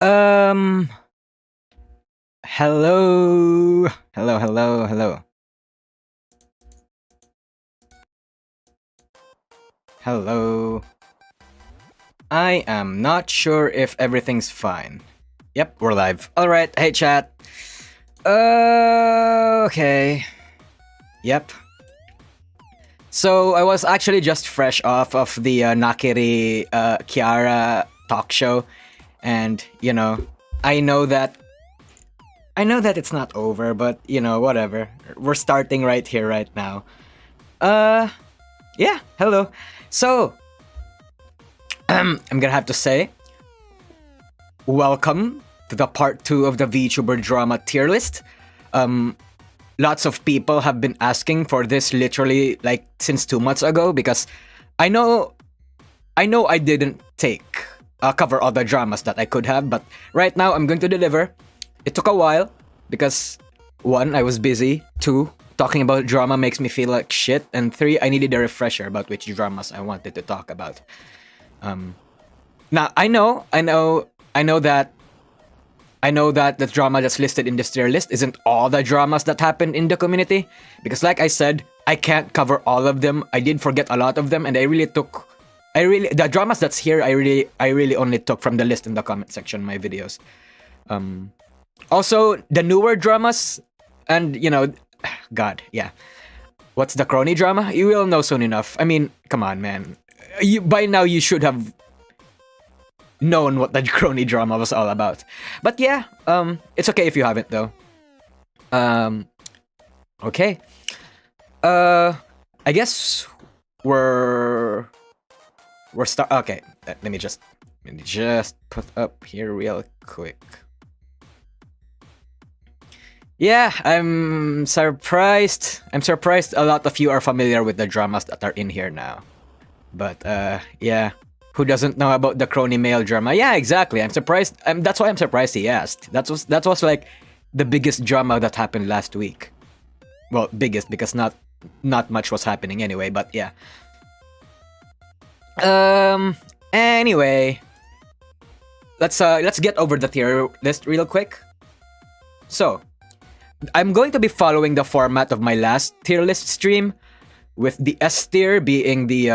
Um, hello. Hello, hello, hello. Hello. I am not sure if everything's fine. Yep, we're live. Alright, hey chat. Okay. Yep. So I was actually just fresh off of the Nakiri Kiara talk show, and I know that it's not over, but whatever. We're starting right here, right now. Yeah, hello. So, I'm gonna have to say, welcome to the part 2 of the VTuber drama tier list. Lots of people have been asking for this literally like since 2 months ago, because I know I didn't cover all the dramas that I could have, but right now I'm going to deliver. It took a while because 1, I was busy. 2, talking about drama makes me feel like shit, and 3, I needed a refresher about which dramas I wanted to talk about. Now I know that the drama that's listed in this tier list isn't all the dramas that happened in the community, because like I said, I can't cover all of them. I did forget a lot of them, and the dramas that's here, I really only took from the list in the comment section of my videos. Also, the newer dramas, and God, yeah. What's the Kronii drama? You will know soon enough. I mean, come on, man. By now you should have known what the Kronii drama was all about. But yeah, it's okay if you haven't though. Okay. I guess we're okay. Let me just put up here real quick. Yeah, I'm surprised a lot of you are familiar with the dramas that are in here now. But yeah, who doesn't know about the Kronii male drama? Yeah, exactly. I'm surprised. That's why I'm surprised he asked. That was like the biggest drama that happened last week. Well, biggest because not much was happening anyway. But yeah. Anyway, let's get over the tier list real quick. So, I'm going to be following the format of my last tier list stream, with the S tier being the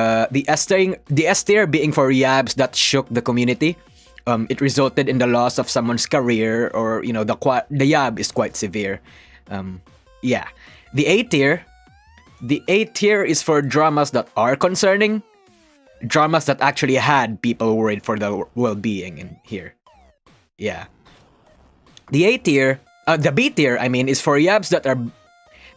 S tier being for yabs that shook the community. It resulted in the loss of someone's career, or the yab is quite severe. Yeah, the A tier is for dramas that are concerning, dramas that actually had people worried for their well-being in here. Yeah, the B tier, I mean, is for yabs that are.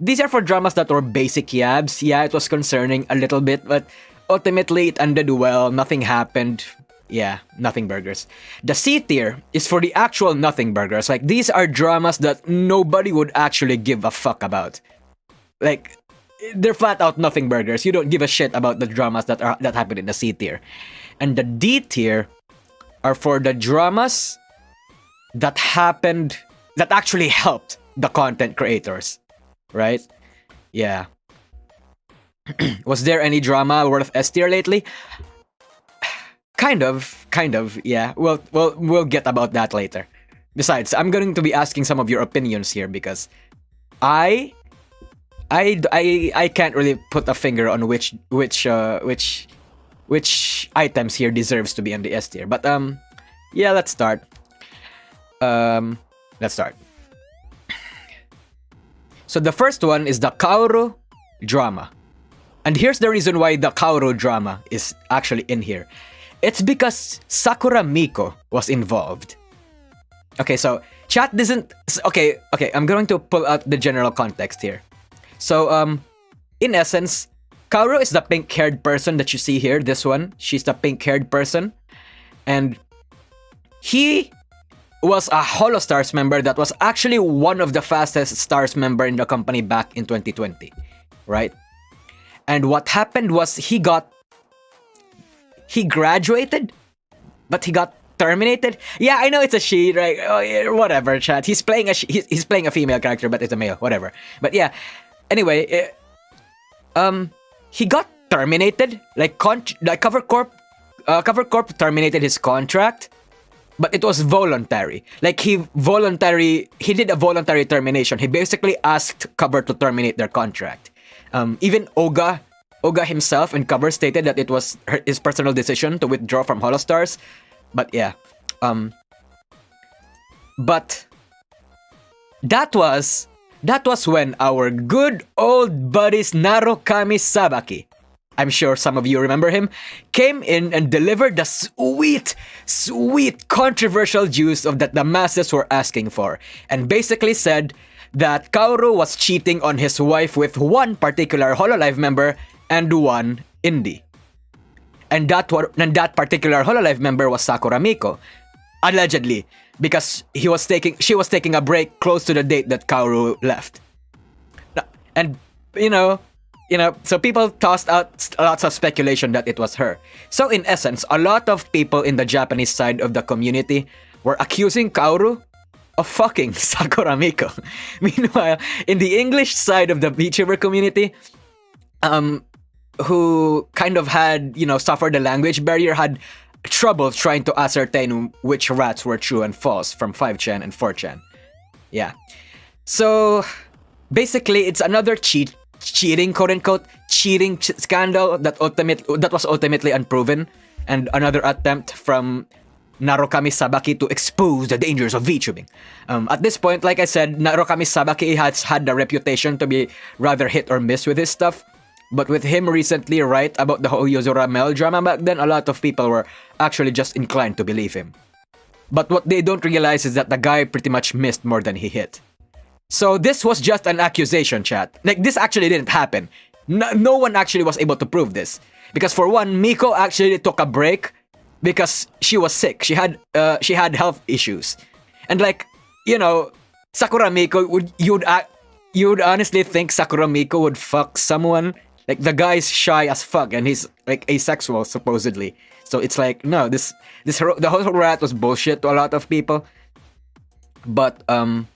These are for dramas that were basic yabs. Yeah, it was concerning a little bit, but ultimately it ended well. Nothing happened. Yeah, nothing burgers. The C tier is for the actual nothing burgers. Like, these are dramas that nobody would actually give a fuck about. Like, they're flat out nothing burgers. You don't give a shit about the dramas that happen in the C tier. And the D tier are for the dramas that happened, that actually helped the content creators. Right? Yeah. Was there any drama worth S tier lately? Kind of, yeah. We'll get about that later. Besides, I'm going to be asking some of your opinions here, because I can't really put a finger on which items here deserves to be on the S tier. But yeah, let's start. So the first one is the Kaoru drama. And here's the reason why the Kaoru drama is actually in here. It's because Sakura Miko was involved. Okay, so chat doesn't... Okay, I'm going to pull out the general context here. So, in essence, Kaoru is the pink-haired person that you see here. This one, she's the pink-haired person. And he was a Holostars member that was actually one of the fastest stars member in the company back in 2020, right? And what happened was he graduated, but he got terminated. Yeah, I know it's a she, right? Oh, yeah, whatever, chat. He's playing a female character, but it's a male, whatever. But yeah, anyway, he got terminated. Like Cover Corp terminated his contract. but it was voluntary. Like he did a voluntary termination. He basically asked Cover to terminate their contract. Even Oga himself and Cover stated that it was his personal decision to withdraw from Holostars. But yeah, but that was when our good old buddies Narukami Sabaki, I'm sure some of you remember him, came in and delivered the sweet controversial juice of that the masses were asking for, and basically said that Kaoru was cheating on his wife with one particular Hololive member and one indie. And that particular Hololive member was Sakura Miko, allegedly, because she was taking a break close to the date that Kaoru left. And so people tossed out lots of speculation that it was her. So in essence, a lot of people in the Japanese side of the community were accusing Kaoru of fucking Sakura Miko. Meanwhile, in the English side of the VTuber community, who kind of had, suffered the language barrier, had trouble trying to ascertain which rats were true and false from 5chan and 4chan. Yeah. So basically, it's another cheating, quote-unquote, cheating scandal that was ultimately unproven, and another attempt from Narukami Sabaki to expose the dangers of VTubing. At this point, like I said, Narukami Sabaki has had the reputation to be rather hit or miss with his stuff, but with him recently right about the whole Yozora Mel drama back then, a lot of people were actually just inclined to believe him. But what they don't realize is that the guy pretty much missed more than he hit. So this was just an accusation, chat. Like, this actually didn't happen. No one actually was able to prove this. Because for one, Miko actually took a break because she was sick. She had health issues. And Sakura Miko, you'd honestly think Sakura Miko would fuck someone. Like, the guy's shy as fuck and he's like asexual supposedly. So it's like, no, the whole rat was bullshit to a lot of people. But and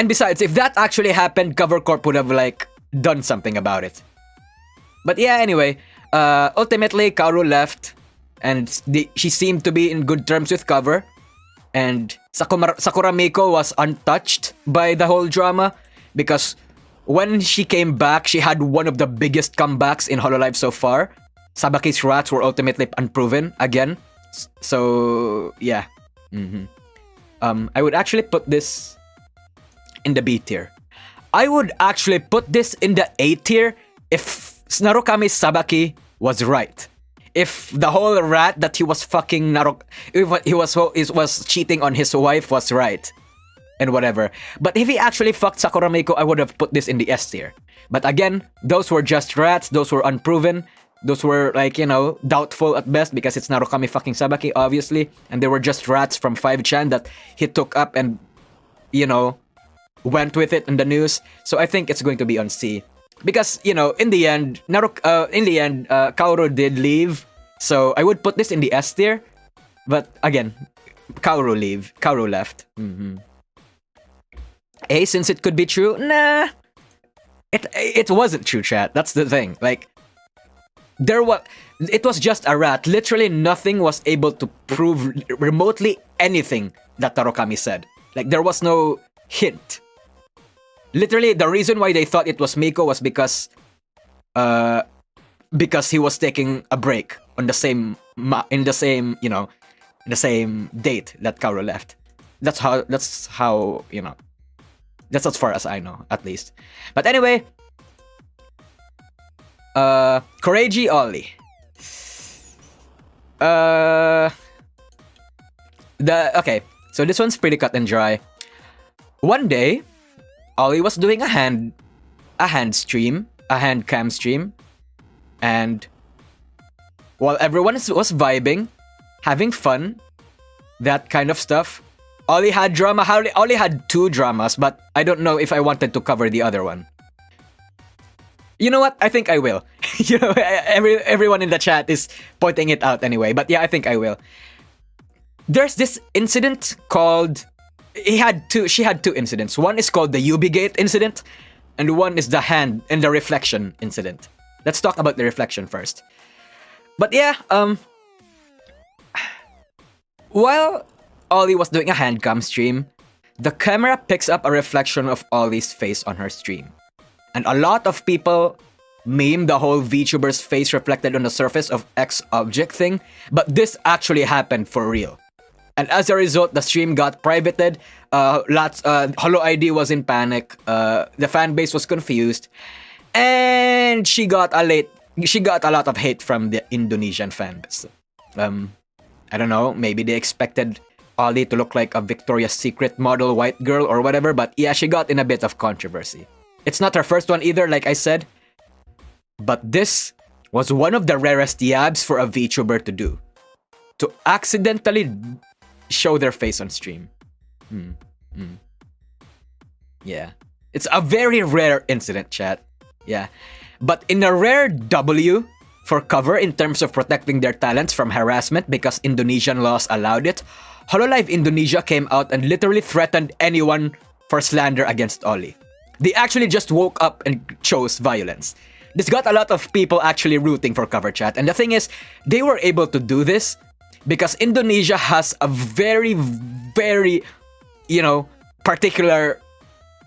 besides, if that actually happened, Cover Corp would have done something about it. But yeah, anyway, ultimately Kaoru left, and she seemed to be in good terms with Cover, and Sakura Miko was untouched by the whole drama, because when she came back, she had one of the biggest comebacks in Hololive so far. Sabaki's rats were ultimately unproven again. So yeah. I would actually put this in the B tier. I would actually put this in the A tier if Narukami Sabaki was right. If the whole rat that he was fucking if he was cheating on his wife was right. And whatever. But if he actually fucked Sakura Miko, I would have put this in the S tier. But again, those were just rats, those were unproven. Those were doubtful at best because it's Narukami fucking Sabaki, obviously. And they were just rats from 5chan that he took up and, went with it in the news. So I think it's going to be on C. Because, in the end, Kaoru did leave. So I would put this in the S tier. But again, Kaoru left. A, since it could be true? Nah. It wasn't true, chat. That's the thing. It was just a rat. Literally nothing was able to prove remotely anything that Narukami said. There was no hint. Literally, the reason why they thought it was Miko was because he was taking a break on the same date that Kaoru left. That's how that's as far as I know, at least. But anyway, Koreiji Ollie. Okay, so this one's pretty cut and dry. One day, Ollie was doing a hand cam stream, and while everyone was vibing, having fun, that kind of stuff, Ollie had drama. Ollie had two dramas, but I don't know if I wanted to cover the other one. You know what? I think I will. Everyone in the chat is pointing it out anyway, but yeah, I think I will. There's this incident called... She had two incidents. One is called the Ubigate incident, and one is the hand and the reflection incident. Let's talk about the reflection first. But yeah, While Ollie was doing a handcam stream, the camera picks up a reflection of Ollie's face on her stream. And a lot of people meme the whole VTuber's face reflected on the surface of X object thing, but this actually happened for real. And as a result, the stream got privated. Hololive was in panic. The fan base was confused, and she got a lot of hate from the Indonesian fan base. I don't know. Maybe they expected Ollie to look like a Victoria's Secret model white girl or whatever. But yeah, she got in a bit of controversy. It's not her first one either, like I said. But this was one of the rarest yabs for a VTuber to do. To accidentally show their face on stream. Yeah. It's a very rare incident, chat. Yeah. But in a rare W for cover in terms of protecting their talents from harassment because Indonesian laws allowed it, Hololive Indonesia came out and literally threatened anyone for slander against Ollie. They actually just woke up and chose violence. This got a lot of people actually rooting for cover, chat. And the thing is, they were able to do this because Indonesia has a very, very,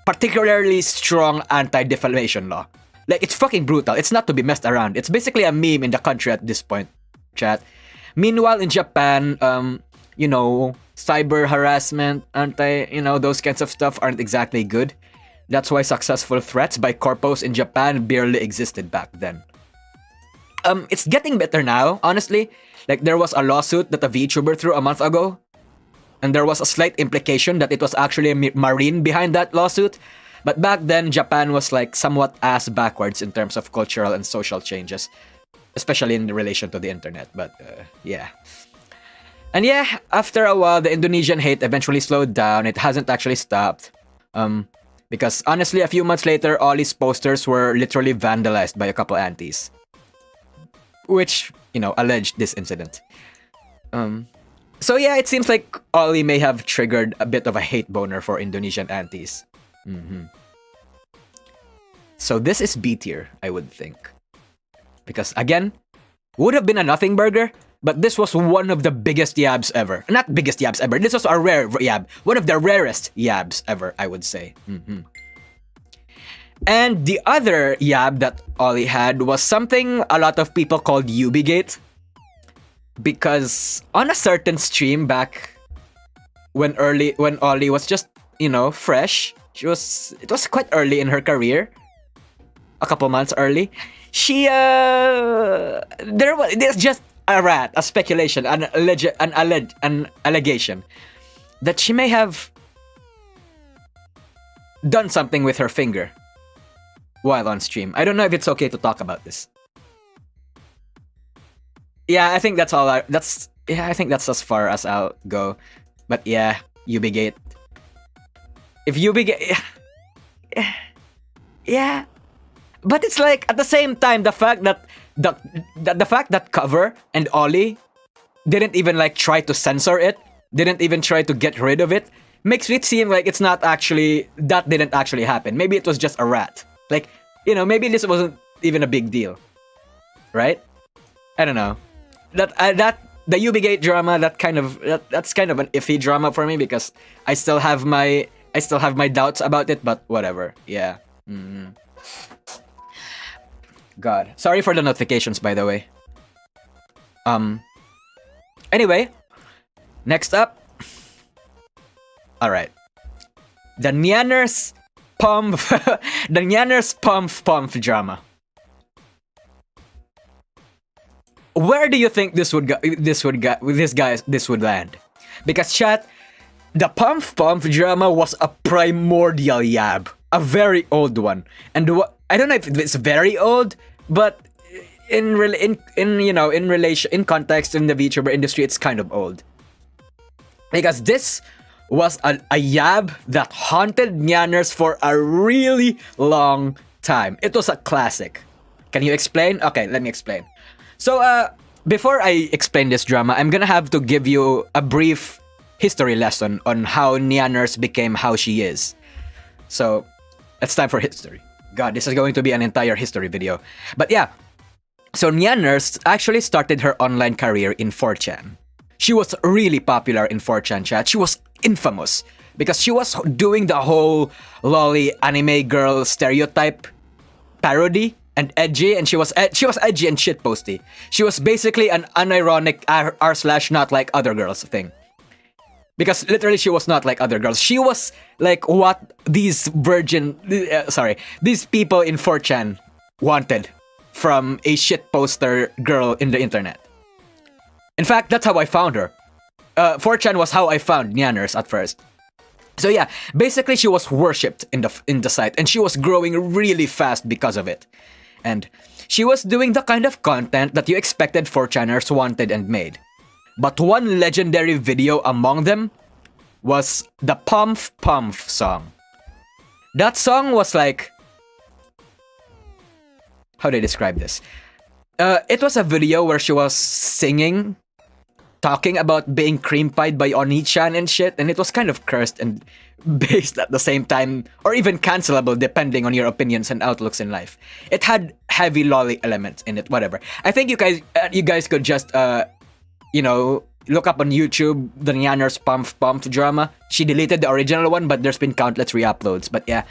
particularly strong anti-defamation law. Like, it's fucking brutal. It's not to be messed around. It's basically a meme in the country at this point, chat. Meanwhile, in Japan, cyber harassment, those kinds of stuff aren't exactly good. That's why successful threats by corpos in Japan barely existed back then. It's getting better now, honestly. Like, there was a lawsuit that a VTuber threw a month ago, and there was a slight implication that it was actually a Marine behind that lawsuit. But back then, Japan was like somewhat ass backwards in terms of cultural and social changes, especially in relation to the internet. But yeah. And yeah, after a while, the Indonesian hate eventually slowed down. It hasn't actually stopped. Because honestly, a few months later, Ollie's posters were literally vandalized by a couple aunties. Which, alleged this incident. So yeah, it seems like Ollie may have triggered a bit of a hate boner for Indonesian aunties. So this is B tier, I would think. Because again, would have been a nothing burger, but this was one of the biggest yabs ever. Not biggest yabs ever. This was a rare yab. One of the rarest yabs ever, I would say. And the other yab that Ollie had was something a lot of people called Ubigate. Because on a certain stream back when Ollie was just, fresh, it was quite early in her career. A couple months early. There's just a speculation, an allegation that she may have done something with her finger while on stream. I don't know if it's okay to talk about this. Yeah, I think that's all. I think that's as far as I'll go. But yeah, Ubigate. If Ubigate, yeah. But it's like at the same time, the fact that the fact that Cover and Ollie didn't even like try to censor it, didn't even try to get rid of it, makes it seem like it's not actually, that didn't actually happen. Maybe it was just a rat. Like, maybe this wasn't even a big deal, right? I don't know. That the Ubigate drama, that's kind of an iffy drama for me because I still have my doubts about it. But whatever. Yeah. God, sorry for the notifications, by the way. Anyway, next up. All right, the Nyanners pump drama. Where do you think this would land? Because chat, the pump drama was a primordial yab, a very old one, and I don't know if it's very old, but in context in the VTuber industry, it's kind of old. Because this was a yab that haunted Nyanners for a really long time. It was a classic. Can you explain? Okay, let me explain. So, before I explain this drama, I'm gonna have to give you a brief history lesson on how Nyanners became how she is. So, it's time for history. God, this is going to be an entire history video. But yeah, so Nyanners actually started her online career in 4chan. she was really popular in 4chan chat. She was infamous because she was doing the whole lolly anime girl stereotype parody and edgy, and she was edgy and shitposty. She was basically an unironic r/not like other girls thing. Because literally she was not like other girls. She was like what these these people in 4chan wanted from a shitposter girl in the internet. In fact, that's how I found her. 4chan was how I found Nyanners at first. So yeah, basically she was worshipped in the site, and she was growing really fast because of it. And she was doing the kind of content that you expected 4chaners wanted and made. But one legendary video among them was the Pumph Pumph song. That song was like... How do I describe this? It was a video where she was singing, talking about being cream-pied by Oni-chan and shit, and it was kind of cursed and based at the same time, or even cancelable depending on your opinions and outlooks in life. It had heavy lolly elements in it, whatever. I think you guys could just, look up on YouTube the Nyanners Pumph Pumph drama. She deleted the original one, but there's been countless re-uploads. But yeah,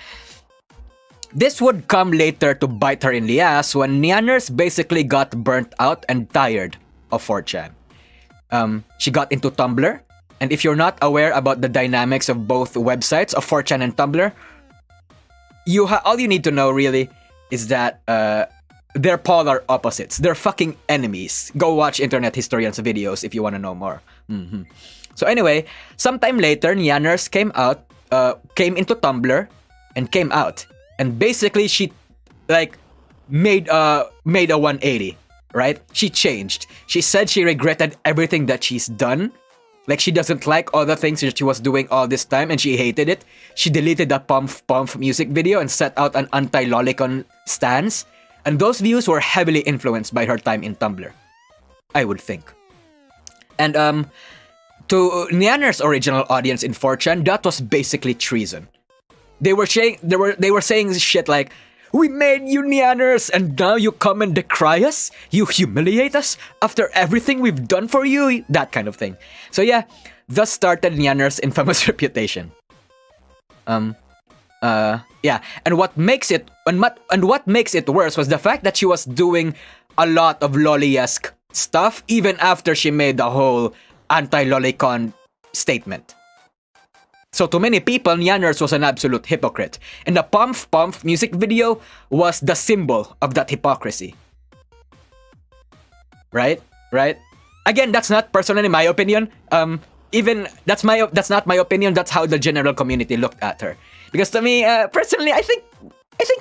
this would come later to bite her in the ass when Nyanners basically got burnt out and tired of 4chan. She got into Tumblr, and if you're not aware about the dynamics of both websites of 4chan and Tumblr, all you need to know really is that they're polar opposites. They're fucking enemies. Go watch Internet Historian's videos if you want to know more. So anyway, sometime later, Nyanners came into Tumblr and came out. And basically, she made a 180, right? She changed. She said she regretted everything that she's done. Like, she doesn't like all the things that she was doing all this time, and she hated it. She deleted the Pumph Pumph music video and set out an anti-lolicon stance. And those views were heavily influenced by her time in Tumblr, I would think. And to Nyanners' original audience in 4chan, that was basically treason. They were saying shit like, "We made you Nyanners, and now you come and decry us? You humiliate us after everything we've done for you?" That kind of thing. So yeah, thus started Nyanners' infamous reputation. Yeah, and what makes it worse was the fact that she was doing a lot of lolly-esque stuff even after she made the whole anti-lolicon statement. So to many people, Nyanners was an absolute hypocrite, and the Pumph Pumph music video was the symbol of that hypocrisy. Right? Again, that's not personally my opinion. That's not my opinion. That's how the general community looked at her. Because to me, personally, I think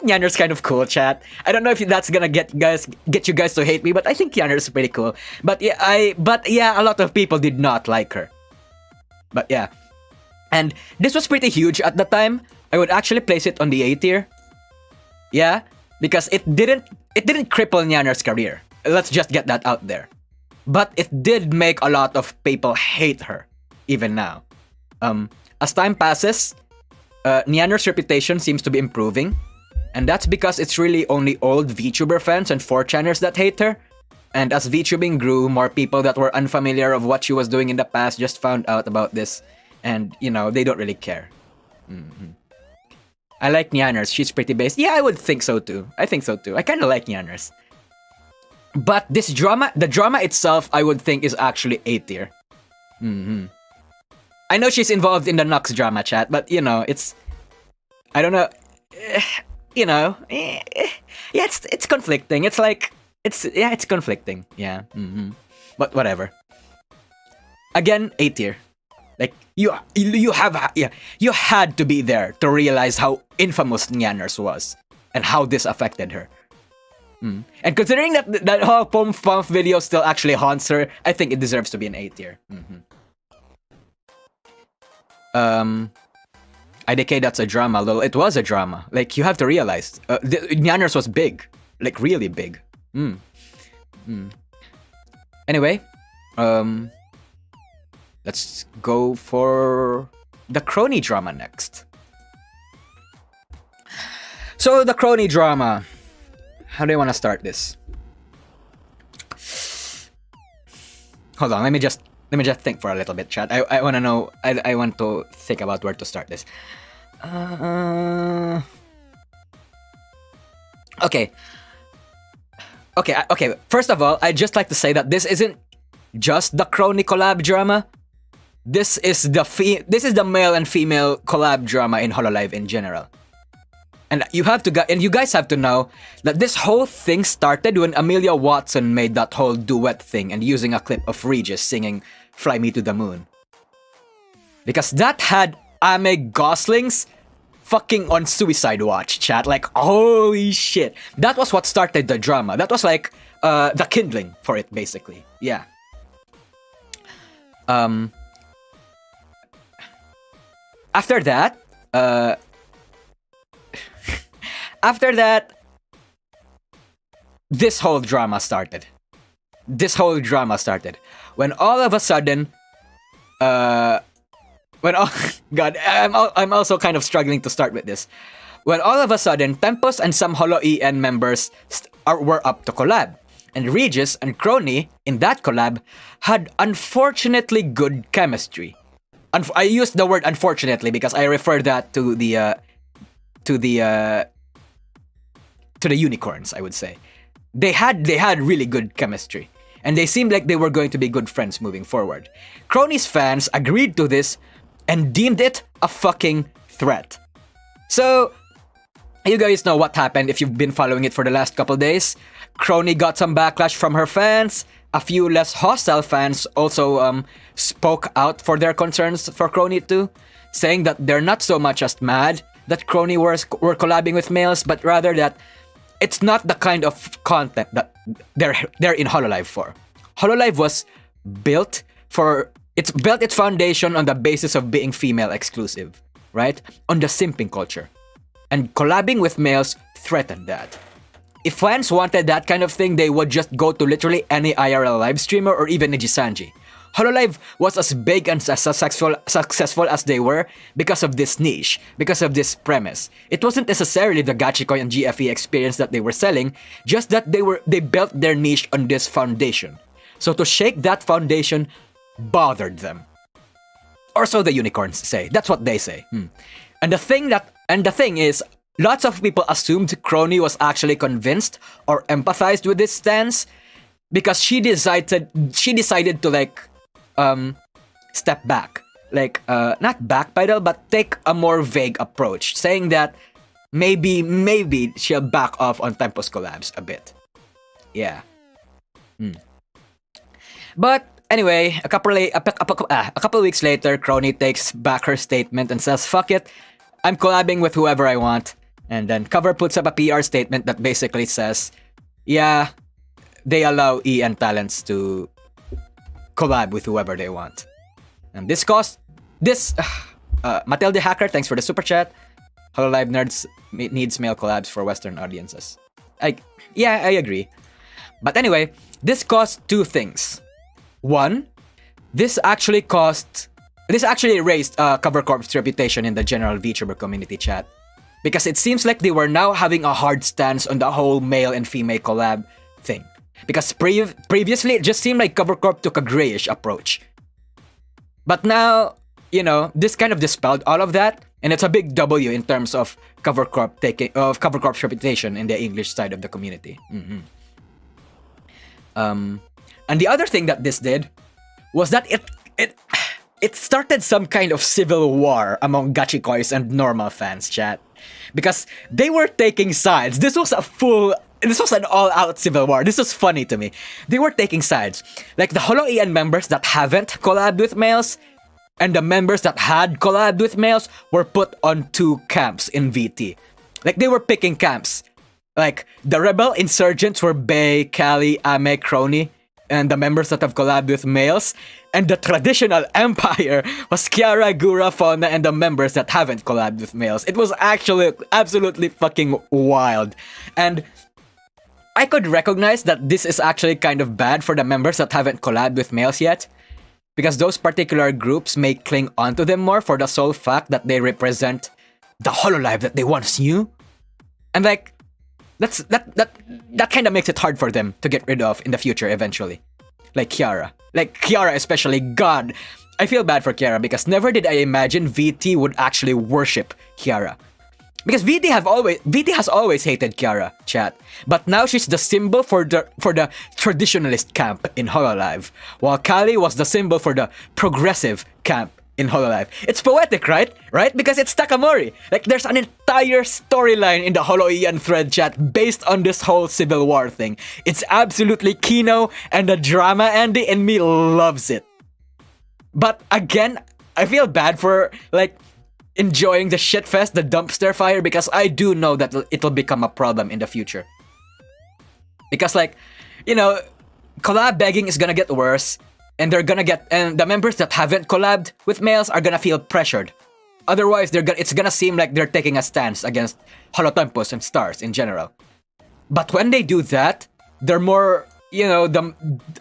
Nyanners kind of cool, chat. I don't know if that's gonna get you guys to hate me, but I think Nyanners is pretty cool. But yeah, a lot of people did not like her. But yeah, and this was pretty huge at the time. I would actually place it on the A tier. Yeah, because it didn't cripple Nyanners' career. Let's just get that out there. But it did make a lot of people hate her, even now. As time passes, Nyanners' reputation seems to be improving, and that's because it's really only old VTuber fans and 4chaners that hate her. And as VTubing grew, more people that were unfamiliar of what she was doing in the past just found out about this, and they don't really care. I like Nyanners. She's pretty based. Yeah, I would think so too. I kind of like Nyanners. But the drama itself, I would think is actually A tier. I know she's involved in the Nux drama, chat, but it's, I don't know, yeah, it's conflicting. It's like, it's conflicting. Yeah. But whatever. Again, A tier. Like, you had to be there to realize how infamous Nyanners was and how this affected her. And considering that whole Pumph Pumph video still actually haunts her, I think it deserves to be an A tier. IDK, that's a drama. Well, it was a drama. Like, you have to realize, Nyanners was big. Like, really big. Anyway, let's go for the Kronii drama next. So, the Kronii drama. How do I want to start this? Hold on, let me just Let me just think for a little bit, chat. I want to know. I want to think about where to start this. Okay. First of all, I'd just like to say that this isn't just the Kronii collab drama. This is the male and female collab drama in Hololive in general. And you guys have to know that this whole thing started when Amelia Watson made that whole duet thing and using a clip of Regis singing "Fly Me to the Moon." Because that had Ame Goslings fucking on suicide watch, chat. Like, holy shit. That was what started the drama. That was like the kindling for it, basically. Yeah. After that, this whole drama started. When all of a sudden, God, I'm also kind of struggling to start with this. When all of a sudden, Tempus and some Holo-EN members were up to collab. And Regis and Kronii in that collab had unfortunately good chemistry. I used the word unfortunately because I refer that to the unicorns, I would say. They had really good chemistry, and they seemed like they were going to be good friends moving forward. Kronii's fans agreed to this and deemed it a fucking threat. So, you guys know what happened if you've been following it for the last couple days. Kronii got some backlash from her fans. A few less hostile fans also spoke out for their concerns for Kronii too, saying that they're not so much as mad that Kronii were collabing with males, but rather that it's not the kind of content that they're in Hololive for. Hololive was built its foundation on the basis of being female exclusive, right? On the simping culture. And collabing with males threatened that. If fans wanted that kind of thing, they would just go to literally any IRL live streamer or even Nijisanji. Hololive was as big and as successful as they were because of this niche, because of this premise. It wasn't necessarily the Gachikoi and GFE experience that they were selling, just that they built their niche on this foundation. So to shake that foundation bothered them. Or so the unicorns say. That's what they say. And the thing is, lots of people assumed Kronii was actually convinced or empathized with this stance because she decided to like step back, like not backpedal, but take a more vague approach, saying that maybe she'll back off on Tempus collabs a bit. Yeah. But anyway, a couple weeks later, Kronii takes back her statement and says, "Fuck it, I'm collabing with whoever I want." And then Cover puts up a PR statement that basically says, yeah, they allow EN talents to collab with whoever they want. And this caused Matilde Hacker, thanks for the super chat. Hololive nerds needs male collabs for Western audiences. I agree. But anyway, this caused two things. One, this actually raised Cover Corp's reputation in the general VTuber community chat. Because it seems like they were now having a hard stance on the whole male and female collab thing. Because previously, it just seemed like Cover Corp took a grayish approach. But now, this kind of dispelled all of that, and it's a big W in terms of Cover Corp's reputation in the English side of the community. And the other thing that this did was that it started some kind of civil war among Gachikois and normal fans, chat. Because they were taking sides. This was an all-out civil war. This was funny to me. They were taking sides. Like the Holo-EN members that haven't collabed with males and the members that had collabed with males were put on two camps in VT. Like they were picking camps. Like the rebel insurgents were Bae, Kali, Ame, Kronii, and the members that have collabed with males. And the traditional empire was Kiara, Gura, Fauna, and the members that haven't collabed with males. It was actually absolutely fucking wild. And I could recognize that this is actually kind of bad for the members that haven't collabed with males yet. Because those particular groups may cling onto them more for the sole fact that they represent the Hololive that they once knew. And like, that kind of makes it hard for them to get rid of in the future eventually. like Kiara. Like Kiara especially, God. I feel bad for Kiara because never did I imagine VT would actually worship Kiara. Because VT has always hated Kiara, chat. But now she's the symbol for the traditionalist camp in Hololive, while Kali was the symbol for the progressive camp in Hololive. It's poetic, right? Right? Because it's Takamori. Like, there's an entire storyline in the Holoian thread chat based on this whole Civil War thing. It's absolutely Kino, and the drama Andy in me loves it. But again, I feel bad for, like, enjoying the shitfest, the dumpster fire, because I do know that it'll become a problem in the future. Because, like, you know, collab begging is gonna get worse, and the members that haven't collabed with males are gonna feel pressured. Otherwise, it's gonna seem like they're taking a stance against Holotempus and stars in general. But when they do that, they're more, you know,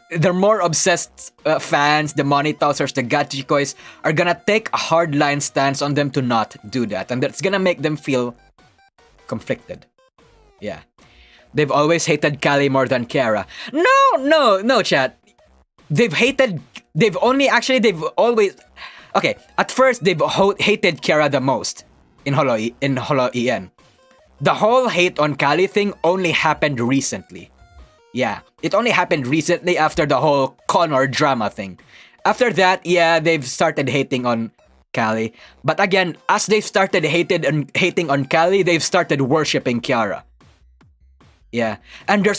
they're more obsessed fans, the money tossers, the gachikois are gonna take a hardline stance on them to not do that, and that's gonna make them feel conflicted. Yeah. They've always hated Kali more than Kiara. No, chat. Okay, at first they've hated Kiara the most in Holo-en. The whole hate on Kali thing only happened recently. Yeah, it only happened recently after the whole Connor drama thing. After that, yeah, they've started hating on Kali. But again, as they've started hating on Kali, they've started worshipping Kiara. Yeah, and there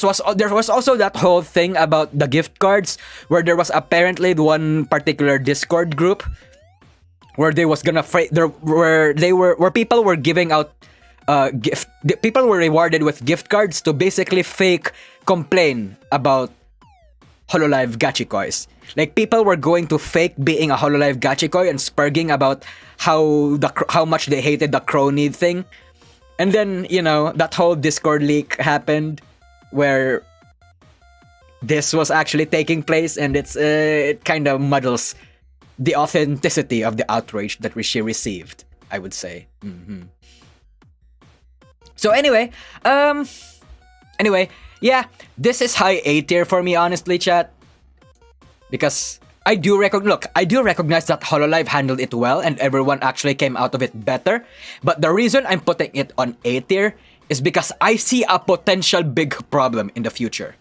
was also that whole thing about the gift cards, where there was apparently one particular Discord group where they was gonna where people were giving out people were rewarded with gift cards to basically fake complain about Hololive Gachikois. Like, people were going to fake being a Hololive Gachikoi and spurging about how much they hated the Kronii thing. And then, you know, that whole Discord leak happened where this was actually taking place, and it kind of muddles the authenticity of the outrage that she received, I would say. Mm-hmm. So anyway, yeah, this is high A tier for me, honestly, chat. Because I do recognize that Hololive handled it well and everyone actually came out of it better. But the reason I'm putting it on A tier is because I see a potential big problem in the future.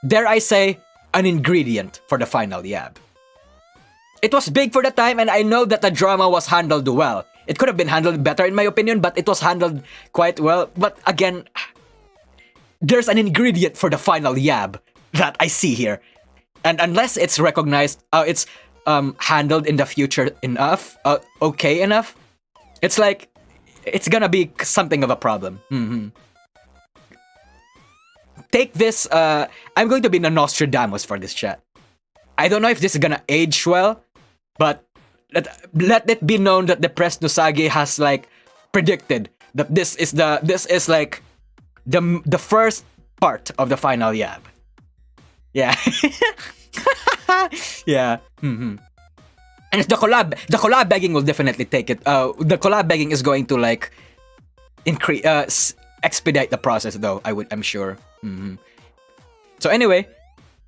Dare I say, an ingredient for the final Yab. It was big for the time, and I know that the drama was handled well. It could have been handled better in my opinion, but it was handled quite well. But again, there's an ingredient for the final Yab that I see here. And unless it's recognized, it's handled in the future enough, okay enough, it's like, it's gonna be something of a problem. Mm-hmm. Take this, I'm going to be the Nostradamus for this chat. I don't know if this is gonna age well, but let it be known that the Press Nosage has, like, predicted that this is like the first part of the final Yab. Yeah. Yeah. Mm-hmm. And the collab begging will definitely take it. The collab begging is going to, like, expedite the process, though. I'm sure. Mm-hmm. So anyway,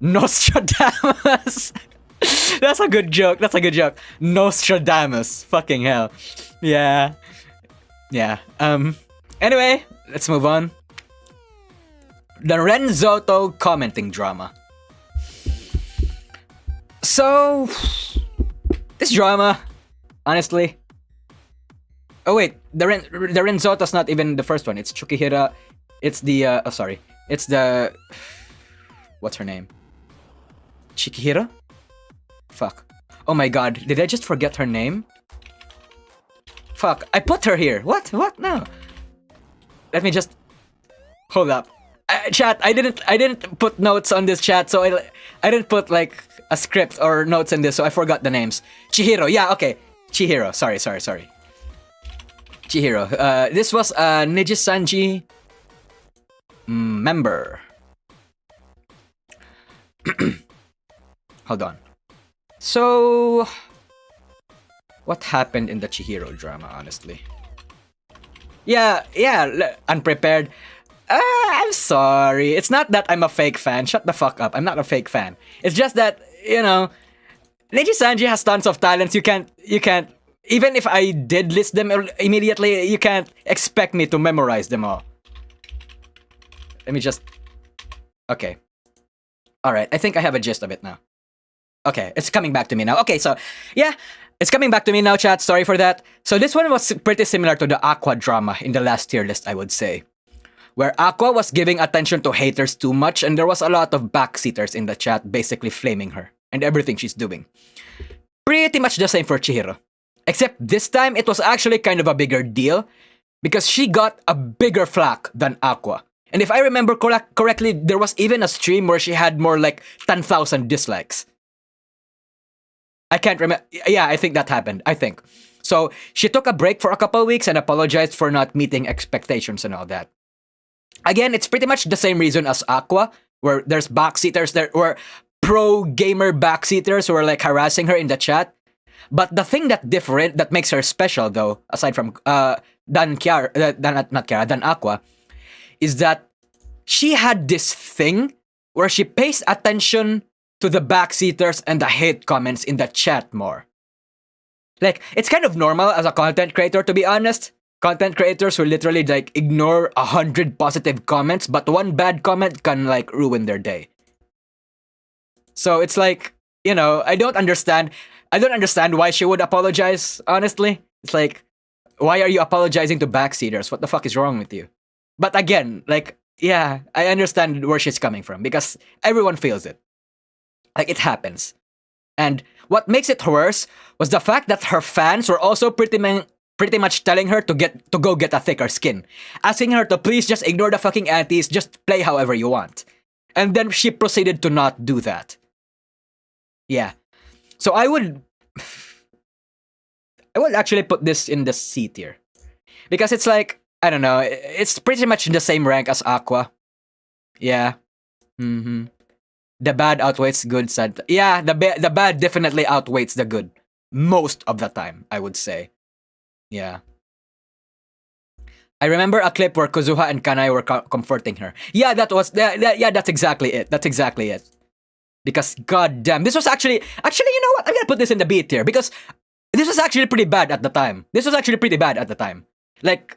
Nostradamus. That's a good joke. Nostradamus. Fucking hell. Yeah. Yeah. Anyway, let's move on. The Ren Zotto commenting drama. So, this drama, honestly. Oh wait, the Ren Zotto's not even the first one. It's Chukihira. It's the It's the, what's her name? Chikihira? Fuck. Oh my god, did I just forget her name? Fuck, I put her here. What? No. Let me just hold up. Chat, I didn't put notes on this chat, so I didn't put, like, a script or notes in this, so I forgot the names. Chihiro, yeah, okay. Chihiro, sorry. Chihiro. This was a Nijisanji member. Hold on. So, what happened in the Chihiro drama, honestly? Yeah, unprepared. I I'm sorry. It's not that I'm a fake fan. Shut the fuck up. I'm not a fake fan. It's just that, Neji Sanji has tons of talents. You can't, even if I did list them immediately, you can't expect me to memorize them all. Let me just, okay. Alright, I think I have a gist of it now. Okay, it's coming back to me now. Okay, so, yeah, it's coming back to me now, chat. Sorry for that. So this one was pretty similar to the Aqua drama in the last tier list, I would say. Where Aqua was giving attention to haters too much, and there was a lot of backseaters in the chat basically flaming her and everything she's doing. Pretty much the same for Chihiro. Except this time, it was actually kind of a bigger deal because she got a bigger flack than Aqua. And if I remember correctly, there was even a stream where she had more like 10,000 dislikes. I can't remember. Yeah, I think that happened. I think. So she took a break for a couple of weeks and apologized for not meeting expectations and all that. Again, it's pretty much the same reason as Aqua, where there's backseaters, there were pro-gamer backseaters who were like harassing her in the chat. But the thing that makes her special, though, aside from than Aqua, is that she had this thing where she pays attention to the backseaters and the hate comments in the chat more. Like, it's kind of normal as a content creator, to be honest. Content creators will literally like ignore 100 positive comments, but one bad comment can like ruin their day. So it's like, I don't understand why she would apologize, honestly. It's like, why are you apologizing to backseaters? What the fuck is wrong with you? But again, like, yeah, I understand where she's coming from because everyone feels it. Like, it happens. And what makes it worse was the fact that her fans were also pretty much telling her to go get a thicker skin. Asking her to please just ignore the fucking antis, just play however you want. And then she proceeded to not do that. Yeah. So I would actually put this in the C tier. Because it's like, I don't know, it's pretty much in the same rank as Aqua. Yeah. Mm-hmm. The bad outweighs good, sad. Yeah, the bad definitely outweighs the good. Most of the time, I would say. Yeah. I remember a clip where Kozuha and Kanai were comforting her. Yeah, that's exactly it. That's exactly it. Because goddamn, this was actually, you know what? I'm gonna put this in the B tier because this was actually pretty bad at the time. Like,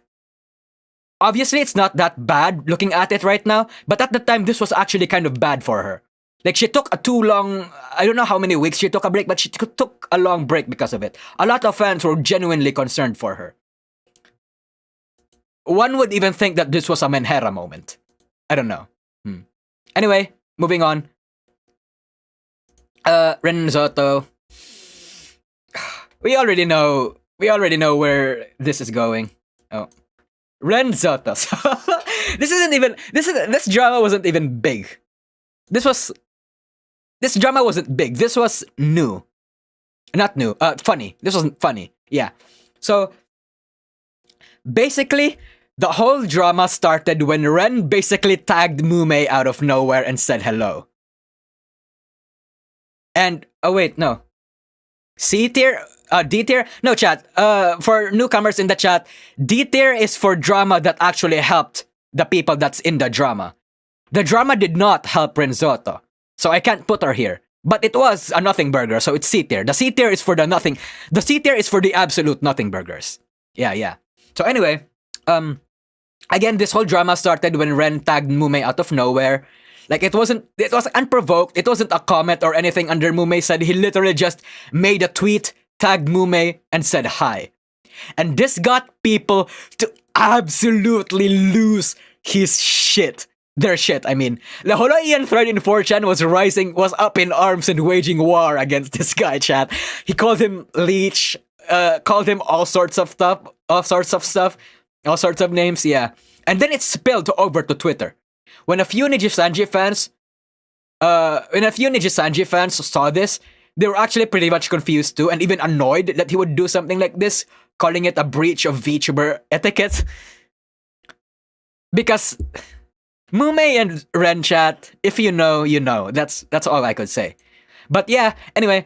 obviously it's not that bad looking at it right now, but at the time this was actually kind of bad for her. Like, she took a too long, I don't know how many weeks she took a break, but she took a long break because of it. A lot of fans were genuinely concerned for her. One would even think that this was a Menhera moment. I don't know. Anyway, moving on. Ren Zotto. We already know where this is going. Oh. Ren Zotto. This drama wasn't even big. This drama wasn't big. This was new. Not new. Funny. This wasn't funny. Yeah. So, basically, the whole drama started when Ren basically tagged Mumei out of nowhere and said hello. And, oh wait, no. C tier? D tier? No, chat. For newcomers in the chat, D tier is for drama that actually helped the people that's in the drama. The drama did not help Ren Zotto, so I can't put her here. But it was a nothing burger, so it's C tier. The C tier is for the nothing. The C tier is for the absolute nothing burgers. Yeah. So anyway, again, this whole drama started when Ren tagged Mumei out of nowhere. Like, it was unprovoked. It wasn't a comment or anything under Mumei said. He literally just made a tweet, tagged Mumei, and said hi. And this got people to absolutely lose his shit. Their shit, I mean. The Holoian thread in 4chan was up in arms and waging war against this guy, chat. He called him leech, called him all sorts of names, yeah. And then it spilled over to Twitter. When a few Nijisanji fans saw this, they were actually pretty much confused too, and even annoyed that he would do something like this, calling it a breach of VTuber etiquette. Because Mumei and Ren chat, if you know, you know. That's all I could say. But yeah, anyway,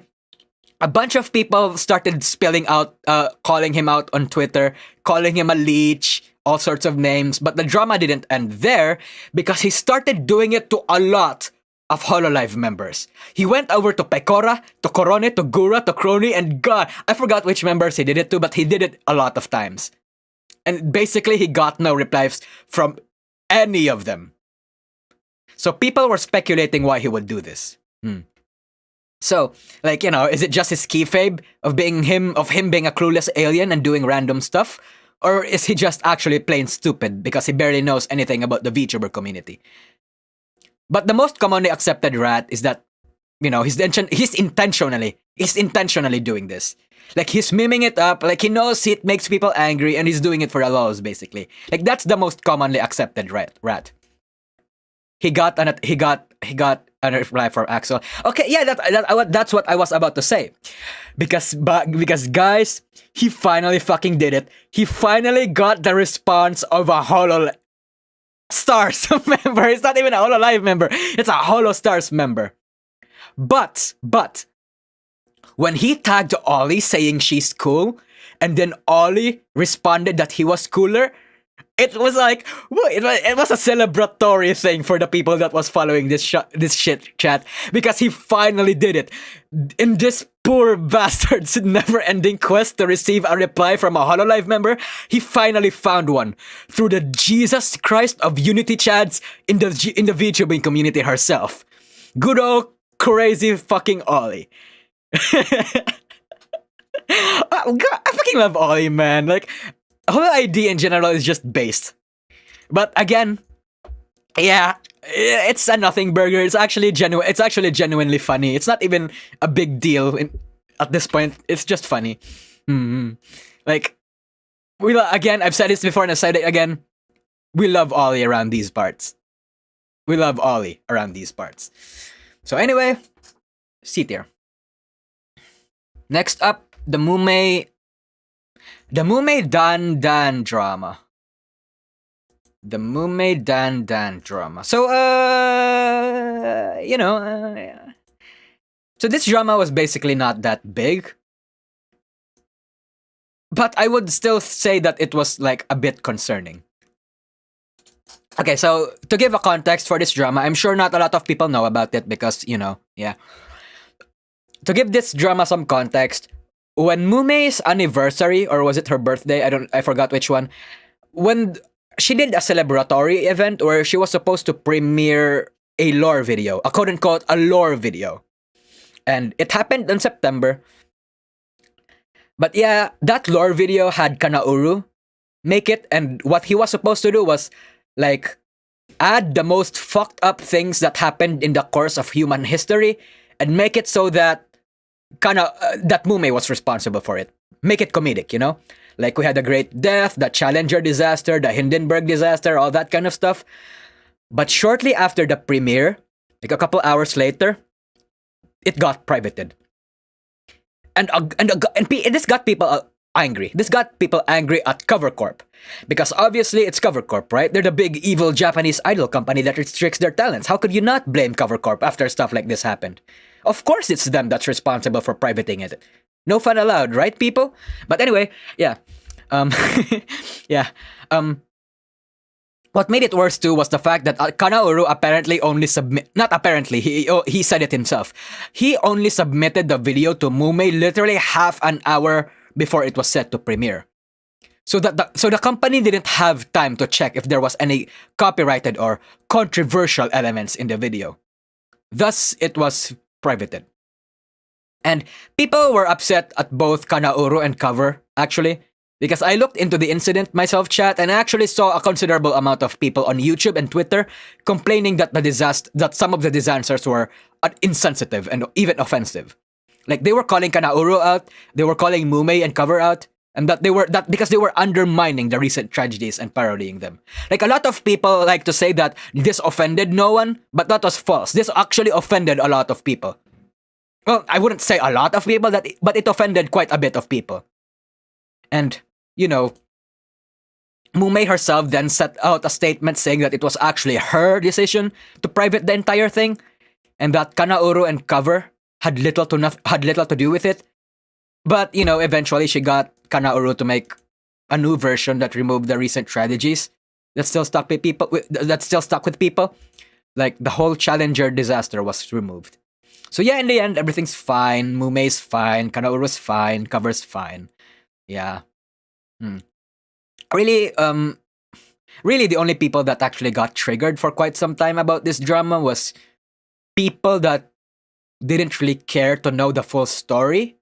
a bunch of people started spilling out, calling him out on Twitter, calling him a leech, all sorts of names, but the drama didn't end there because he started doing it to a lot of Hololive members. He went over to Pecora, to Korone, to Gura, to Kronii, and God, I forgot which members he did it to, but he did it a lot of times. And basically, he got no replies from any of them. So people were speculating why he would do this. So, like, is it just his kayfabe of him being a clueless alien and doing random stuff? Or is he just actually plain stupid because he barely knows anything about the VTuber community? But the most commonly accepted rat is that, he's intentionally doing this. Like, he's miming it up, like he knows it makes people angry and he's doing it for the lols, basically. Like, that's the most commonly accepted rat. He got a reply from Axel. Okay, yeah, that's what I was about to say. Because guys, he finally fucking did it. He finally got the response of a Hololive Stars member. It's not even a Hololive member. It's a Holo Stars member. But when he tagged Ollie saying she's cool, and then Ollie responded that he was cooler, it was like, it was a celebratory thing for the people that was following this shit chat, because he finally did it. In this poor bastard's never-ending quest to receive a reply from a Hololive member, he finally found one through the Jesus Christ of unitychads in the VTubing community herself. Good old crazy fucking Ollie. I fucking love Ollie, man. Like, Hololive in general is just based. But again, yeah, it's a nothing burger. It's actually genuine. It's actually genuinely funny. It's not even a big deal at this point. It's just funny. Like, again, I've said this before and I've said it again. We love Ollie around these parts. So anyway, C tier. Next up, the Mumei Dan drama. The Mumei Dan drama. So, so this drama was basically not that big. But I would still say that it was like a bit concerning. Okay, so to give a context for this drama, I'm sure not a lot of people know about it because, yeah. To give this drama some context, when Mumei's anniversary, or was it her birthday? I forgot which one. When she did a celebratory event where she was supposed to premiere a lore video, a quote-unquote a lore video. And it happened in September. But yeah, that lore video had Kaoru make it, and what he was supposed to do was, like, add the most fucked up things that happened in the course of human history and make it so that that Mumei was responsible for it. Make it comedic, Like, we had the Great Death, the Challenger disaster, the Hindenburg disaster, all that kind of stuff. But shortly after the premiere, like a couple hours later, it got privated. And this got people angry. This got people angry at Cover Corp. Because obviously it's Cover Corp, right? They're the big evil Japanese idol company that restricts their talents. How could you not blame Cover Corp after stuff like this happened? Of course it's them that's responsible for privating it. No fun allowed, right, people? But anyway, yeah. Yeah. What made it worse too was the fact that Kaoru apparently only not apparently, he said it himself. He only submitted the video to Mumei literally half an hour before it was set to premiere. So the company didn't have time to check if there was any copyrighted or controversial elements in the video. Thus, it was privated. And people were upset at both Kaoru and Cover, actually, because I looked into the incident myself, chat, and I actually saw a considerable amount of people on YouTube and Twitter complaining that that some of the disasters were insensitive and even offensive. Like, they were calling Kaoru out, they were calling Mumei and Cover out, and that because they were undermining the recent tragedies and parodying them. Like, a lot of people like to say that this offended no one, but that was false. This actually offended a lot of people. Well, I wouldn't say a lot of people, but it offended quite a bit of people. And, Mumei herself then set out a statement saying that it was actually her decision to private the entire thing, and that Kaoru and Cover had little to do with it. But, eventually she got Kaoru to make a new version that removed the recent tragedies that still stuck with people. Like the whole Challenger disaster was removed. So yeah, in the end, everything's fine. Mumei's fine. Kaoru's fine. Cover's fine. Yeah. Really, really, the only people that actually got triggered for quite some time about this drama was people that didn't really care to know the full story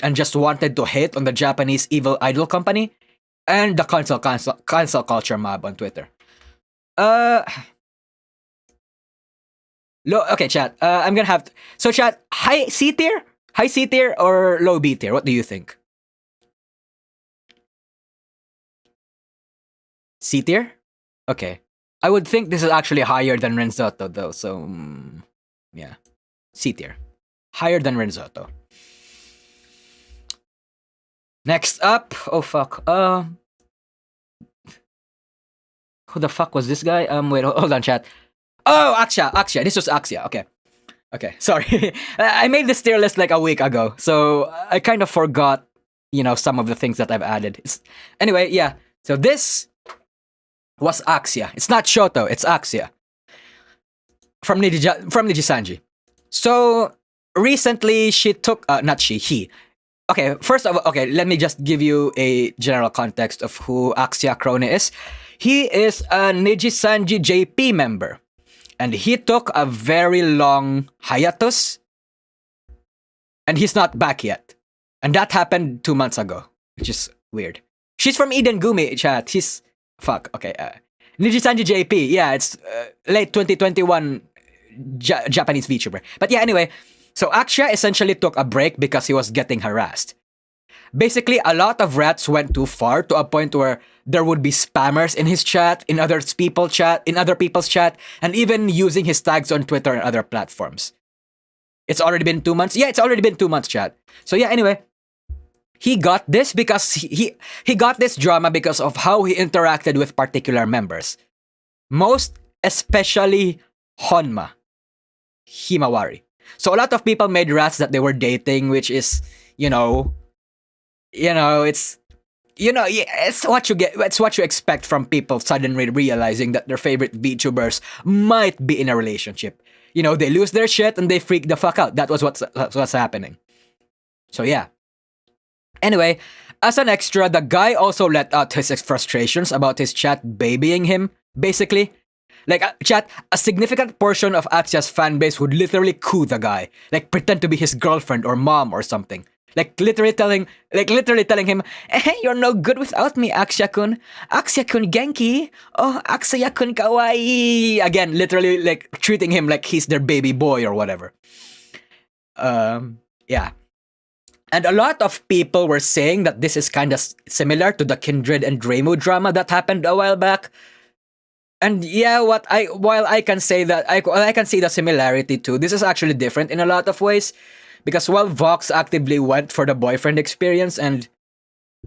and just wanted to hate on the Japanese evil idol company and the cancel culture mob on Twitter. Okay, chat. I'm gonna have so chat. High C tier, or low B tier. What do you think? C tier. Okay. I would think this is actually higher than Ren Zotto though. So yeah, C tier, higher than Ren Zotto. Next up, oh fuck. Who the fuck was this guy? Wait, hold on, chat. Oh, Axia. This was Axia. Okay. Sorry, I made this tier list like a week ago, so I kind of forgot, some of the things that I've added. Anyway, yeah. So this was Axia. It's not Shoto. It's Axia from Nijisanji. So recently, she took he. Okay, first of all, let me just give you a general context of who Axia Krone is. He is a Nijisanji JP member. And he took a very long hiatus. And he's not back yet. And that happened 2 months ago, which is weird. She's from Eden Gumi, chat. He's... Fuck, okay. Nijisanji JP. Yeah, it's late 2021 Japanese VTuber. But yeah, anyway. So Axia essentially took a break because he was getting harassed. Basically, a lot of rats went too far to a point where there would be spammers in his chat, in other people's chat, and even using his tags on Twitter and other platforms. It's already been 2 months? Yeah, it's already been 2 months, chat. So yeah, anyway, he got this because he got this drama because of how he interacted with particular members. Most especially Honma Himawari. So a lot of people made rats that they were dating, which is, it's what you get. It's what you expect from people suddenly realizing that their favorite VTubers might be in a relationship. They lose their shit and they freak the fuck out. That was what's happening. So yeah. Anyway, as an extra, the guy also let out his frustrations about his chat babying him, basically. Like, chat, a significant portion of Axia's fanbase would literally coo the guy. Like, pretend to be his girlfriend or mom or something. Like, literally telling him, you're no good without me, Axia-kun. Axia-kun genki. Oh, Axia-kun kawaii. Again, literally, like, treating him like he's their baby boy or whatever. Yeah. And a lot of people were saying that this is kind of similar to the Kindred and Dremu drama that happened a while back. And yeah, while I can say that I can see the similarity too, this is actually different in a lot of ways. Because while Vox actively went for the boyfriend experience and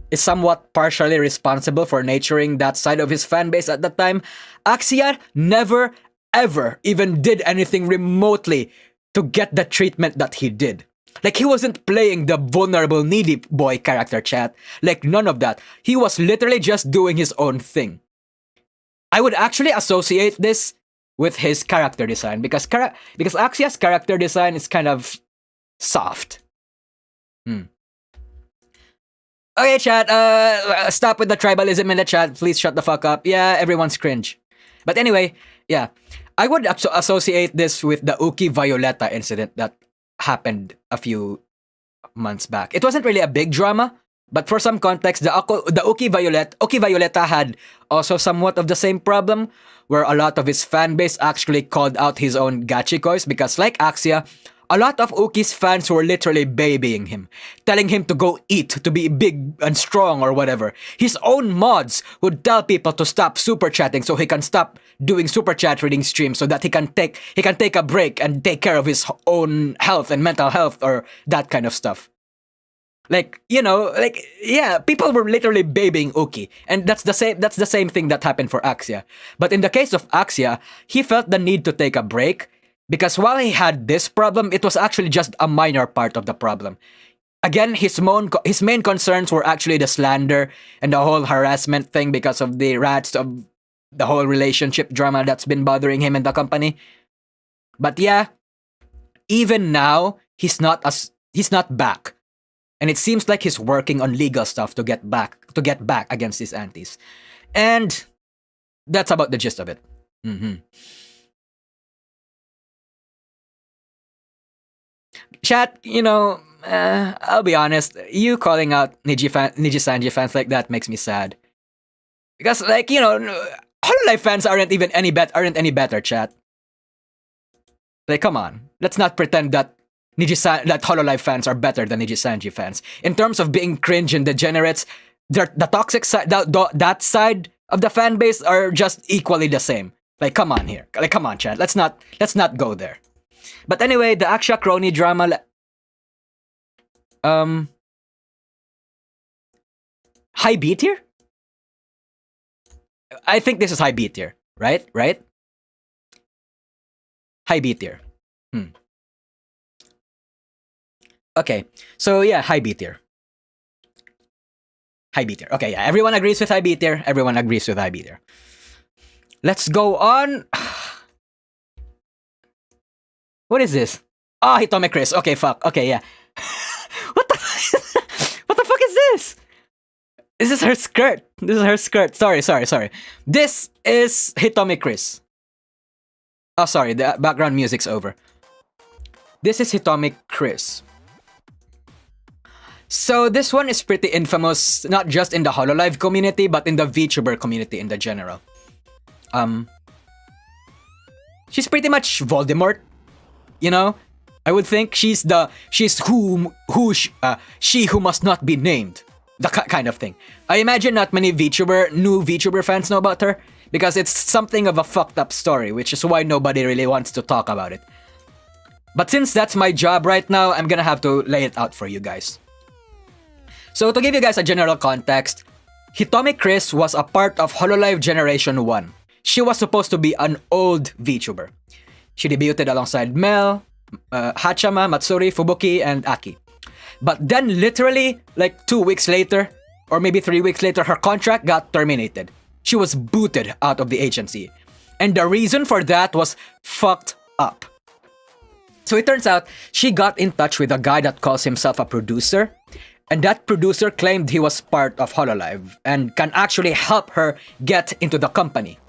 is somewhat partially responsible for nurturing that side of his fanbase at the time, Axia never, ever even did anything remotely to get the treatment that he did. Like, he wasn't playing the vulnerable, needy boy character, chat. Like, none of that. He was literally just doing his own thing. I would actually associate this with his character design because Axia's character design is kind of soft. Okay, chat, stop with the tribalism in the chat. Please shut the fuck up. Yeah, everyone's cringe. But anyway, yeah. I would associate this with the Uki Violeta incident that happened a few months back. It wasn't really a big drama, but for some context, the Uki Violeta had also somewhat of the same problem, where a lot of his fanbase actually called out his own gachikois because, like Axia, a lot of Uki's fans were literally babying him, telling him to go eat, to be big and strong or whatever. His own mods would tell people to stop super chatting so he can stop doing super chat reading streams so that he can take a break and take care of his own health and mental health or that kind of stuff. People were literally babying Uki, and that's the same thing that happened for Axia. But in the case of Axia, he felt the need to take a break because while he had this problem, it was actually just a minor part of the problem. again, his main concerns were actually the slander and the whole harassment thing because of the rats of the whole relationship drama that's been bothering him and the company. But yeah, even now, he's not back. And it seems like he's working on legal stuff to get back against his aunties. And that's about the gist of it. Chat, I'll be honest, you calling out Niji Sanji fans like that makes me sad. Because, Hololive fans aren't any better, chat. Like, come on. Let's not pretend that Hololive fans are better than Niji Sanji fans. In terms of being cringe and degenerates, the toxic side, that side of the fan base are just equally the same. Like, come on here. Like, come on, chat. Let's not go there. But anyway, the Axia Krone drama. High B tier? I think this is high B tier, right? High B tier. Okay, so yeah, high B tier. High B tier. Okay, yeah, everyone agrees with high B tier. Let's go on. What is this? Oh, Hitomi Chris. Okay, fuck. Okay, yeah. What the fuck is this? This is her skirt. Sorry. This is Hitomi Chris. Oh, sorry, the background music's over. This is Hitomi Chris. So this one is pretty infamous, not just in the Hololive community, but in the VTuber community in the general. She's pretty much Voldemort. I would think she's she who must not be named, the kind of thing. I imagine not many new VTuber fans know about her because it's something of a fucked up story, which is why nobody really wants to talk about it. But since that's my job right now, I'm gonna have to lay it out for you guys. So to give you guys a general context, Hitomi Chris was a part of Hololive Generation 1. She was supposed to be an old VTuber. She debuted alongside Mel, Haachama, Matsuri, Fubuki, and Aki. But then literally, 2 weeks later, or maybe 3 weeks later, her contract got terminated. She was booted out of the agency. And the reason for that was fucked up. So it turns out, she got in touch with a guy that calls himself a producer. And that producer claimed he was part of Hololive and can actually help her get into the company.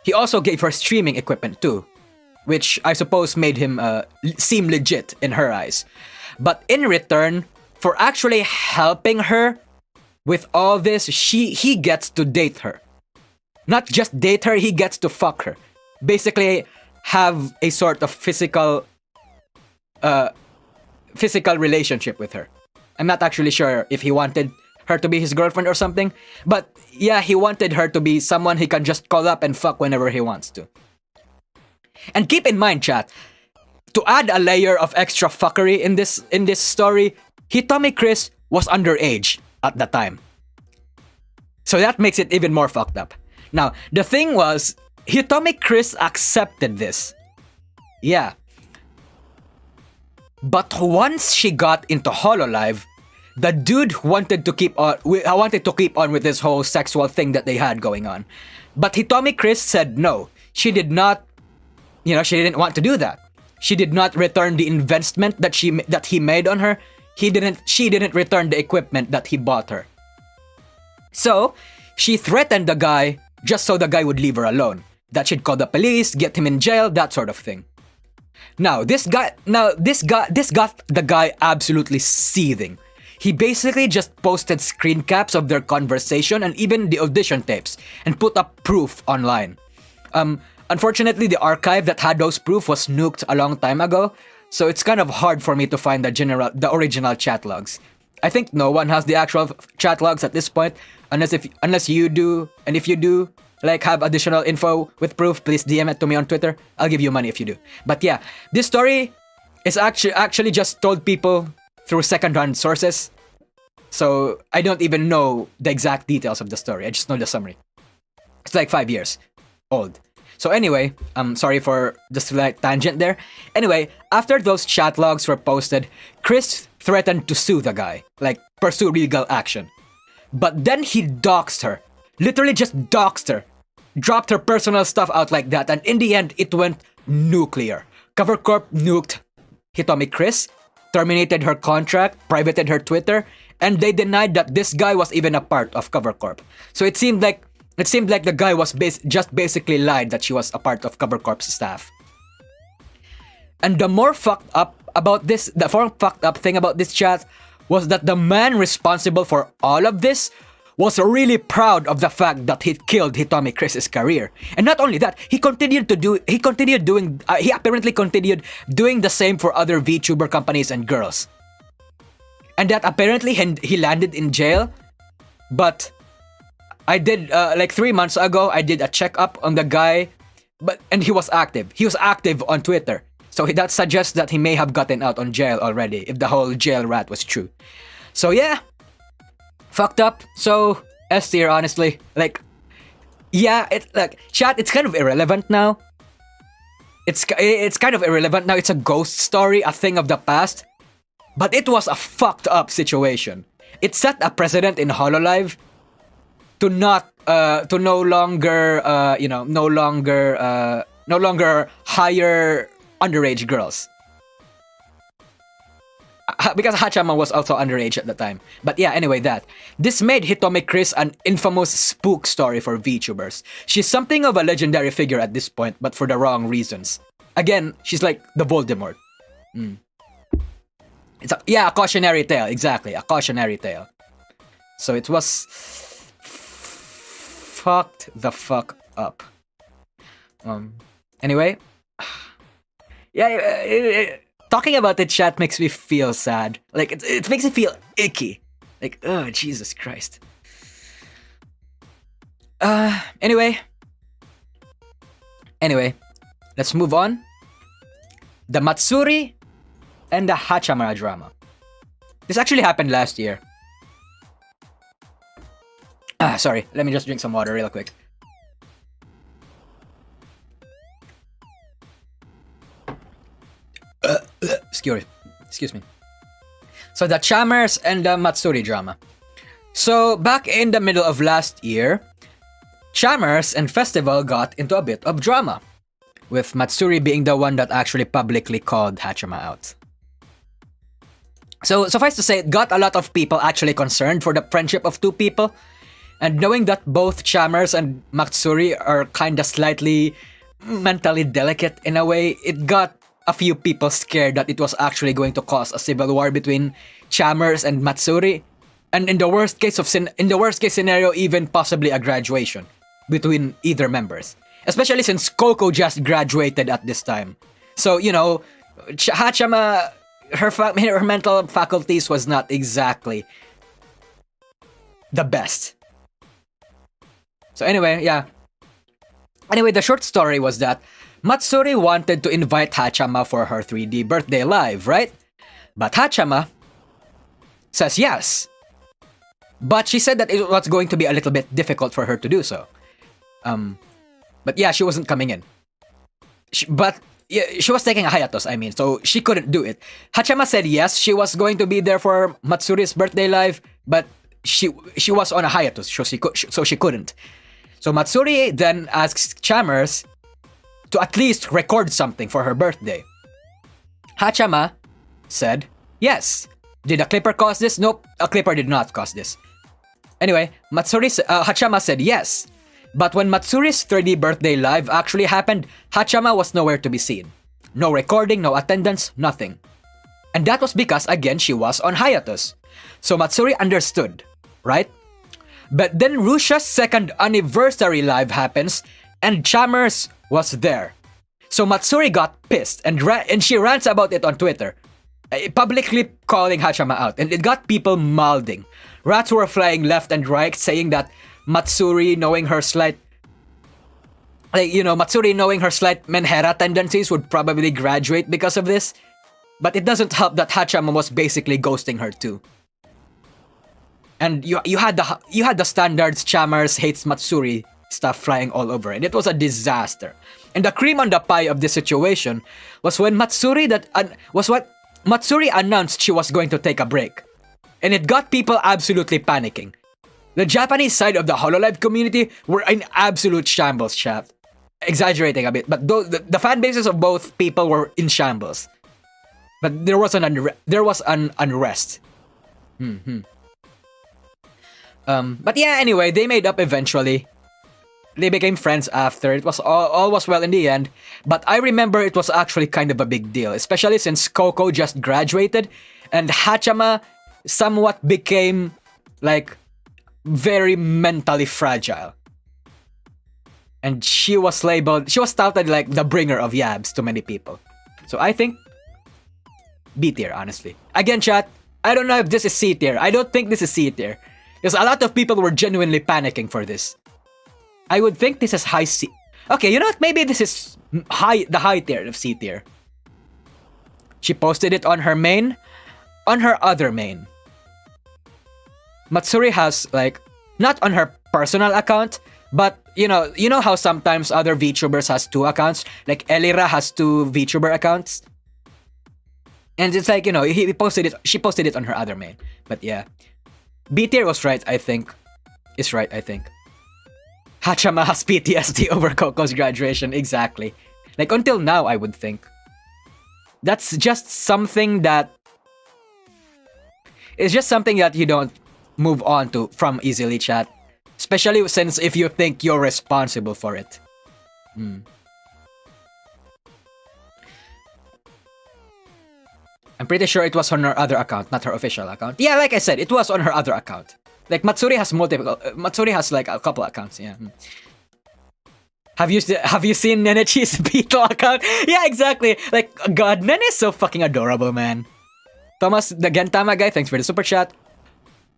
He also gave her streaming equipment too, which I suppose made him seem legit in her eyes. But in return, for actually helping her with all this, he gets to date her. Not just date her, he gets to fuck her. Basically, have a sort of physical relationship with her. I'm not actually sure if he wanted her to be his girlfriend or something, but yeah, he wanted her to be someone he can just call up and fuck whenever he wants to. And keep in mind, chat, to add a layer of extra fuckery in this story, Hitomi Chris was underage at the time. So that makes it even more fucked up. Now, the thing was, Hitomi Chris accepted this. Yeah. But once she got into Hololive, the dude wanted to keep on with this whole sexual thing that they had going on. But Hitomi Chris said no. She did not, she didn't want to do that. She did not return the investment that he made on her. She didn't return the equipment that he bought her. So, she threatened the guy just so the guy would leave her alone. That she'd call the police, get him in jail, that sort of thing. Now, this got the guy absolutely seething. He basically just posted screen caps of their conversation and even the audition tapes and put up proof online. Unfortunately, the archive that had those proof was nuked a long time ago, so it's kind of hard for me to find the original chat logs. I think no one has the actual chat logs at this point, unless you do, and if you do, have additional info with proof, please DM it to me on Twitter. I'll give you money if you do. But yeah, this story is actually just told people through second-hand sources. So I don't even know the exact details of the story. I just know the summary. It's 5 years old. So anyway, sorry for the slight tangent there. Anyway, after those chat logs were posted, Chris threatened to sue the guy, like pursue legal action. But then he doxed her. Literally just doxed her. Dropped her personal stuff out like that, and in the end, it went nuclear. Cover Corp nuked Hitomi Chris, terminated her contract, privated her Twitter, and they denied that this guy was even a part of Cover Corp. So it seemed like the guy was just basically lied that she was a part of Cover Corp's staff. And the more fucked up thing about this chat was that the man responsible for all of this was really proud of the fact that he killed Hitomi Chris's career. And not only that, he apparently continued doing the same for other VTuber companies and girls. And that apparently he landed in jail. But I did, like 3 months ago, I did a checkup on the guy, and he was active. He was active on Twitter. So that suggests that he may have gotten out on jail already, if the whole jail rat was true. So yeah, fucked up. So S tier, honestly. Like, yeah, chat, it's kind of irrelevant now. It's kind of irrelevant now. It's a ghost story, a thing of the past. But it was a fucked up situation. It set a precedent in Hololive to no longer hire underage girls. Because Haachama was also underage at the time. But yeah, anyway, this made Hitomi Chris an infamous spook story for VTubers. She's something of a legendary figure at this point, but for the wrong reasons. Again, she's like the Voldemort. It's a cautionary tale, exactly, a cautionary tale. So it was fucked the fuck up. Anyway, yeah, talking about the chat makes me feel sad. Like, it makes me feel icky. Like, oh, Jesus Christ. Anyway, let's move on. The Matsuri and the Haachama drama. This actually happened last year. Sorry, let me just drink some water real quick. Excuse me. So the Chammers and the Matsuri drama. So back in the middle of last year, Chammers and Festival got into a bit of drama, with Matsuri being the one that actually publicly called Haachama out. So suffice to say, it got a lot of people actually concerned for the friendship of two people, and knowing that both Chammers and Matsuri are kinda slightly mentally delicate in a way, it got a few people scared that it was actually going to cause a civil war between Chammers and Matsuri, and in the worst case scenario, even possibly a graduation between either members. Especially since Coco just graduated at this time. So, you know, Haachama, her mental faculties was not exactly the best. So anyway, yeah. Anyway, the short story was that Matsuri wanted to invite Haachama for her 3D birthday live, right? But Haachama says yes. But she said that it was going to be a little bit difficult for her to do so. But yeah, she wasn't coming in. She was taking a hiatus, so she couldn't do it. Haachama said yes, she was going to be there for Matsuri's birthday live, but she was on a hiatus, so she couldn't. So Matsuri then asks Chammers to at least record something for her birthday. Haachama said yes. Did a clipper cause this? Nope, a clipper did not cause this. Anyway, Haachama said yes. But when Matsuri's 3D birthday live actually happened, Haachama was nowhere to be seen. No recording, no attendance, nothing. And that was because, again, she was on hiatus. So Matsuri understood, right? But then Rusha's 2nd anniversary live happens, and Chammers was there. So Matsuri got pissed, and she rants about it on Twitter, publicly calling Haachama out, and it got people mouthing. Rats were flying left and right, saying that Matsuri, knowing her slight menhera tendencies, would probably graduate because of this. But it doesn't help that Haachama was basically ghosting her too. And you had the standards Chammers hates Matsuri stuff flying all over it. It was a disaster. And the cream on the pie of this situation was when Matsuri announced she was going to take a break. And it got people absolutely panicking. The Japanese side of the Hololive community were in absolute shambles, chat. Exaggerating a bit, but the fan bases of both people were in shambles. But there was an unrest. But yeah, anyway, they made up eventually. They became friends after. It was all was well in the end. But I remember it was actually kind of a big deal, especially since Coco just graduated and Haachama somewhat became like very mentally fragile. And she was touted like the bringer of yabs to many people. So I think B tier, honestly. Again, chat, I don't know if this is C tier. I don't think this is C tier. Because a lot of people were genuinely panicking for this. I would think this is high C. Okay, you know what? Maybe this is the high tier of C tier. She posted it on her main, on her other main. Matsuri has like, not on her personal account, but you know how sometimes other VTubers has 2 accounts? Like Elira has 2 VTuber accounts. And it's like, she posted it on her other main. But yeah. B tier was right, I think. Is right, I think. Haachama has PTSD over Coco's graduation, exactly. Like until now, I would think. That's just something that... It's just something that you don't move on to from easily, chat. Especially since if you think you're responsible for it. I'm pretty sure it was on her other account, not her official account. Yeah, like I said, it was on her other account. Like Matsuri has Matsuri has like a couple accounts, yeah. Have you seen Nenechi's Beetle account? Yeah, exactly. Like, God, Nene is so fucking adorable, man. Thomas, the Gentama guy, thanks for the super chat.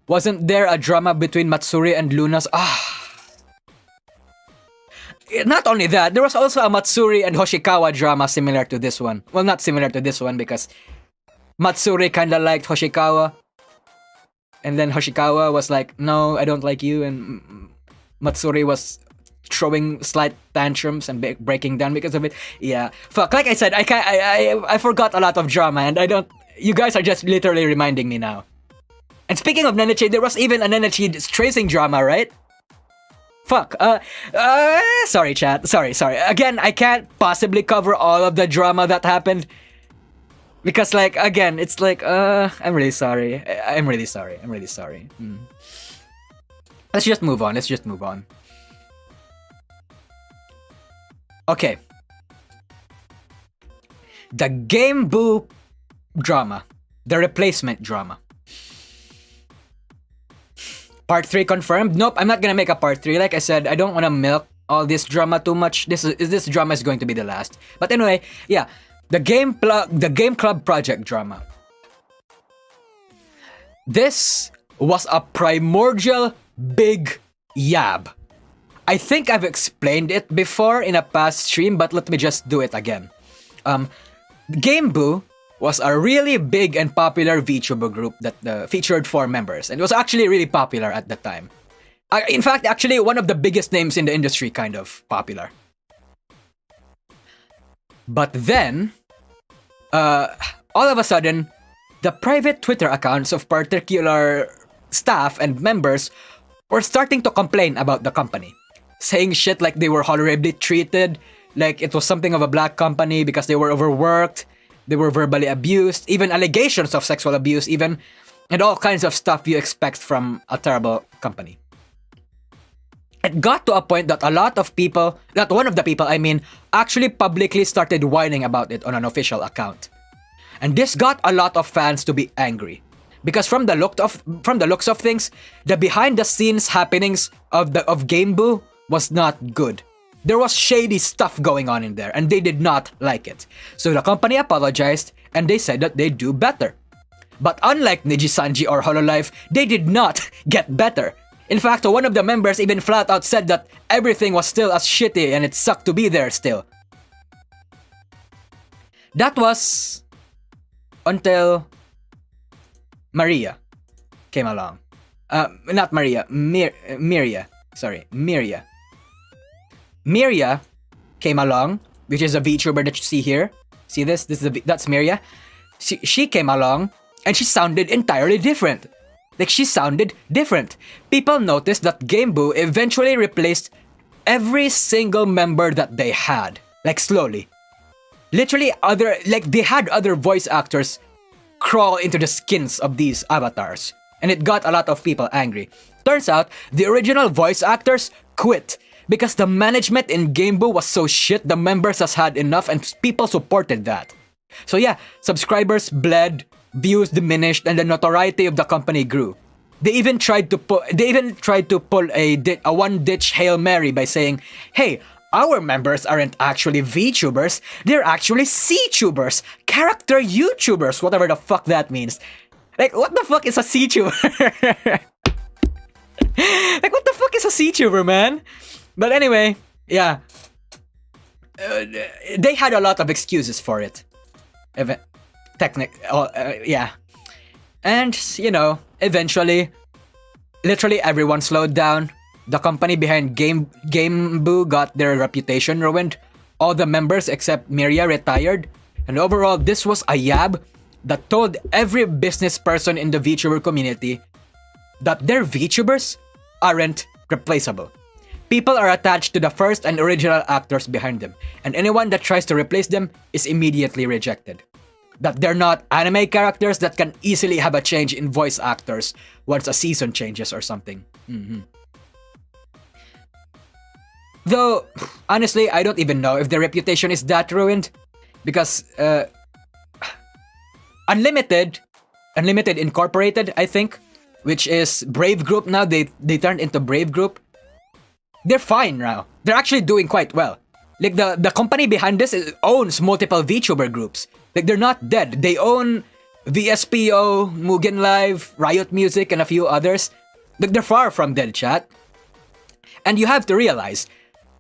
Wasn't there a drama between Matsuri and Luna's? Not only that, there was also a Matsuri and Hoshikawa drama similar to this one. Well, not similar to this one because Matsuri kinda liked Hoshikawa. And then Hoshikawa was like, no, I don't like you. And Matsuri was throwing slight tantrums and breaking down because of it. Yeah. Fuck, like I said, I forgot a lot of drama and I don't... You guys are just literally reminding me now. And speaking of Nenechi, there was even a Nenechi tracing drama, right? Fuck. Sorry, chat. Sorry. Again, I can't possibly cover all of the drama that happened. Because, like, again, it's like, I'm really sorry. I'm really sorry. Let's just move on. Okay. The Game Boo drama. The replacement drama. Part 3 confirmed? Nope, I'm not gonna make a part 3. Like I said, I don't wanna milk all this drama too much. This drama is going to be the last. But anyway, yeah. The Game Club project drama. This was a primordial big yab. I think I've explained it before in a past stream, but let me just do it again. Game Boo was a really big and popular VTuber group that featured 4 members, and it was actually really popular at the time. In fact, actually one of the biggest names in the industry, kind of popular. But then, all of a sudden, the private Twitter accounts of particular staff and members were starting to complain about the company. Saying shit like they were horribly treated, like it was something of a black company because they were overworked, they were verbally abused, even allegations of sexual abuse, even, and all kinds of stuff you expect from a terrible company. It got to a point that one of the people, actually publicly started whining about it on an official account. And this got a lot of fans to be angry. Because from the looks of things, the behind the scenes happenings of Game Boo was not good. There was shady stuff going on in there, and they did not like it. So the company apologized, and they said that they'd do better. But unlike Nijisanji or Hololive, they did not get better. In fact, one of the members even flat out said that everything was still as shitty and it sucked to be there still. That was until Maria came along. Not Maria, Miria. Sorry, Miria. Miria came along, which is a VTuber that you see here. See this? That's Miria. She came along and she sounded entirely different. Like, she sounded different. People noticed that Gameboo eventually replaced every single member that they had. Like, slowly. Literally, they had other voice actors crawl into the skins of these avatars. And it got a lot of people angry. Turns out, the original voice actors quit. Because the management in Gameboo was so shit, the members has had enough and people supported that. So yeah, subscribers bled, views diminished, and the notoriety of the company grew. They even tried to pull a one-ditch Hail Mary by saying, "Hey, our members aren't actually VTubers, they're actually C-tubers, character YouTubers," whatever the fuck that means. Like, what the fuck is a C-tuber? Like, what the fuck is a C-tuber, man? But anyway, yeah. They had a lot of excuses for it. Yeah. And, eventually, literally everyone slowed down. The company behind Gameboo got their reputation ruined. All the members except Miria retired. And overall, this was a yab that told every business person in the VTuber community that their VTubers aren't replaceable. People are attached to the first and original actors behind them, and anyone that tries to replace them is immediately rejected. That they're not anime characters that can easily have a change in voice actors once a season changes or something. Though, honestly, I don't even know if their reputation is that ruined, because Unlimited Incorporated, I think, which is Brave Group now, they turned into Brave Group. They're fine now. They're actually doing quite well. Like, the company behind this owns multiple VTuber groups. Like, they're not dead. They own VSPO, Mugen Live, Riot Music, and a few others. Like, they're far from dead, chat. And you have to realize,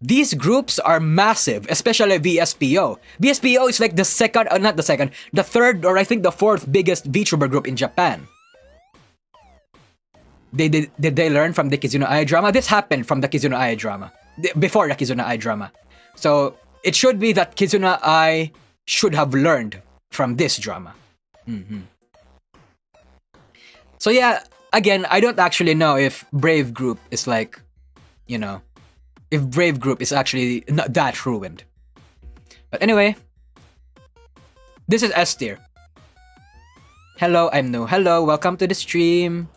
these groups are massive, especially VSPO. VSPO is like the third or I think the fourth biggest VTuber group in Japan. Did they learn from the Kizuno Ai drama? This happened from the Kizuno Ai drama. Before the Kizuno Ai drama. So, it should be that Kizuno Ai should have learned from this drama. So yeah, again, I don't actually know if Brave Group is like, if Brave Group is actually not that ruined. But anyway, this is S tier. Hello, I'm new. Hello, welcome to the stream.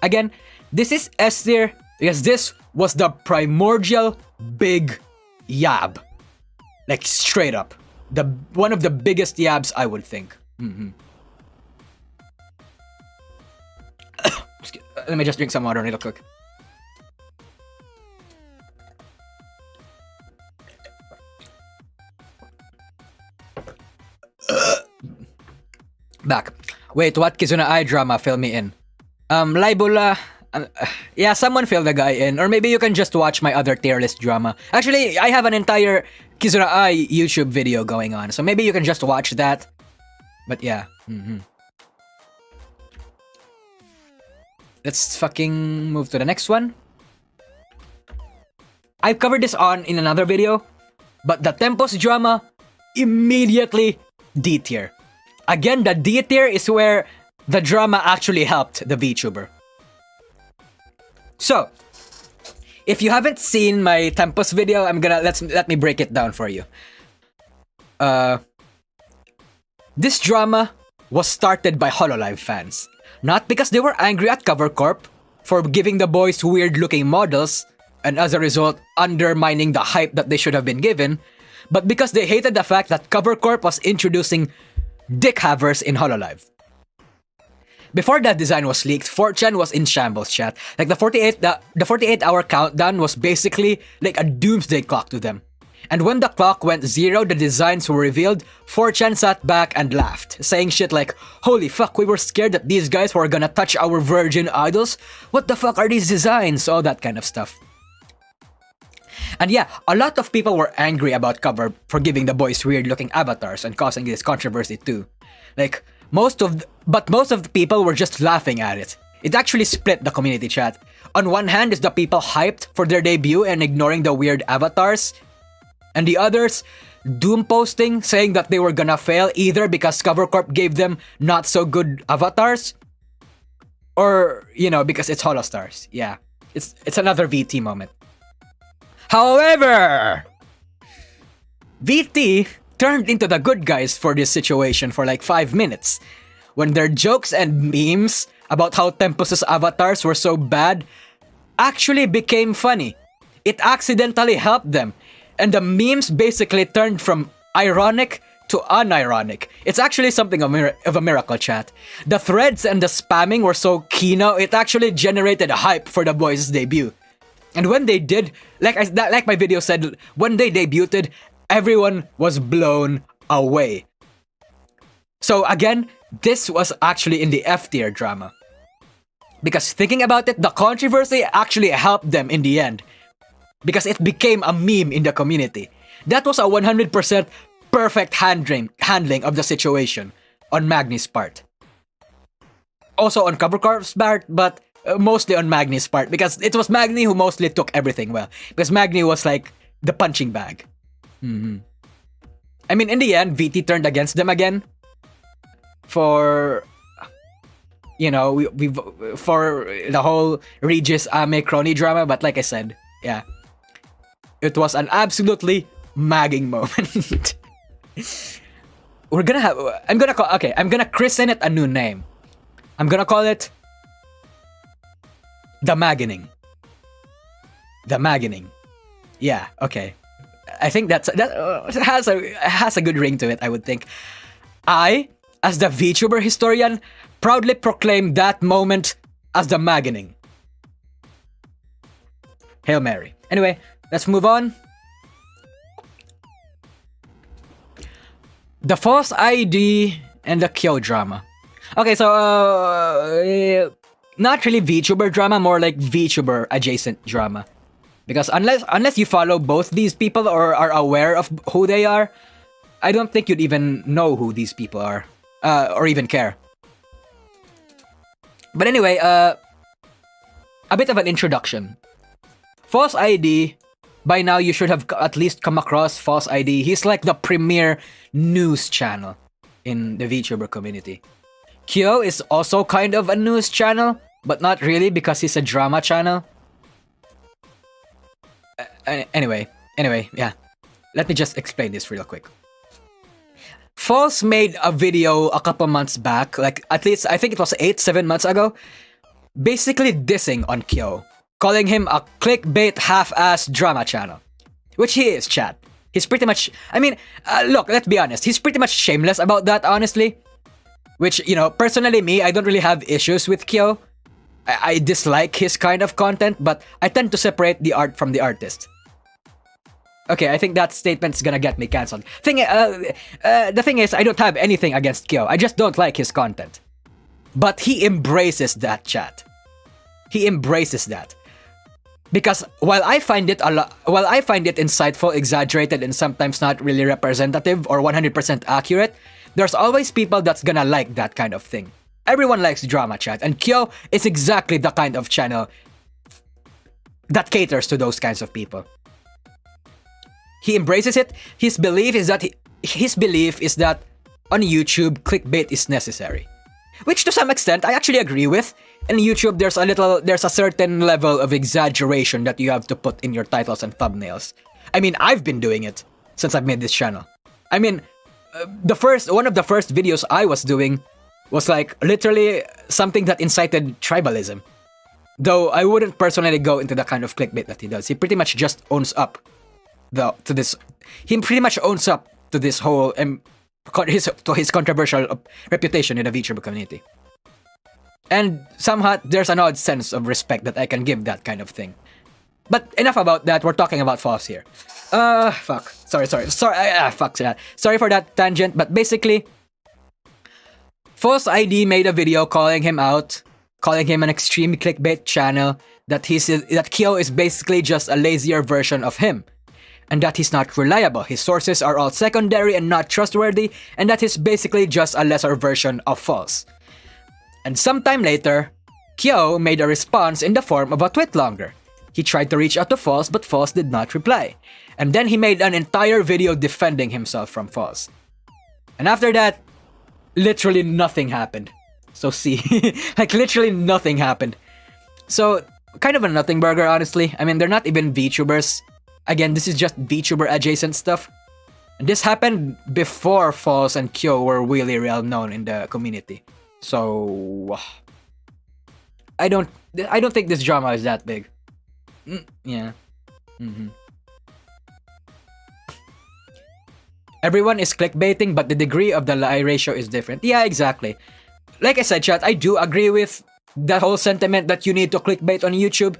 Again, this is S tier because this was the primordial big yab. Like, straight up. One of the biggest yabs, I would think. Let me just drink some water real quick. Back. Wait, what Kizuno Ai drama? Fill me in. Laibula. Yeah, someone fill the guy in. Or maybe you can just watch my other tier list drama. Actually, I have an entire Kizuno Ai YouTube video going on. So maybe you can just watch that. But yeah. Let's fucking move to the next one. I've covered this in another video. But the Tempus drama, immediately D tier. Again, the D tier is where the drama actually helped the VTuber. So, if you haven't seen my Tempus video, let me break it down for you. This drama was started by Hololive fans. Not because they were angry at Cover Corp for giving the boys weird-looking models, and as a result, undermining the hype that they should have been given, but because they hated the fact that Cover Corp was introducing dick havers in Hololive. Before that design was leaked, 4chan was in shambles, chat. Like, the 48-hour countdown was basically like a doomsday clock to them. And when the clock went 0, the designs were revealed, 4chan sat back and laughed, saying shit like, "Holy fuck, we were scared that these guys were gonna touch our virgin idols? What the fuck are these designs?" All that kind of stuff. And yeah, a lot of people were angry about Cover for giving the boys weird-looking avatars and causing this controversy too. Like, most of the people were just laughing at it. It actually split the community, chat. on one hand is the people hyped for their debut and ignoring the weird avatars, and the others doom posting, saying that they were gonna fail either because Cover Corp gave them not so good avatars, or, you know, because it's Holostars. Yeah, it's another VT moment. However, VT turned into the good guys for this situation for like 5 minutes, when their jokes and memes about how Tempus's avatars were so bad actually became funny. It accidentally helped them, and the memes basically turned from ironic to unironic. It's actually something of a miracle, chat. The threads and the spamming were so kino, it actually generated hype for the boys' debut. And when they did, like my video said, when they debuted, everyone was blown away. So again, this was actually in the F tier drama. Because thinking about it, the controversy actually helped them in the end. Because it became a meme in the community. That was a 100% perfect handling of the situation on Magni's part. Also on Cover Corp's part, but mostly on Magni's part. Because it was Magni who mostly took everything well. Because Magni was like the punching bag. I mean, in the end, VT turned against them again. For, you know, for the whole Regis Ame Kronii drama. But like I said, yeah, it was an absolutely magging moment. I'm gonna christen it a new name. I'm gonna call it the Maggining. The Maggining. Yeah, okay. I think that has a good ring to it, I would think. I, as the VTuber historian, proudly proclaim that moment as the Maggining. Hail Mary. Anyway, let's move on. The FalseID and the Kyo drama. Okay, so not really VTuber drama, more like VTuber adjacent drama. Because unless you follow both these people or are aware of who they are, I don't think you'd even know who these people are, or even care. But anyway, a bit of an introduction. FalseID, by now you should have at least come across FalseID. He's like the premier news channel in the VTuber community. Kyo is also kind of a news channel, but not really because he's a drama channel. Anyway, yeah. Let me just explain this real quick. False made a video a couple months back, like at least I think it was 7 months ago, basically dissing on Kyo, calling him a clickbait half-ass drama channel. Which he is, chat. He's pretty much, I mean, look, let's be honest, he's pretty much shameless about that, honestly. Which, you know, personally me, I don't really have issues with Kyo. I dislike his kind of content, but I tend to separate the art from the artist. Okay, I think that statement's gonna get me cancelled. The thing is, I don't have anything against Kyo. I just don't like his content. But he embraces that, chat. He embraces that. Because while I find it insightful, exaggerated, and sometimes not really representative or 100% accurate, there's always people that's gonna like that kind of thing. Everyone likes drama, chat, and Kyo is exactly the kind of channel that caters to those kinds of people. He embraces it. His belief is that on YouTube, clickbait is necessary. Which to some extent, I actually agree with. In YouTube, there's a certain level of exaggeration that you have to put in your titles and thumbnails. I mean, I've been doing it since I've made this channel. I mean, one of the first videos I was doing was like literally something that incited tribalism. Though I wouldn't personally go into the kind of clickbait that he does. He pretty much just owns up to this whole to his controversial reputation in the VTuber community. And somehow there's an odd sense of respect that I can give that kind of thing. But enough about that. We're talking about False here. Fuck. Sorry. Fuck. Sorry for that tangent. But basically, FalseID made a video calling him out, calling him an extreme clickbait channel, that Kyo is basically just a lazier version of him, and that he's not reliable. His sources are all secondary and not trustworthy, and that he's basically just a lesser version of False. And sometime later, Kyo made a response in the form of a tweet longer. He tried to reach out to False, but False did not reply. And then he made an entire video defending himself from False. And after that, literally nothing happened. So see, like literally nothing happened. So, kind of a nothing burger, honestly. I mean, they're not even VTubers. Again, this is just VTuber adjacent stuff. And this happened before False and Kyo were really well known in the community. So, I don't think this drama is that big. Yeah. Everyone is clickbaiting, but the degree of the lie ratio is different. Yeah, exactly. Like I said, chat, I do agree with the whole sentiment that you need to clickbait on YouTube.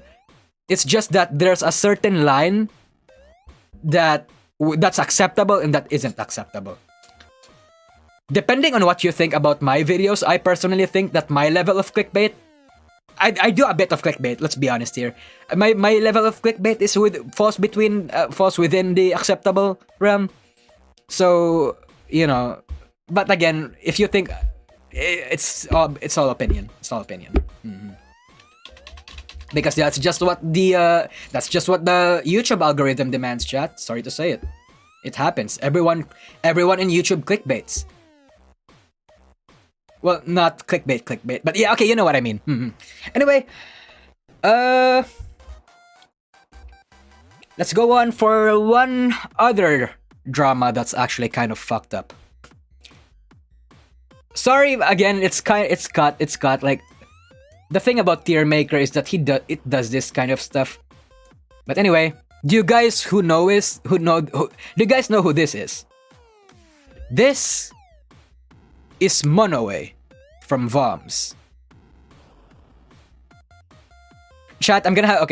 It's just that there's a certain line that's acceptable and that isn't acceptable. Depending on what you think about my videos, I personally think that my level of clickbait, I do a bit of clickbait, let's be honest here. My level of clickbait is falls within the acceptable realm. So, you know, but again, if you think it's all opinion. It's all opinion. Because that's just what the YouTube algorithm demands, chat. Sorry to say it. It happens. Everyone in YouTube clickbaits. Well, not clickbait, but yeah, okay, you know what I mean. Anyway, let's go on for one other drama that's actually kind of fucked up. Sorry, again, it's got like the thing about Tier Maker is that it does this kind of stuff. But anyway, do you guys know who this is? This is Monoe from VOMS. Chat, I'm gonna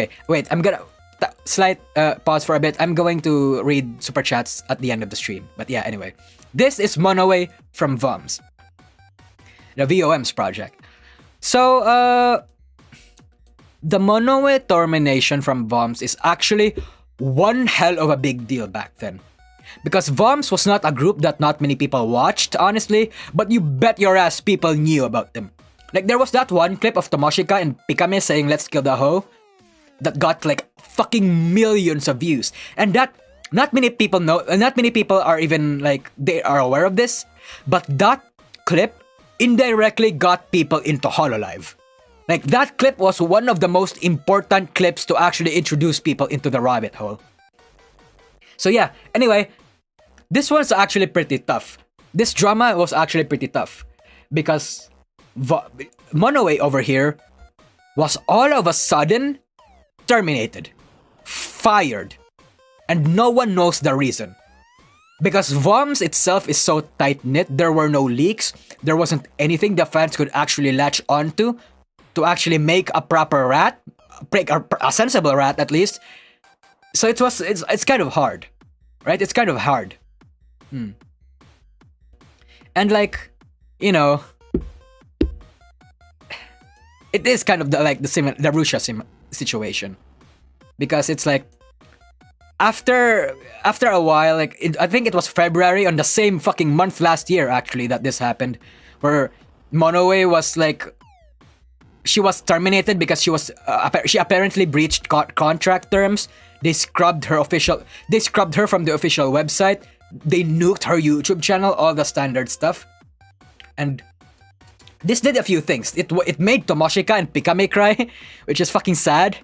slight pause for a bit. I'm going to read super chats at the end of the stream. But yeah, anyway, this is Monoe from VOMS, the VOM's project. So, the Monoe termination from VOMS is actually one hell of a big deal back then. Because VOMS was not a group that not many people watched, honestly, but you bet your ass people knew about them. Like, there was that one clip of Tomoshika and Pikame saying, "Let's kill the hoe," that got like fucking millions of views. And that, not many people know, not many people are even like, they are aware of this, but that clip indirectly got people into Hololive. Like, that clip was one of the most important clips to actually introduce people into the rabbit hole. So yeah, anyway, this one's actually pretty tough. This drama was actually pretty tough. Because Monoe over here was all of a sudden terminated, fired, and no one knows the reason. Because VOMS itself is so tight-knit, there were no leaks, there wasn't anything the fans could actually latch onto to actually make a proper rat, a sensible rat at least. So it's kind of hard, right? It's kind of hard. And like, you know, it is kind of the Russia situation. Because it's like, after a while, like I think it was February on the same fucking month last year actually that this happened, where Monoe was like, she was terminated because she apparently breached contract terms. They scrubbed her from the official website. They nuked her YouTube channel, all the standard stuff. And this did a few things. It made Tomoshika and Pikame cry, which is fucking sad.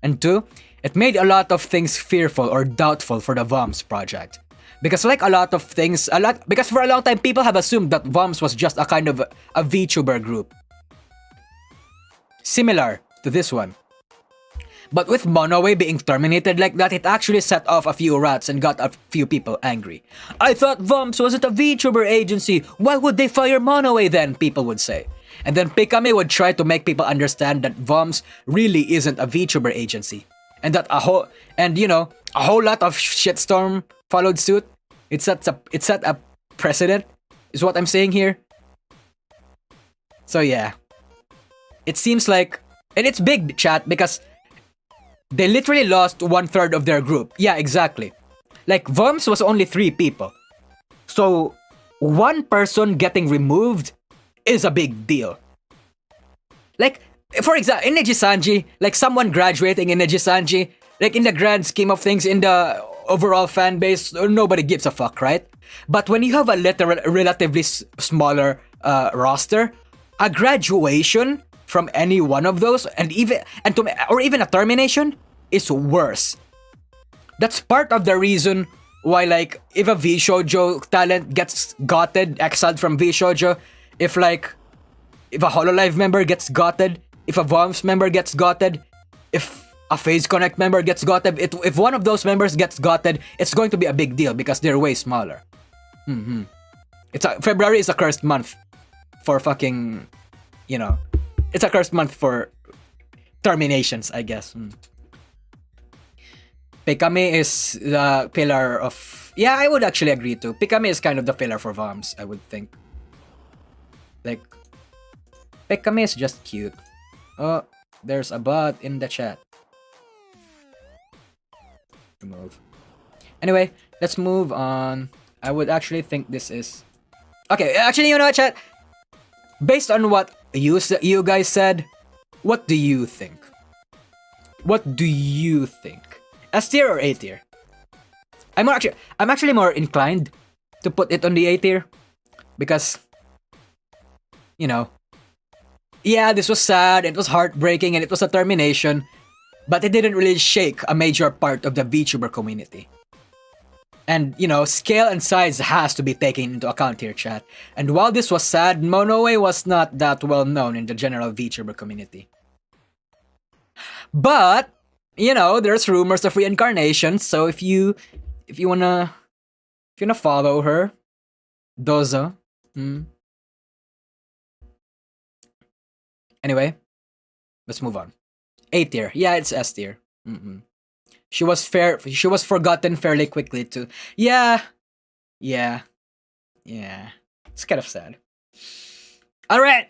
And two, it made a lot of things fearful or doubtful for the VOMS project. Because like a lot of things, because for a long time people have assumed that VOMS was just a kind of a VTuber group. Similar to this one. But with Monoe being terminated like that, it actually set off a few rats and got a few people angry. "I thought VOMS wasn't a VTuber agency. Why would they fire Monoe then?" people would say. And then Pikame would try to make people understand that VOMS really isn't a VTuber agency. And that a whole lot of shitstorm followed suit. It set a precedent, is what I'm saying here. So yeah. It seems like, and it's big, chat, because they literally lost 1/3 of their group. Yeah, exactly. Like, VOMS was only 3 people. So, one person getting removed is a big deal. Like, For example, in Neji-sanji, like someone graduating in Neji-sanji, like in the grand scheme of things, in the overall fan base, nobody gives a fuck, right? But when you have a relatively smaller roster, a graduation from any one of those, or even a termination, is worse. That's part of the reason why, like, if a V-shoujo talent gets gotted, exiled from V-shoujo, if a Hololive member gets gotted, if a VOMS member gets gotted, if a Phase Connect member gets gotted, if one of those members gets gotted, it's going to be a big deal because they're way smaller. February is a cursed month for fucking, it's a cursed month for terminations, I guess. Pikami is the pillar of... Yeah, I would actually agree too. Pikami is kind of the pillar for VOMs, I would think. Like, Pikami is just cute. Oh, there's a bot in the chat. Remove. Anyway, let's move on. I would actually think this is... Okay, actually, you know what, chat? Based on what you guys said, what do you think? What do you think? S tier or A tier? I'm actually more inclined to put it on the A tier because, yeah, this was sad, it was heartbreaking, and it was a termination, but it didn't really shake a major part of the VTuber community. And, scale and size has to be taken into account here, chat. And while this was sad, Monoe was not that well known in the general VTuber community. But, there's rumors of reincarnation, so if you wanna follow her, dozo. Anyway, let's move on. A tier. Yeah, it's S tier. She was forgotten fairly quickly too. Yeah. It's kind of sad. Alright.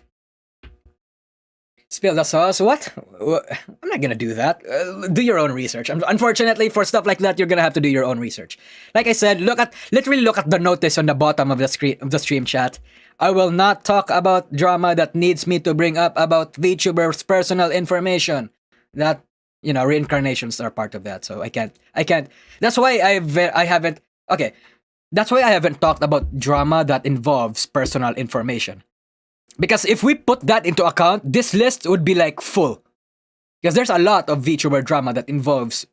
Spill the sauce. What? I'm not gonna do that. Do your own research. Unfortunately, for stuff like that, you're gonna have to do your own research. Like I said, literally look at the notice on the bottom of the stream chat. I will not talk about drama that needs me to bring up about VTubers' personal information. That, reincarnations are part of that, so I can't. That's why I haven't. Okay, that's why I haven't talked about drama that involves personal information. Because if we put that into account, this list would be like full. Because there's a lot of VTuber drama that involves,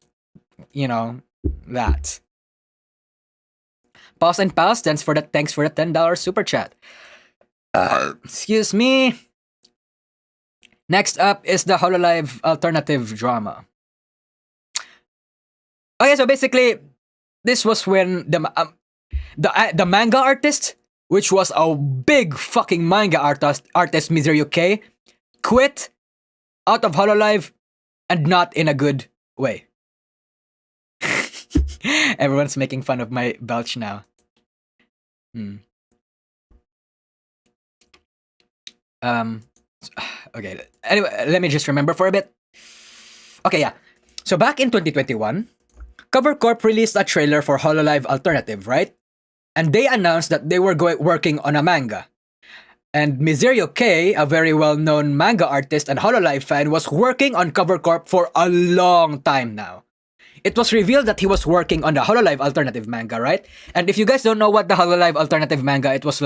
that. Pause and pause. Thanks for the $10 super chat. Excuse me. Next up is the Hololive Alternative drama. Okay, so basically, this was when the manga artist, which was a big fucking manga artist Mizurio K, quit out of Hololive, and not in a good way. Everyone's making fun of my belch now. Okay, anyway, let me just remember for a bit. Okay, yeah. So back in 2021, Cover Corp released a trailer for Hololive Alternative, right? And they announced that they were working on a manga. And Mizurio K, a very well-known manga artist and Hololive fan, was working on Cover Corp for a long time now. It was revealed that he was working on the Hololive Alternative manga, right? And if you guys don't know what the Hololive Alternative manga, it was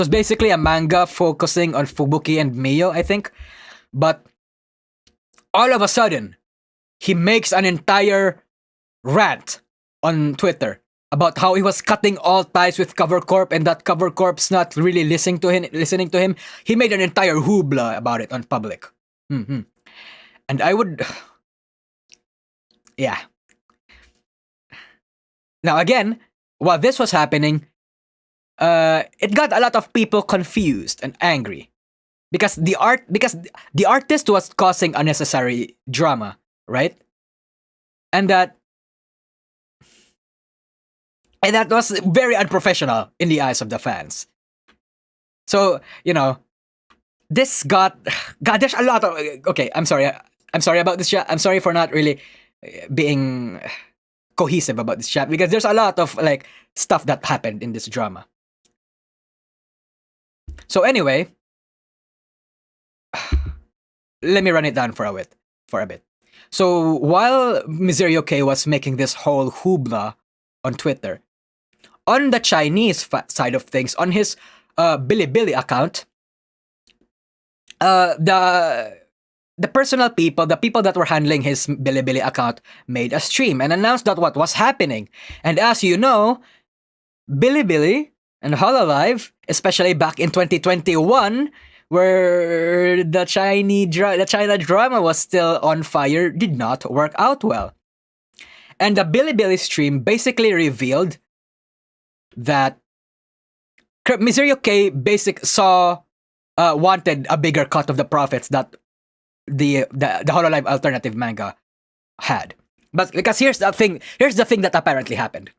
basically a manga focusing on Fubuki and Mio, I think. But all of a sudden, he makes an entire rant on Twitter about how he was cutting all ties with Cover Corp and that Cover Corp's not really listening to him. He made an entire hoopla about it on public. And I would... Yeah. Now again, while this was happening, it got a lot of people confused and angry because the artist was causing unnecessary drama, right? And that was very unprofessional in the eyes of the fans. So, this got there's a lot of... Okay, I'm sorry about this chat. I'm sorry for not really being cohesive about this chat because there's a lot of stuff that happened in this drama. So anyway, let me run it down for a bit. So while Miserio K was making this whole hoopla on Twitter, on the Chinese side of things, on his Bilibili account, the personal people, the people that were handling his Bilibili account, made a stream and announced that what was happening. And as you know, Bilibili and Hololive, especially back in 2021, where the China drama was still on fire, did not work out well. And the Bilibili stream basically revealed that Miserio K wanted a bigger cut of the profits that the Hololive Alternative manga had. But because here's the thing that apparently happened.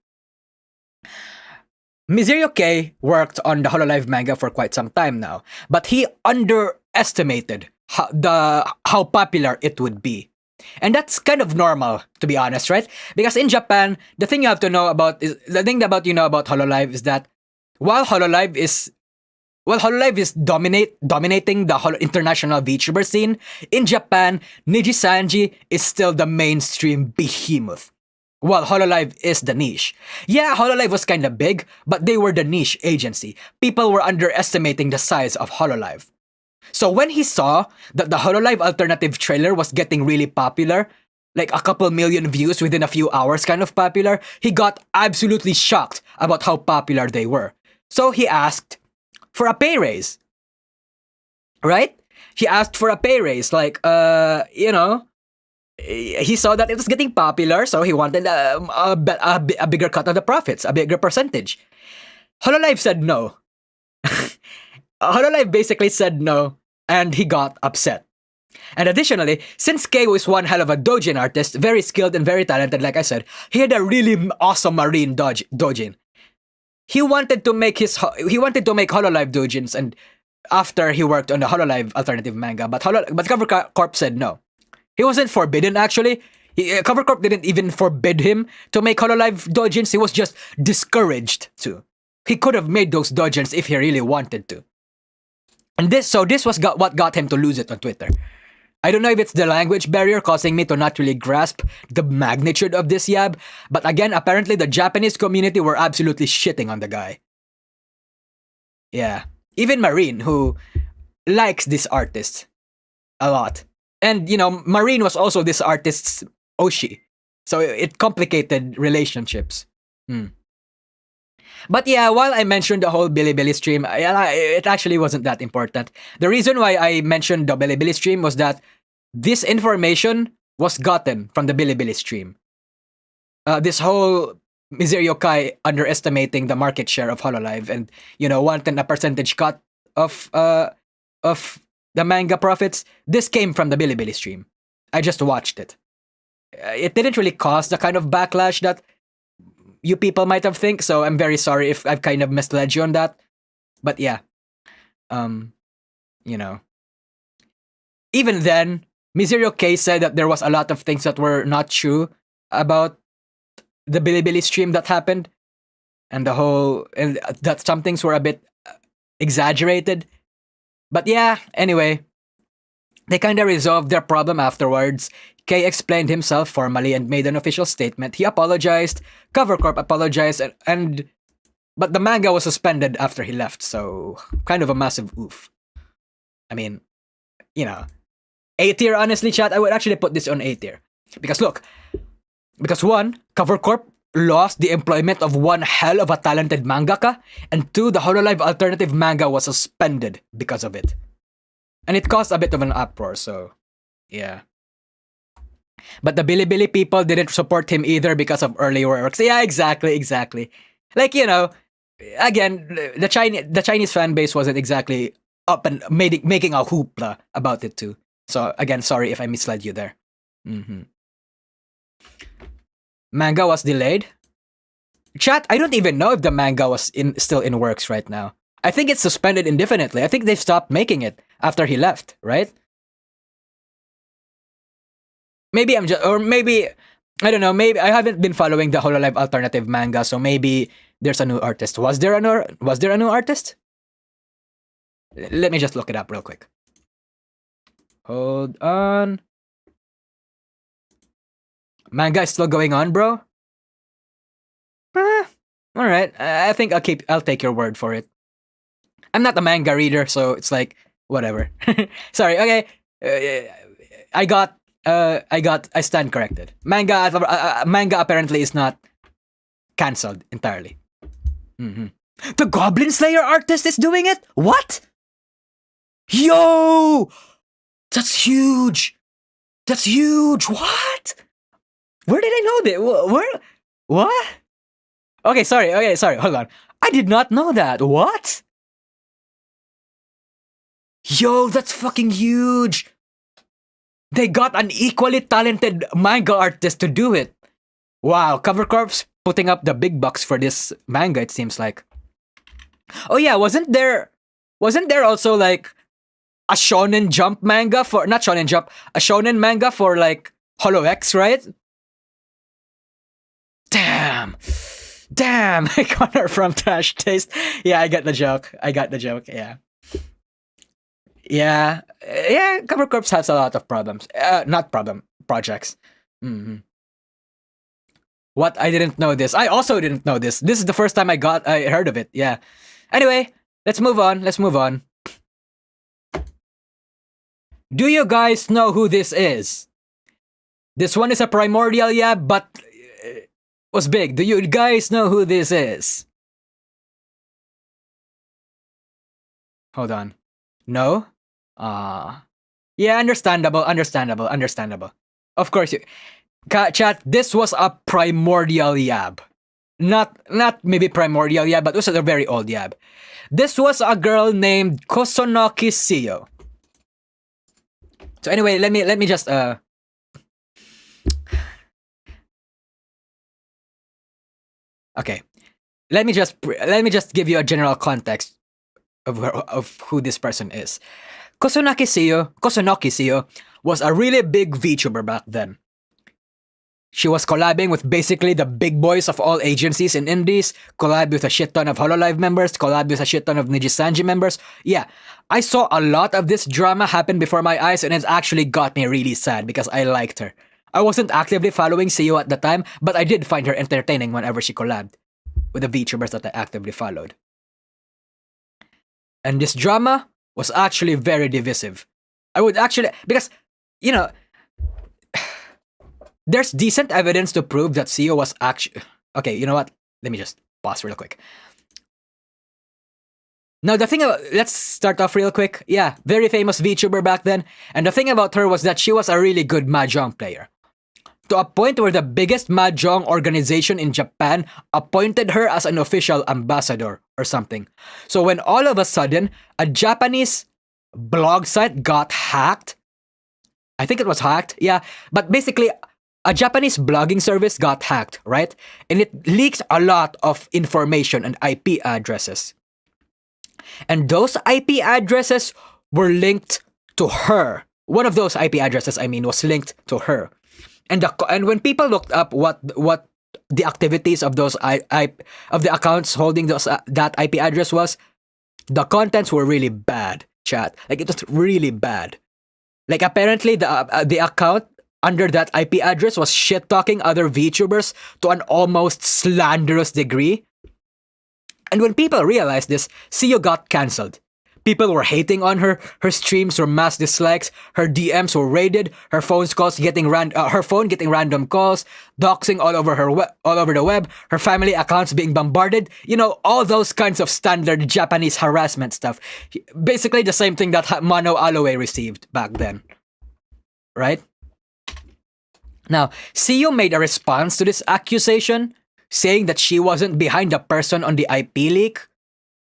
Miserio K worked on the Hololive manga for quite some time now, but he underestimated how popular it would be. And that's kind of normal, to be honest, right? Because in Japan, the thing you have to know about about Hololive is that while Hololive is dominating the international VTuber scene, in Japan, Nijisanji is still the mainstream behemoth, while Hololive is the niche. Yeah, Hololive was kinda big, but they were the niche agency. People were underestimating the size of Hololive. So when he saw that the Hololive Alternative trailer was getting really popular, like a couple million views within a few hours kind of popular, he got absolutely shocked about how popular they were. So he asked for a pay raise. Right? He asked for a pay raise, like, he saw that it was getting popular, so he wanted a bigger cut of the profits, a bigger percentage. Hololive said no. Hololive basically said no, and he got upset. And additionally, since Kyo is one hell of a doujin artist, very skilled and very talented, like I said, he had a really awesome marine doujin. He wanted to make Hololive doujins, and after he worked on the Hololive Alternative manga, but Cover Corp said no. He wasn't forbidden, actually. Cover Corp didn't even forbid him to make Hololive doujins. He was just discouraged to. He could have made those doujins if he really wanted to. And this was what got him to lose it on Twitter. I don't know if it's the language barrier causing me to not really grasp the magnitude of this yab, but again, apparently the Japanese community were absolutely shitting on the guy. Yeah. Even Marine, who likes this artist a lot. And, Marine was also this artist's Oshi. So it complicated relationships. But yeah, while I mentioned the whole Bilibili stream, it actually wasn't that important. The reason why I mentioned the Bilibili stream was that this information was gotten from the Bilibili stream. This whole Miserio Kai underestimating the market share of Hololive and, wanting a percentage cut of the manga profits, this came from the Bilibili stream. I just watched it. It didn't really cause the kind of backlash that you people might have think, so I'm very sorry if I've kind of misled you on that. But yeah. Even then, Miserio K said that there was a lot of things that were not true about the Bilibili stream that happened. And that some things were a bit exaggerated. But yeah, anyway, they kinda resolved their problem afterwards. Kay explained himself formally and made an official statement. He apologized, Cover Corp apologized, but the manga was suspended after he left, so kind of a massive oof. I mean, A tier, honestly, chat, I would actually put this on A tier. Because one, Cover Corp lost the employment of one hell of a talented mangaka, and two, the Hololive Alternative manga was suspended because of it. And it caused a bit of an uproar, so yeah. But the Bilibili people didn't support him either because of early works. Yeah, exactly. Like, again, the Chinese fan base wasn't exactly up and making a hoopla about it too. So again, sorry if I misled you there. Manga was delayed. Chat, I don't even know if the manga was still in works right now. I think it's suspended indefinitely. I think they've stopped making it after he left, right? Maybe I don't know, maybe I haven't been following the Hololive Alternative manga, so maybe there's a new artist. Was there a new artist? Let me just look it up real quick. Hold on. Manga is still going on, bro? Alright. I think I'll take your word for it. I'm not a manga reader, so it's like, whatever. Sorry, okay. I stand corrected. Manga apparently is not cancelled entirely. Mm-hmm. The Goblin Slayer artist is doing it? What? Yo! That's huge! That's huge! What? Where did I know that? Where? What? Okay, sorry, hold on. I did not know that. What? Yo, that's fucking huge! They got an equally talented manga artist to do it. Wow, Cover Corp's putting up the big bucks for this manga, it seems like. Oh yeah, wasn't there also like a Shonen Jump manga for, not Shonen Jump, a Shonen manga for like Holo X, right? Damn, Connor from Trash Taste. Yeah, I got the joke, yeah. Cover Corps has a lot of problems. Projects. Mm-hmm. What? I didn't know this. I also didn't know this. This is the first time I heard of it. Yeah. Anyway, let's move on. Do you guys know who this is? This one is a primordial yab, but was big. Do you guys know who this is? Hold on. No? Yeah, understandable. Of course, chat, this was a primordial yab. Not maybe primordial yab, but it was a very old yab. This was a girl named Kotonoki Seo. So anyway, let me just okay. Let me just give you a general context of who this person is. Kotonoki Seo was a really big VTuber back then. She was collabing with basically the big boys of all agencies and indies, collabed with a shit ton of Hololive members, collabed with a shit ton of Nijisanji members. Yeah, I saw a lot of this drama happen before my eyes, and it actually got me really sad because I liked her. I wasn't actively following Seo at the time, but I did find her entertaining whenever she collabed with the VTubers that I actively followed. And this drama was actually very divisive. I would actually, because, you know, there's decent evidence to prove that Seo was actually... Okay, you know what? Let me just pause real quick. Now, the thing about... Let's start off real quick. Yeah, very famous VTuber back then. And the thing about her was that she was a really good Mahjong player. To a point where the biggest Mahjong organization in Japan appointed her as an official ambassador or something. So when all of a sudden, a Japanese blog site got hacked... I think it was hacked, yeah. But basically... a Japanese blogging service got hacked, right? And it leaks a lot of information and IP addresses. And those IP addresses were linked to her. One of those IP addresses, was linked to her. And when people looked up what the activities of those of the accounts holding that IP address was, the contents were really bad, chat. Like, it was really bad. Like, apparently the account under that IP address was shit-talking other VTubers to an almost slanderous degree. And when people realized this, Seo got cancelled. People were hating on her, her streams were mass dislikes, her DMs were raided, her phone getting random calls, doxing all over the web, her family accounts being bombarded, you know, all those kinds of standard Japanese harassment stuff. Basically the same thing that Monoe Aloe received back then. Right? Now, Seo made a response to this accusation, saying that she wasn't behind the person on the IP leak.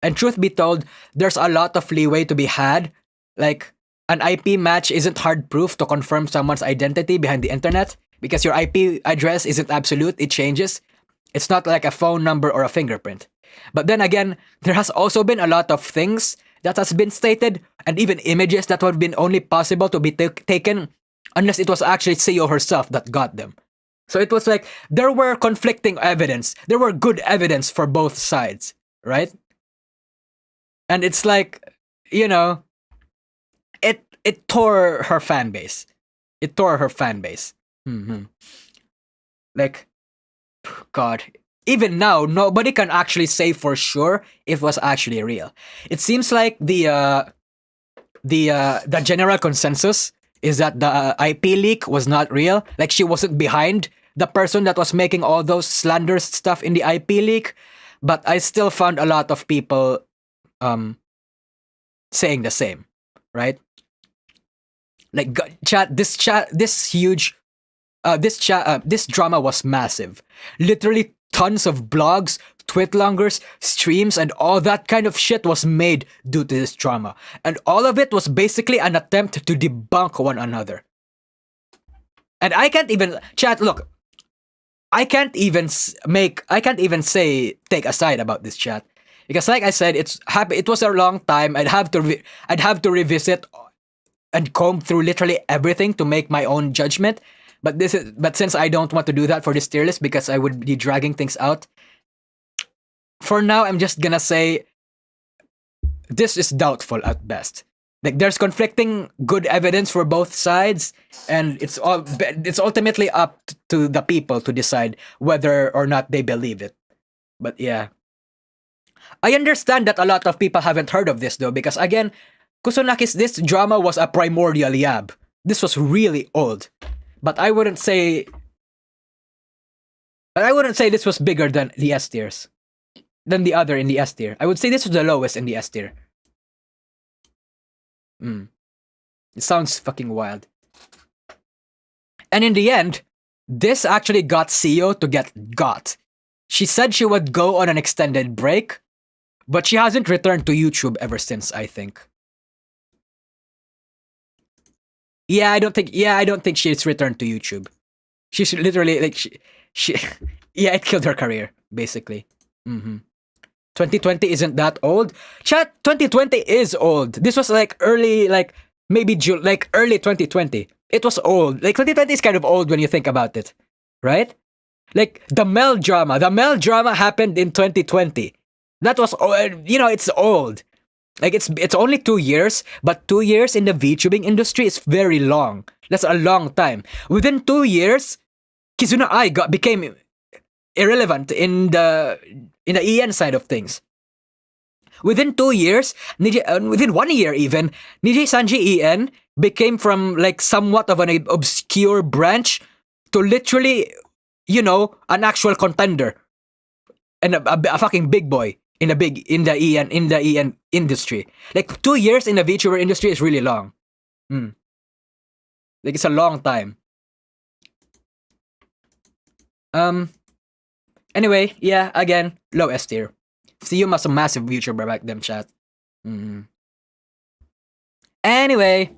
And truth be told, there's a lot of leeway to be had. Like, an IP match isn't hard proof to confirm someone's identity behind the internet, because your IP address isn't absolute, it changes. It's not like a phone number or a fingerprint. But then again, there has also been a lot of things that has been stated, and even images that would have been only possible to be taken unless it was actually Seo herself that got them. So it was like, there were conflicting evidence. There were good evidence for both sides, right? And it's like, you know, it it tore her fan base. It tore her fan base. Like, God, even now, nobody can actually say for sure if it was actually real. It seems like the general consensus is that the IP leak was not real. Like, she wasn't behind the person that was making all those slanderous stuff in the IP leak. But I still found a lot of people saying the same, right? Like, this drama was massive. Literally tons of blogs, tweetlongers, streams, and all that kind of shit was made due to this drama. And all of it was basically an attempt to debunk one another. And I can't even, chat, look, I can't even say take a side about this, chat. Because like I said, it was a long time. I'd have to revisit and comb through literally everything to make my own judgment. But since I don't want to do that for this tier list because I would be dragging things out, for now I'm just gonna say this is doubtful at best. Like, there's conflicting good evidence for both sides, and it's ultimately up to the people to decide whether or not they believe it. But yeah, I understand that a lot of people haven't heard of this though, because again, this drama was a primordial yab. This was really old. But I wouldn't say this was bigger than the S tiers. Than the other in the S tier. I would say this was the lowest in the S tier. It sounds fucking wild. And in the end, this actually got Seo to get got. She said she would go on an extended break, but she hasn't returned to YouTube ever since, I think. Yeah, I don't think she's returned to YouTube. She's literally like she yeah, it killed her career basically. 2020 isn't that old. Chat, 2020 is old. This was like early, like maybe early 2020. It was old. Like 2020 is kind of old when you think about it, right? Like the Mel drama happened in 2020. That was, it's old. Like, it's only 2 years, but 2 years in the VTubing industry is very long. That's a long time. Within 2 years, Kizuna Ai became irrelevant in the EN side of things. Within 2 years, within 1 year even, Niji Sanji EN became from like somewhat of an obscure branch to literally, an actual contender and a fucking big boy in the EN industry. Like 2 years in the VTuber industry is really long. Like, it's a long time. Anyway, yeah, again, low S tier. Seo was a massive VTuber back then, chat. Anyway.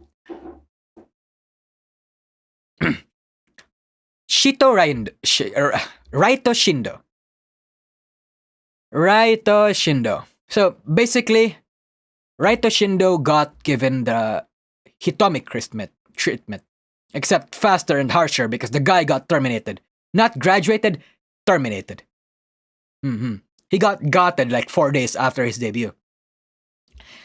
Raito Shindo. So basically, Raito Shindo got given the Hitomi Chris treatment, except faster and harsher because the guy got terminated. Not graduated, terminated. He got gotted like 4 days after his debut.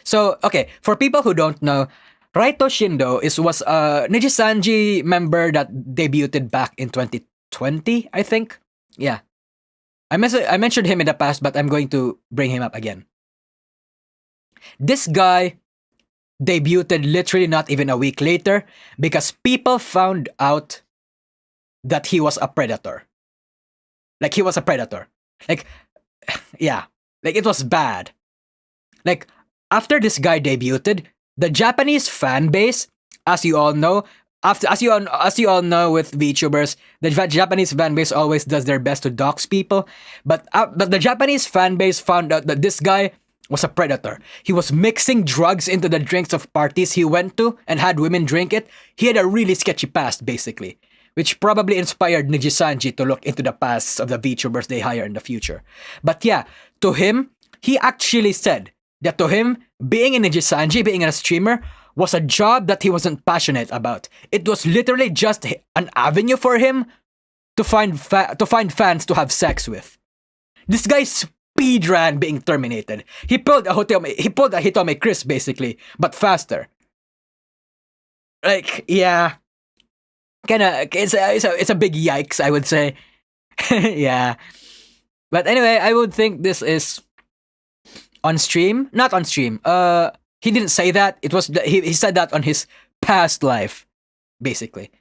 So, okay, for people who don't know, Raito Shindo was a Nijisanji member that debuted back in 2020, I think. Yeah. I mentioned him in the past, but I'm going to bring him up again. This guy debuted literally not even a week later because people found out that he was a predator. Like, he was a predator. Like, yeah. Like, it was bad. Like, after this guy debuted, the Japanese fan base, as you all know, as you all know with VTubers, the Japanese fan base always does their best to dox people. But the Japanese fan base found out that this guy was a predator. He was mixing drugs into the drinks of parties he went to and had women drink it. He had a really sketchy past, basically, which probably inspired Nijisanji to look into the pasts of the VTubers they hire in the future. But yeah, to him, he actually said that to him, being in Nijisanji, being a streamer, was a job that he wasn't passionate about. It was literally just an avenue for him to find fans to have sex with. This guy speedran being terminated. He pulled a Hitomi Chris basically, but faster. Like, yeah, kind of. It's a big yikes, I would say. Yeah, but anyway, I would think this is on stream, not on stream. He didn't say that. It was he said that on his past life, basically.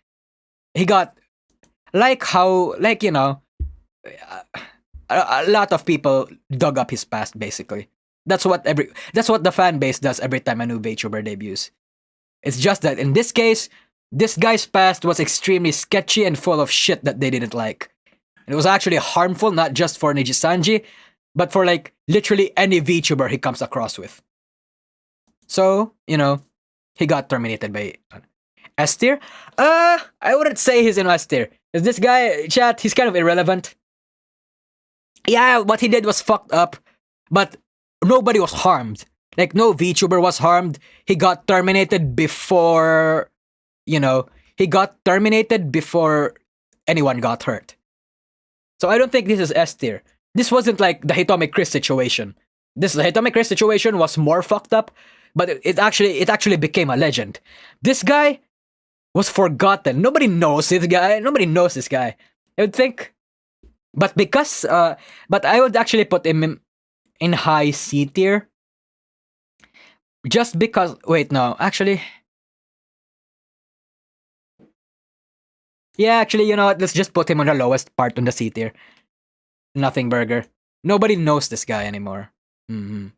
He got like you know, a lot of people dug up his past. Basically, that's what the fan base does every time a new VTuber debuts. It's just that in this case, this guy's past was extremely sketchy and full of shit that they didn't like. It was actually harmful, not just for Nijisanji, but for like literally any VTuber he comes across with. So, you know, he got terminated by S tier. I wouldn't say he's in S tier. Is this guy, chat, he's kind of irrelevant. Yeah, what he did was fucked up, but nobody was harmed. Like, no VTuber was harmed. He got terminated before, you know, he got terminated before anyone got hurt. So I don't think this is S tier. This wasn't like the Hitomi Chris situation. The Hitomi Chris situation was more fucked up, but it actually became a legend. This guy was forgotten. Nobody knows this guy. Nobody knows this guy. I would think, but I would actually put him in high C tier. Just because, wait, no, actually. Yeah, actually, you know what? Let's just put him on the lowest part on the C tier. Nothing burger. Nobody knows this guy anymore. Mm-hmm.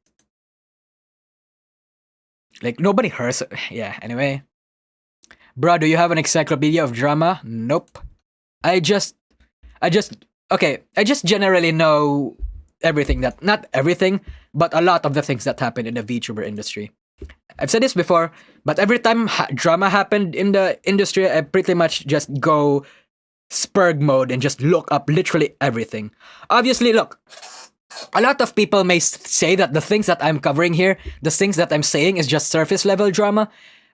Like, nobody hears. Yeah, anyway. Bro, do you have an encyclopedia of drama? Nope. I just generally know everything that, not everything, but a lot of the things that happen in the VTuber industry. I've said this before, but every time drama happened in the industry, I pretty much just go Spurg mode and just look up literally everything. Obviously, look, a lot of people may say that the things that I'm covering here, the things that I'm saying is just surface level drama,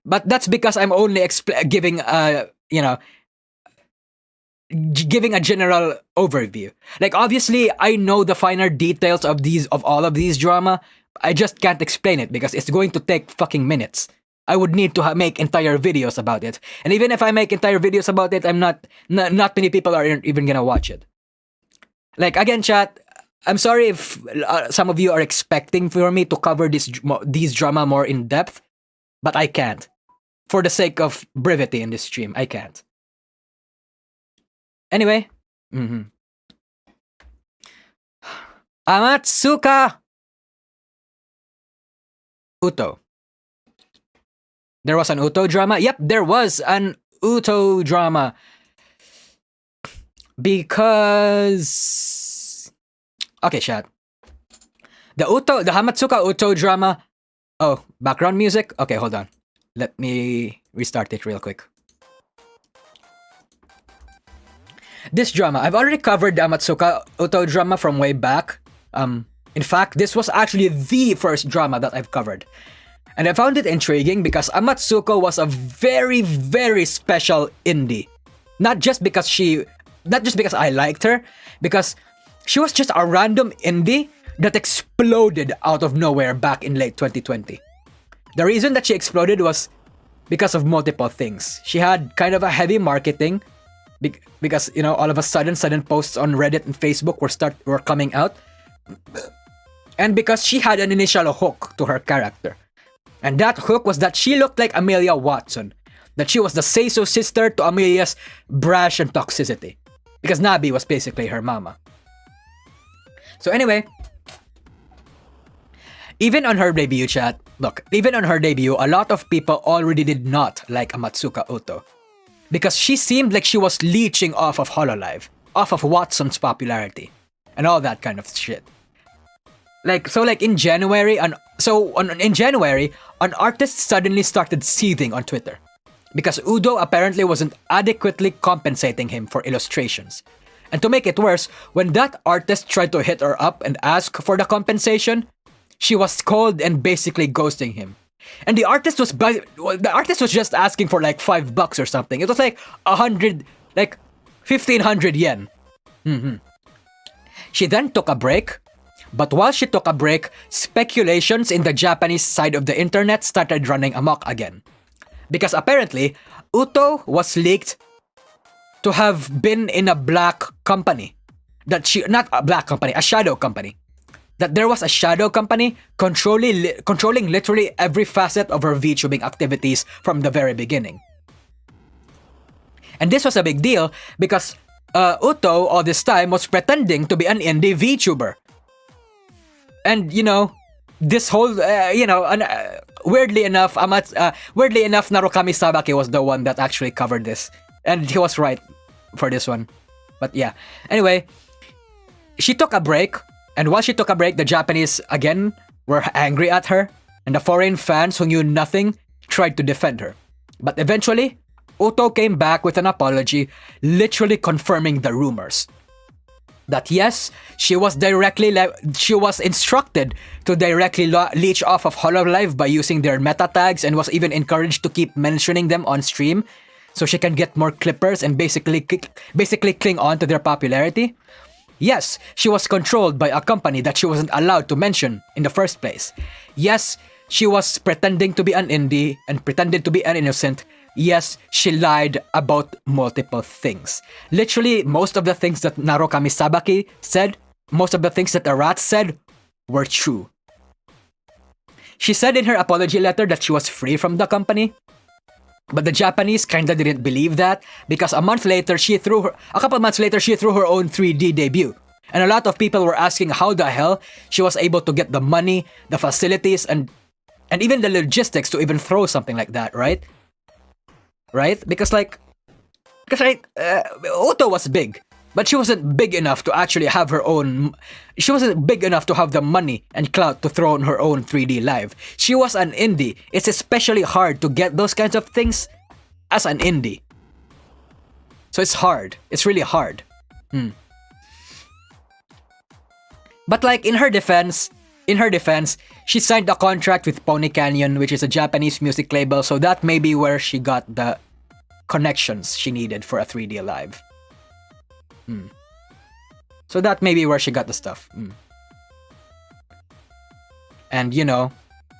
but that's because I'm only giving a general overview. Like, obviously, I know the finer details of all of these drama. I just can't explain it because it's going to take fucking minutes. I would need to make entire videos about it. And even if I make entire videos about it, I'm not many people are even gonna watch it. Like, again, chat, I'm sorry if some of you are expecting for me to cover these drama more in depth, but I can't. For the sake of brevity in this stream, I can't. Anyway. Amatsuka Uto. There was an Uto drama? Yep, there was an Uto drama. Because... Okay, chat. The Hamatsuka Uto drama... Oh, background music? Okay, hold on. Let me restart it real quick. This drama, I've already covered the Amatsuka Uto drama from way back. In fact, this was actually the first drama that I've covered. And I found it intriguing because Amatsuko was a very, very special indie. Not just because I liked her, because she was just a random indie that exploded out of nowhere back in late 2020. The reason that she exploded was because of multiple things. She had kind of a heavy marketing, because, you know, all of a sudden posts on Reddit and Facebook were coming out. And because she had an initial hook to her character. And that hook was that she looked like Amelia Watson. That she was the say-so sister to Amelia's brash and toxicity. Because Nabi was basically her mama. So anyway, even on her debut, chat, look, even on her debut, a lot of people already did not like Amatsuka Uto. Because she seemed like she was leeching off of Hololive, off of Watson's popularity, and all that kind of shit. In January, an artist suddenly started seething on Twitter because Udo apparently wasn't adequately compensating him for illustrations. And to make it worse, when that artist tried to hit her up and ask for the compensation, she was cold and basically ghosting him. And the artist was just asking for like $5 or something. It was like 1,500 yen. She then took a break. But while she took a break, speculations in the Japanese side of the internet started running amok again. Because apparently, Uto was leaked to have been in a black company. Not a black company, a shadow company. That there was a shadow company controlling literally every facet of her VTubing activities from the very beginning. And this was a big deal because Uto all this time was pretending to be an indie VTuber. And this whole weirdly enough, Narukami Sabaki was the one that actually covered this, and he was right for this one. But yeah, anyway, she took a break, and while she took a break, the Japanese again were angry at her, and the foreign fans who knew nothing tried to defend her. But eventually, Uto came back with an apology, literally confirming the rumors. That yes, she was instructed to directly leech off of Hololive by using their meta tags, and was even encouraged to keep mentioning them on stream so she can get more clippers and basically cling on to their popularity. Yes, she was controlled by a company that she wasn't allowed to mention in the first place. Yes, she was pretending to be an indie and pretended to be an innocent. Yes, she lied about multiple things. Literally, most of the things that Narukami Sabaki said, most of the things that Arat said, were true. She said in her apology letter that she was free from the company, but the Japanese kinda didn't believe that, because a couple months later, she threw her own 3D debut. And a lot of people were asking how the hell she was able to get the money, the facilities, and even the logistics to even throw something like that, right? Right? Because Uto was big, but she wasn't big enough to actually have her own. She wasn't big enough to have the money and clout to throw on her own 3D live. She was an indie. It's especially hard to get those kinds of things as an indie. So it's hard. It's really hard. But in her defense, she signed a contract with Pony Canyon, which is a Japanese music label, so that may be where she got the connections she needed for a 3D live. So that may be where she got the stuff. And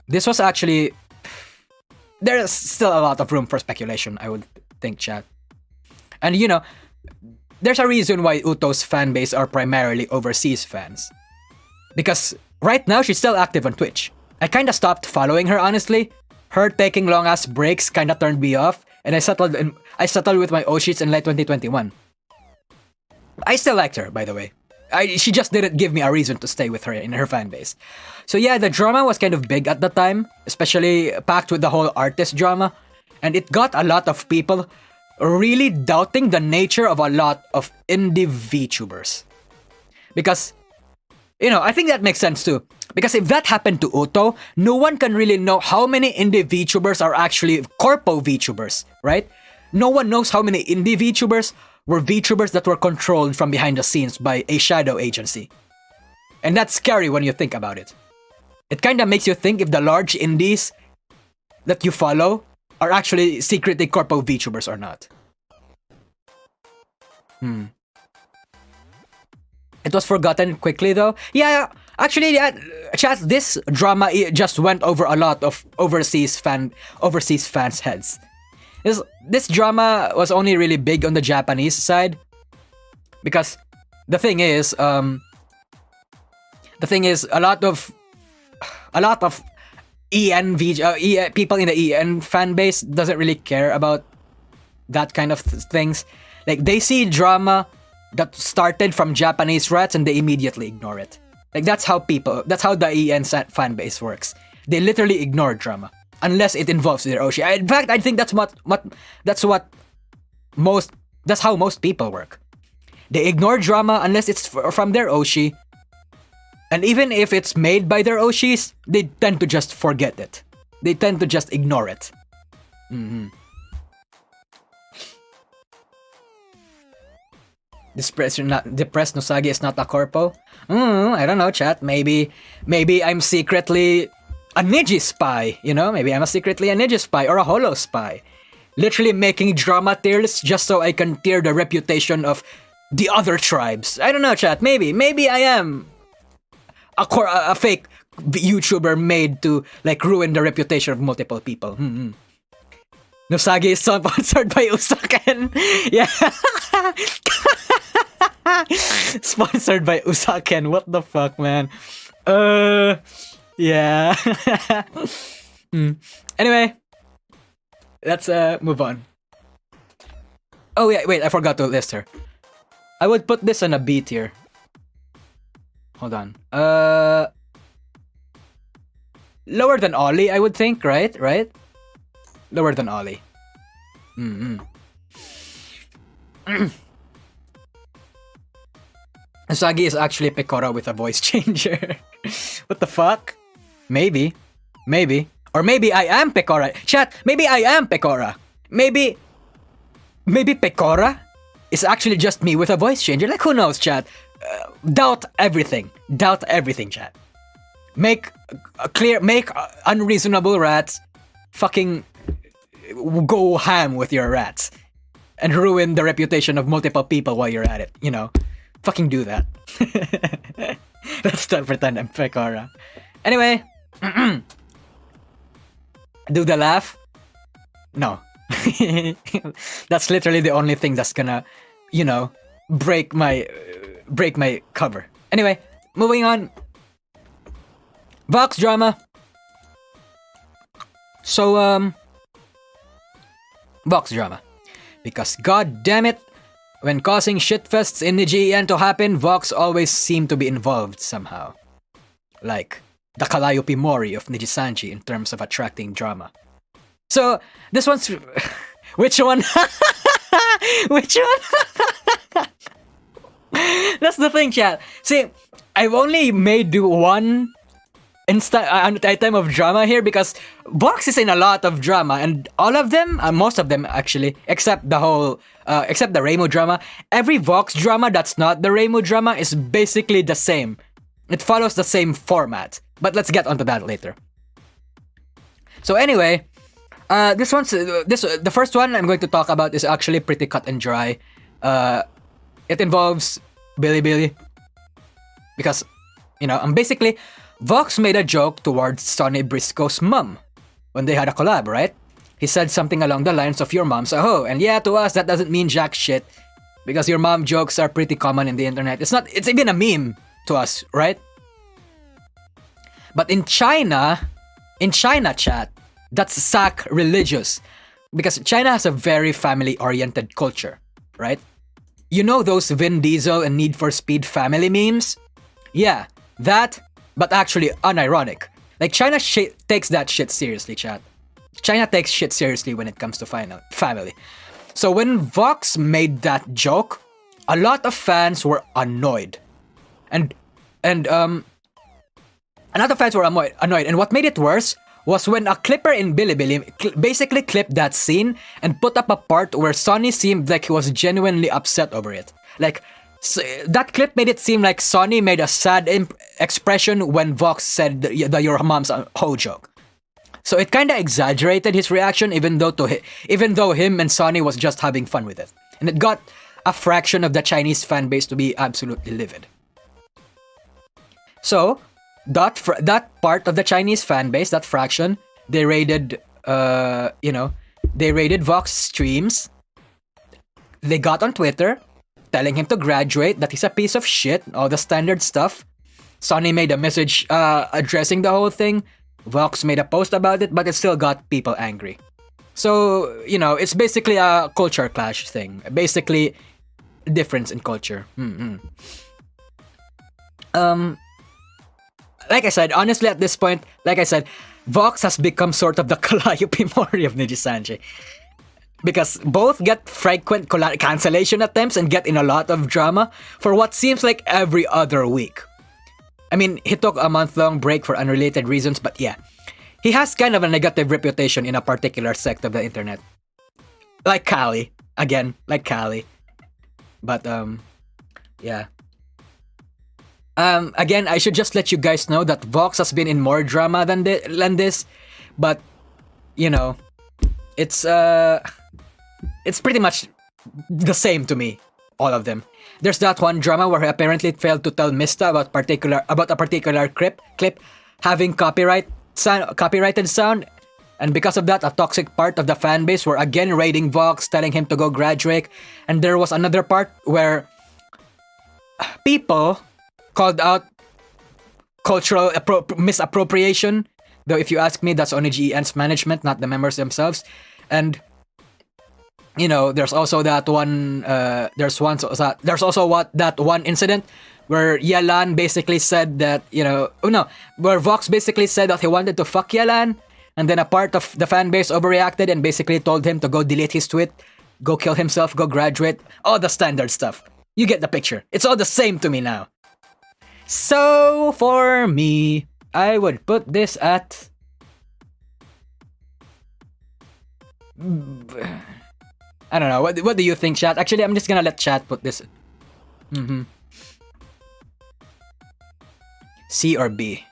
this was actually... There's still a lot of room for speculation, I would think, chat. And there's a reason why Uto's fan base are primarily overseas fans. Because right now, she's still active on Twitch. I kinda stopped following her, honestly. Her taking long-ass breaks kinda turned me off, and I settled with my Oshis in late 2021. I still liked her, by the way. She just didn't give me a reason to stay with her in her fan base. So yeah, the drama was kind of big at the time, especially packed with the whole artist drama, and it got a lot of people really doubting the nature of a lot of indie VTubers. Because... I think that makes sense too. Because if that happened to Uto, no one can really know how many indie VTubers are actually corpo VTubers, right? No one knows how many indie VTubers were VTubers that were controlled from behind the scenes by a shadow agency. And that's scary when you think about it. It kinda makes you think if the large indies that you follow are actually secretly corpo VTubers or not. It was forgotten quickly though. Yeah, actually, chat, this drama just went over a lot of overseas fans' heads. This drama was only really big on the Japanese side, because the thing is, a lot of people in the EN fan base doesn't really care about that kind of things. They see drama that started from Japanese rats and they immediately ignore it. That's how the EN fan base works. They literally ignore drama unless it involves their Oshi. In fact, I think that's how most people work. They ignore drama unless it's from their Oshi, and even if it's made by their Oshis, they tend to just forget it. They tend to just ignore it. Depressed Nosagi is not a corpo? I don't know, chat. Maybe I'm secretly a Niji spy, Maybe I'm secretly a Niji spy or a Holo spy. Literally making drama tier lists just so I can tier the reputation of the other tribes. I don't know, chat. Maybe I am a fake YouTuber made to ruin the reputation of multiple people. Nosagi is sponsored by Usaken. Yeah. Sponsored by Usaken. What the fuck, man? Yeah. Anyway, let's move on. Oh yeah, wait, I forgot to list her. I would put this on a B tier. Hold on. Lower than Ollie, I would think, right? Right? Lower than Ollie. Usagi is actually Pecora with a voice changer. What the fuck? Maybe. Or maybe I am Pecora. Chat, maybe I am Pecora. Maybe Pecora is actually just me with a voice changer. Like, who knows, chat? Doubt everything, chat. Make unreasonable rats fucking go ham with your rats and ruin the reputation of multiple people while you're at it, you know? Fucking do that. Let's not pretend I'm Pecora. Anyway, do the laugh? No. That's literally the only thing that's gonna, you know, break my cover. Anyway, moving on. Vox drama. So, Vox drama. Because god damn it, when causing shitfests in the GEN to happen, Vox always seem to be involved somehow. Like the Calliope Mori of Nijisanji in terms of attracting drama. So, this one's... Which one? Which one? That's the thing, chat. See, I've only made one item of drama here because Vox is in a lot of drama, and all of them, most of them actually, except the Reimu drama, every Vox drama that's not the Reimu drama is basically the same. It follows the same format. But let's get onto that later. So anyway, the first one I'm going to talk about is actually pretty cut and dry. It involves Bilibili. Because, you know, basically, Vox made a joke towards Sonny Briscoe's mom when they had a collab, right? He said something along the lines of, your mom's a hoe. And yeah, to us, that doesn't mean jack shit. Because your mom jokes are pretty common in the internet. It's even a meme to us, right? But in China chat, that's sacrilegious. Because China has a very family-oriented culture, right? You know those Vin Diesel and Need for Speed family memes? Yeah, that, but actually unironic. Like, China takes that shit seriously, chat. China takes shit seriously when it comes to family. So when Vox made that joke, a lot of fans were annoyed. And a lot of fans were annoyed. And what made it worse was when a clipper in Bilibili basically clipped that scene and put up a part where Sonny seemed like he was genuinely upset over it. Like, that clip made it seem like Sonny made a sad expression when Vox said the your mom's a hoe joke. So it kinda exaggerated his reaction, even though him and Sonny was just having fun with it. And it got a fraction of the Chinese fan base to be absolutely livid. So, that part of the Chinese fan base, that fraction, they raided Vox streams. They got on Twitter, telling him to graduate, that he's a piece of shit, all the standard stuff. Sonny made a message addressing the whole thing. Vox made a post about it, but it still got people angry. So, you know, it's basically a culture clash thing. Basically, difference in culture. Like I said, honestly, at this point, Vox has become sort of the Calliope Mori of Nijisanji. Because both get frequent cancellation attempts and get in a lot of drama for what seems like every other week. I mean, he took a month-long break for unrelated reasons, but yeah. He has kind of a negative reputation in a particular sect of the internet. Like Kali. Again, like Kali. But, yeah. Again, I should just let you guys know that Vox has been in more drama than this, but, you know, it's pretty much the same to me, all of them. There's that one drama where he apparently failed to tell Mista about a particular clip having copyrighted sound, And because of that, a toxic part of the fan base were again raiding Vox, telling him to go graduate. And there was another part where people called out cultural misappropriation. Though if you ask me, that's only GEN's management, not the members themselves. And you know, there's also that one. There's also that one incident where Yalan basically said that where Vox basically said that he wanted to fuck Yalan, and then a part of the fan base overreacted and basically told him to go delete his tweet, go kill himself, go graduate, all the standard stuff. You get the picture. It's all the same to me now. So for me, I would put this at I don't know. What do you think, chat? Actually, I'm just gonna let chat put this. C or B?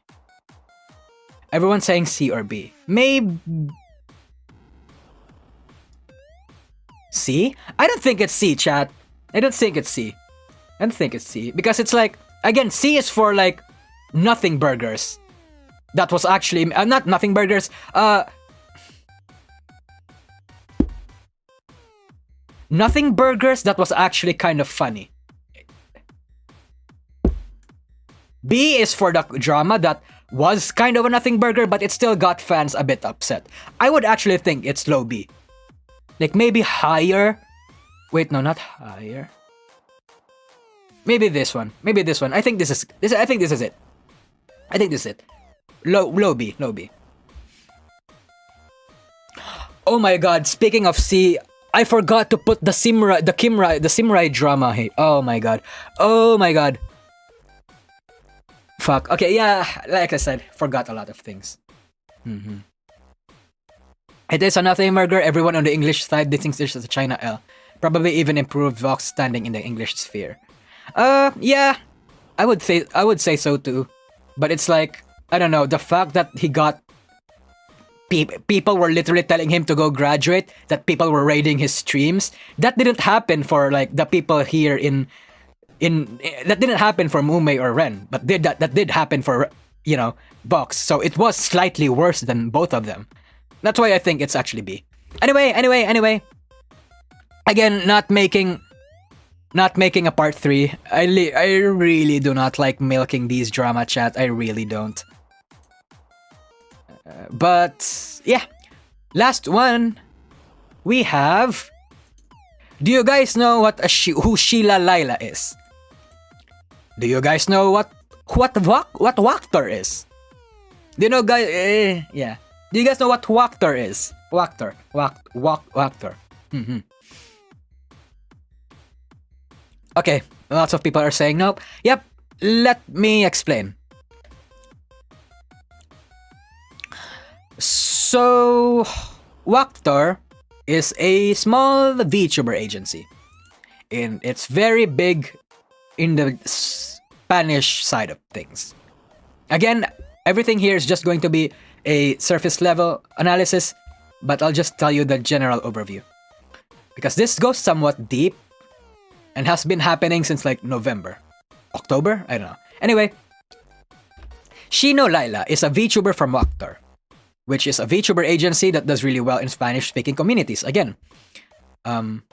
Everyone's saying C or B. Maybe C? I don't think it's C, chat. I don't think it's C. I don't think it's C. Because it's like, again, C is for like nothing burgers. That was actually, not nothing burgers, nothing burgers that was actually kind of funny. B is for the drama that was kind of a nothing burger, but it still got fans a bit upset. I would actually think it's low B. Like maybe higher. Wait, no, not higher. Maybe this one. Maybe this one. I think this is it. I think this is it. Low B. Oh my god, speaking of C, I forgot to put the Simrai drama. Hey, oh my god. Fuck. Okay, yeah, like I said, forgot a lot of things. It is a nothing burger. Everyone on the English side thinks this is a China L. Probably even improved Vox standing in the English sphere. Yeah, I would say so too. But it's like, I don't know, the fact that he got people were literally telling him to go graduate, that people were raiding his streams. That didn't happen for like the people here in that didn't happen for Mumei or Ren, but that did happen for Vox. So it was slightly worse than both of them. That's why I think it's actually B. Anyway. Again, not making a part 3. I really do not like milking these drama, chat. I really don't. But yeah, last one we have. Do you guys know who Shino Laila is? Do you guys know what Wakter is? Do you know, guys? Yeah. Do you guys know what Wakter is? Wakter. Okay, lots of people are saying nope. Yep, let me explain. So, Wakter is a small VTuber agency. And it's very big in the Spanish side of things. Again, everything here is just going to be a surface level analysis, but I'll just tell you the general overview. Because this goes somewhat deep and has been happening since like November. October? I don't know. Anyway, Shino Laila is a VTuber from Wakter, which is a VTuber agency that does really well in Spanish-speaking communities. Again,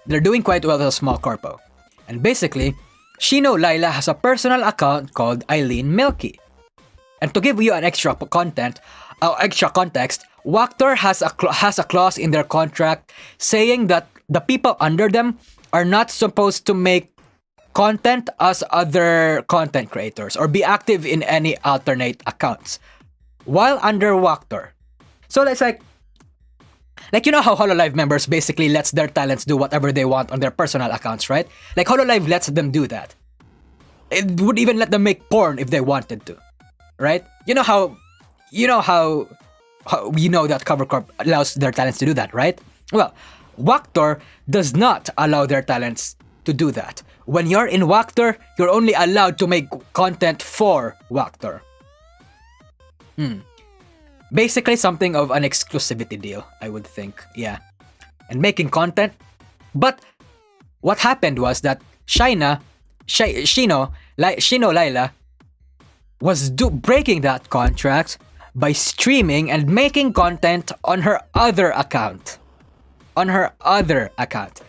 they're doing quite well as a small corpo. And basically, Shino Laila has a personal account called Eileen Milky. And to give you an extra context, Wakter has a clause in their contract saying that the people under them are not supposed to make content as other content creators or be active in any alternate accounts while under Wakter. So that's like you know how Hololive members basically lets their talents do whatever they want on their personal accounts, right? Like Hololive lets them do that. It would even let them make porn if they wanted to, right? You know how that Cover Corp allows their talents to do that, right? Well, Wakter does not allow their talents to do that. When you're in Wakter, you're only allowed to make content for Wakter. Basically something of an exclusivity deal, I would think. Yeah. And making content. But what happened was that Shino Laila was breaking that contract by streaming and making content on her other account. On her other account.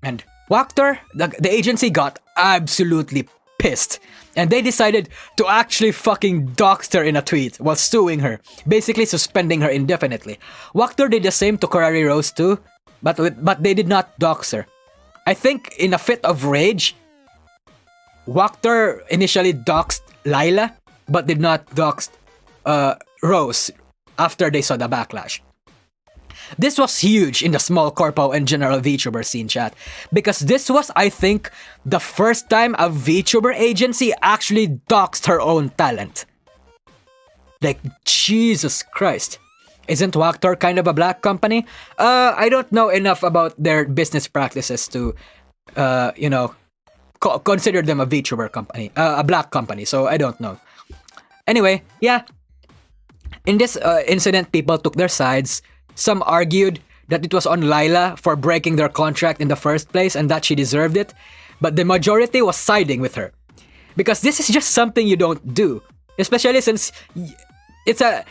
And Waktor, the agency, got absolutely pissed. And they decided to actually fucking dox her in a tweet while suing her, basically suspending her indefinitely. Waktor did the same to Kurari Rose too, but they did not dox her. I think in a fit of rage, Waktor initially doxed Laila, but did not dox Rose after they saw the backlash. This was huge in the small corpo and general VTuber scene, chat, because this was, I think, the first time a VTuber agency actually doxed her own talent. Like, Jesus Christ. Isn't Waktor kind of a black company? I don't know enough about their business practices to, consider them a VTuber company, a black company, so I don't know. Anyway, yeah. In this incident, people took their sides. Some argued that it was on Laila for breaking their contract in the first place and that she deserved it, but the majority was siding with her. Because this is just something you don't do, especially since it's a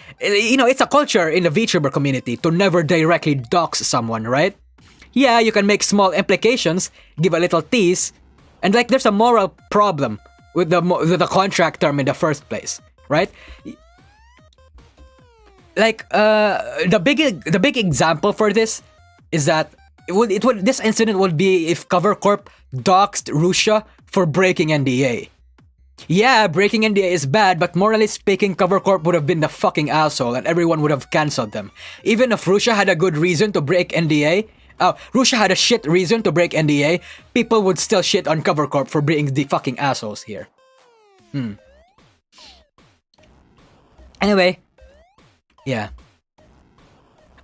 culture in the VTuber community to never directly dox someone, right? Yeah, you can make small implications, give a little tease, and like there's a moral problem with the contract term in the first place, right? Like the big example for this is that this incident would be if Cover Corp doxed Russia for breaking NDA. Yeah, breaking NDA is bad, but morally speaking, Cover Corp would have been the fucking asshole and everyone would have cancelled them. Even if Russia had a good reason to break NDA, Russia had a shit reason to break NDA, people would still shit on Cover Corp for being the fucking assholes here. Anyway. Yeah.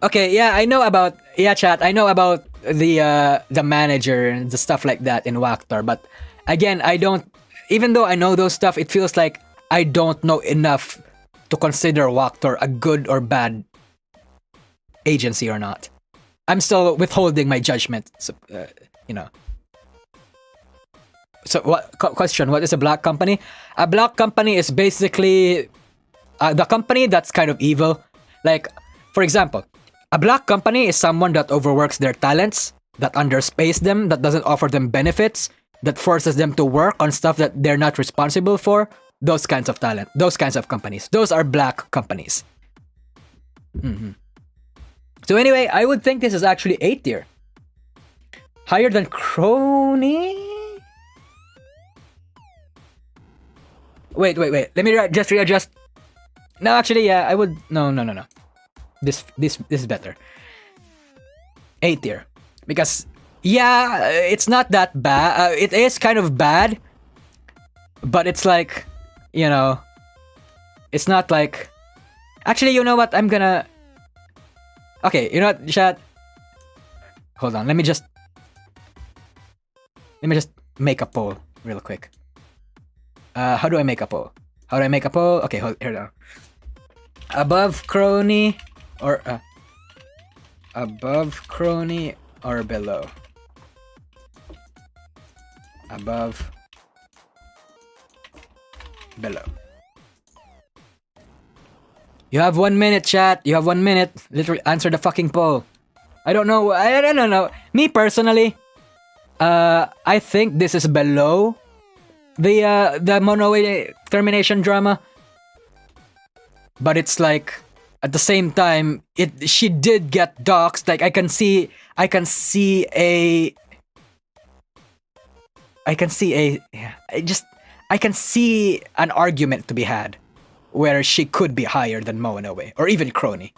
Okay, yeah, I know about the manager and the stuff like that in Waktor, but again, even though I know those stuff, it feels like I don't know enough to consider Waktor a good or bad agency or not. I'm still withholding my judgment, So question, what is a black company? A black company is basically the company that's kind of evil. Like, for example, a black company is someone that overworks their talents, that underpays them, that doesn't offer them benefits, that forces them to work on stuff that they're not responsible for. Those kinds of talent, those kinds of companies. Those are black companies. So anyway, I would think this is actually A tier. Higher than Kronii? Wait. Let me just readjust. No, actually, yeah, I would... No. This is better. A tier. Because, yeah, it's not that bad. It is kind of bad. But it's like, it's not like... Actually, you know what? I'm gonna... Okay, you know what, chat? Hold on, let me just make a poll real quick. How do I make a poll? Okay, here now. Above Kronii or below? Above, below. You have 1 minute, chat. You have 1 minute. Literally answer the fucking poll. I don't know. Me personally, I think this is below the Monoe termination drama. But it's like at the same time, she did get doxed. Like I can see an argument to be had where she could be higher than Monoe or even Kronii.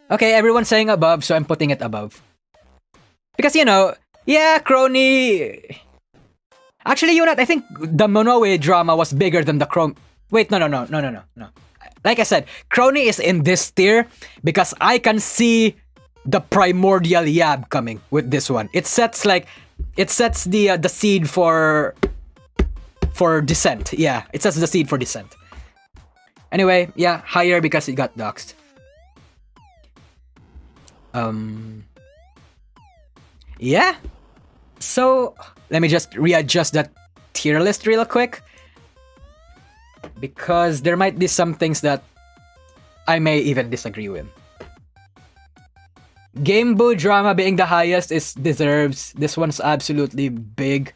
Okay, everyone's saying above, so I'm putting it above. Because, Kronii... Actually, you know what? I think the Monoe drama was bigger than the Kronii... Wait, no. Like I said, Kronii is in this tier because I can see the primordial yab coming with this one. It sets the seed for descent. Yeah, it sets the seed for descent. Anyway, yeah, higher because it got doxed. Yeah. So let me just readjust that tier list real quick. because there might be some things that I may even disagree with. Game Boo drama being the highest is deserves. This one's absolutely big.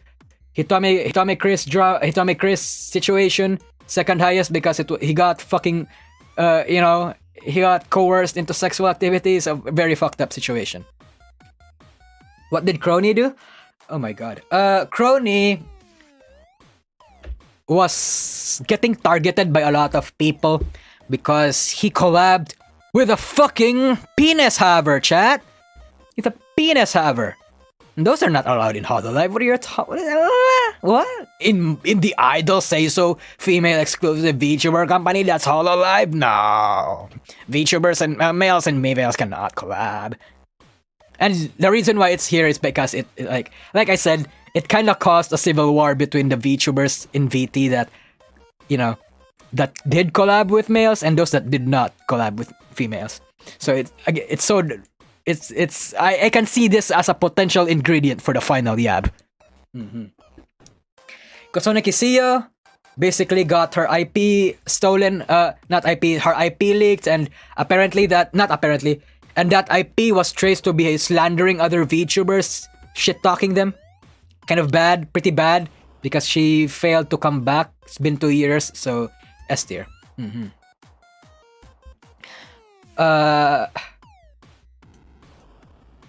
Hitomi Chris situation second highest because he got fucking he got coerced into sexual activities. A very fucked up situation. What did Kronii do? Oh my god. Kronii was getting targeted by a lot of people because he collabed with a fucking penis haver, chat. He's a penis haver. And those are not allowed in Hololive. What are you talking? What? In the Idol Say So female exclusive VTuber company that's Hololive? No. VTubers and males and females cannot collab. And the reason why it's here is because it like I said, it kind of caused a civil war between the VTubers in VT that, that did collab with males and those that did not collab with females. So I can see this as a potential ingredient for the final yab. Kotonoki Seo basically got her IP stolen, her IP leaked, and and that IP was traced to be slandering other VTubers, shit-talking them. Kind of bad, pretty bad, because she failed to come back. It's been 2 years, so S tier.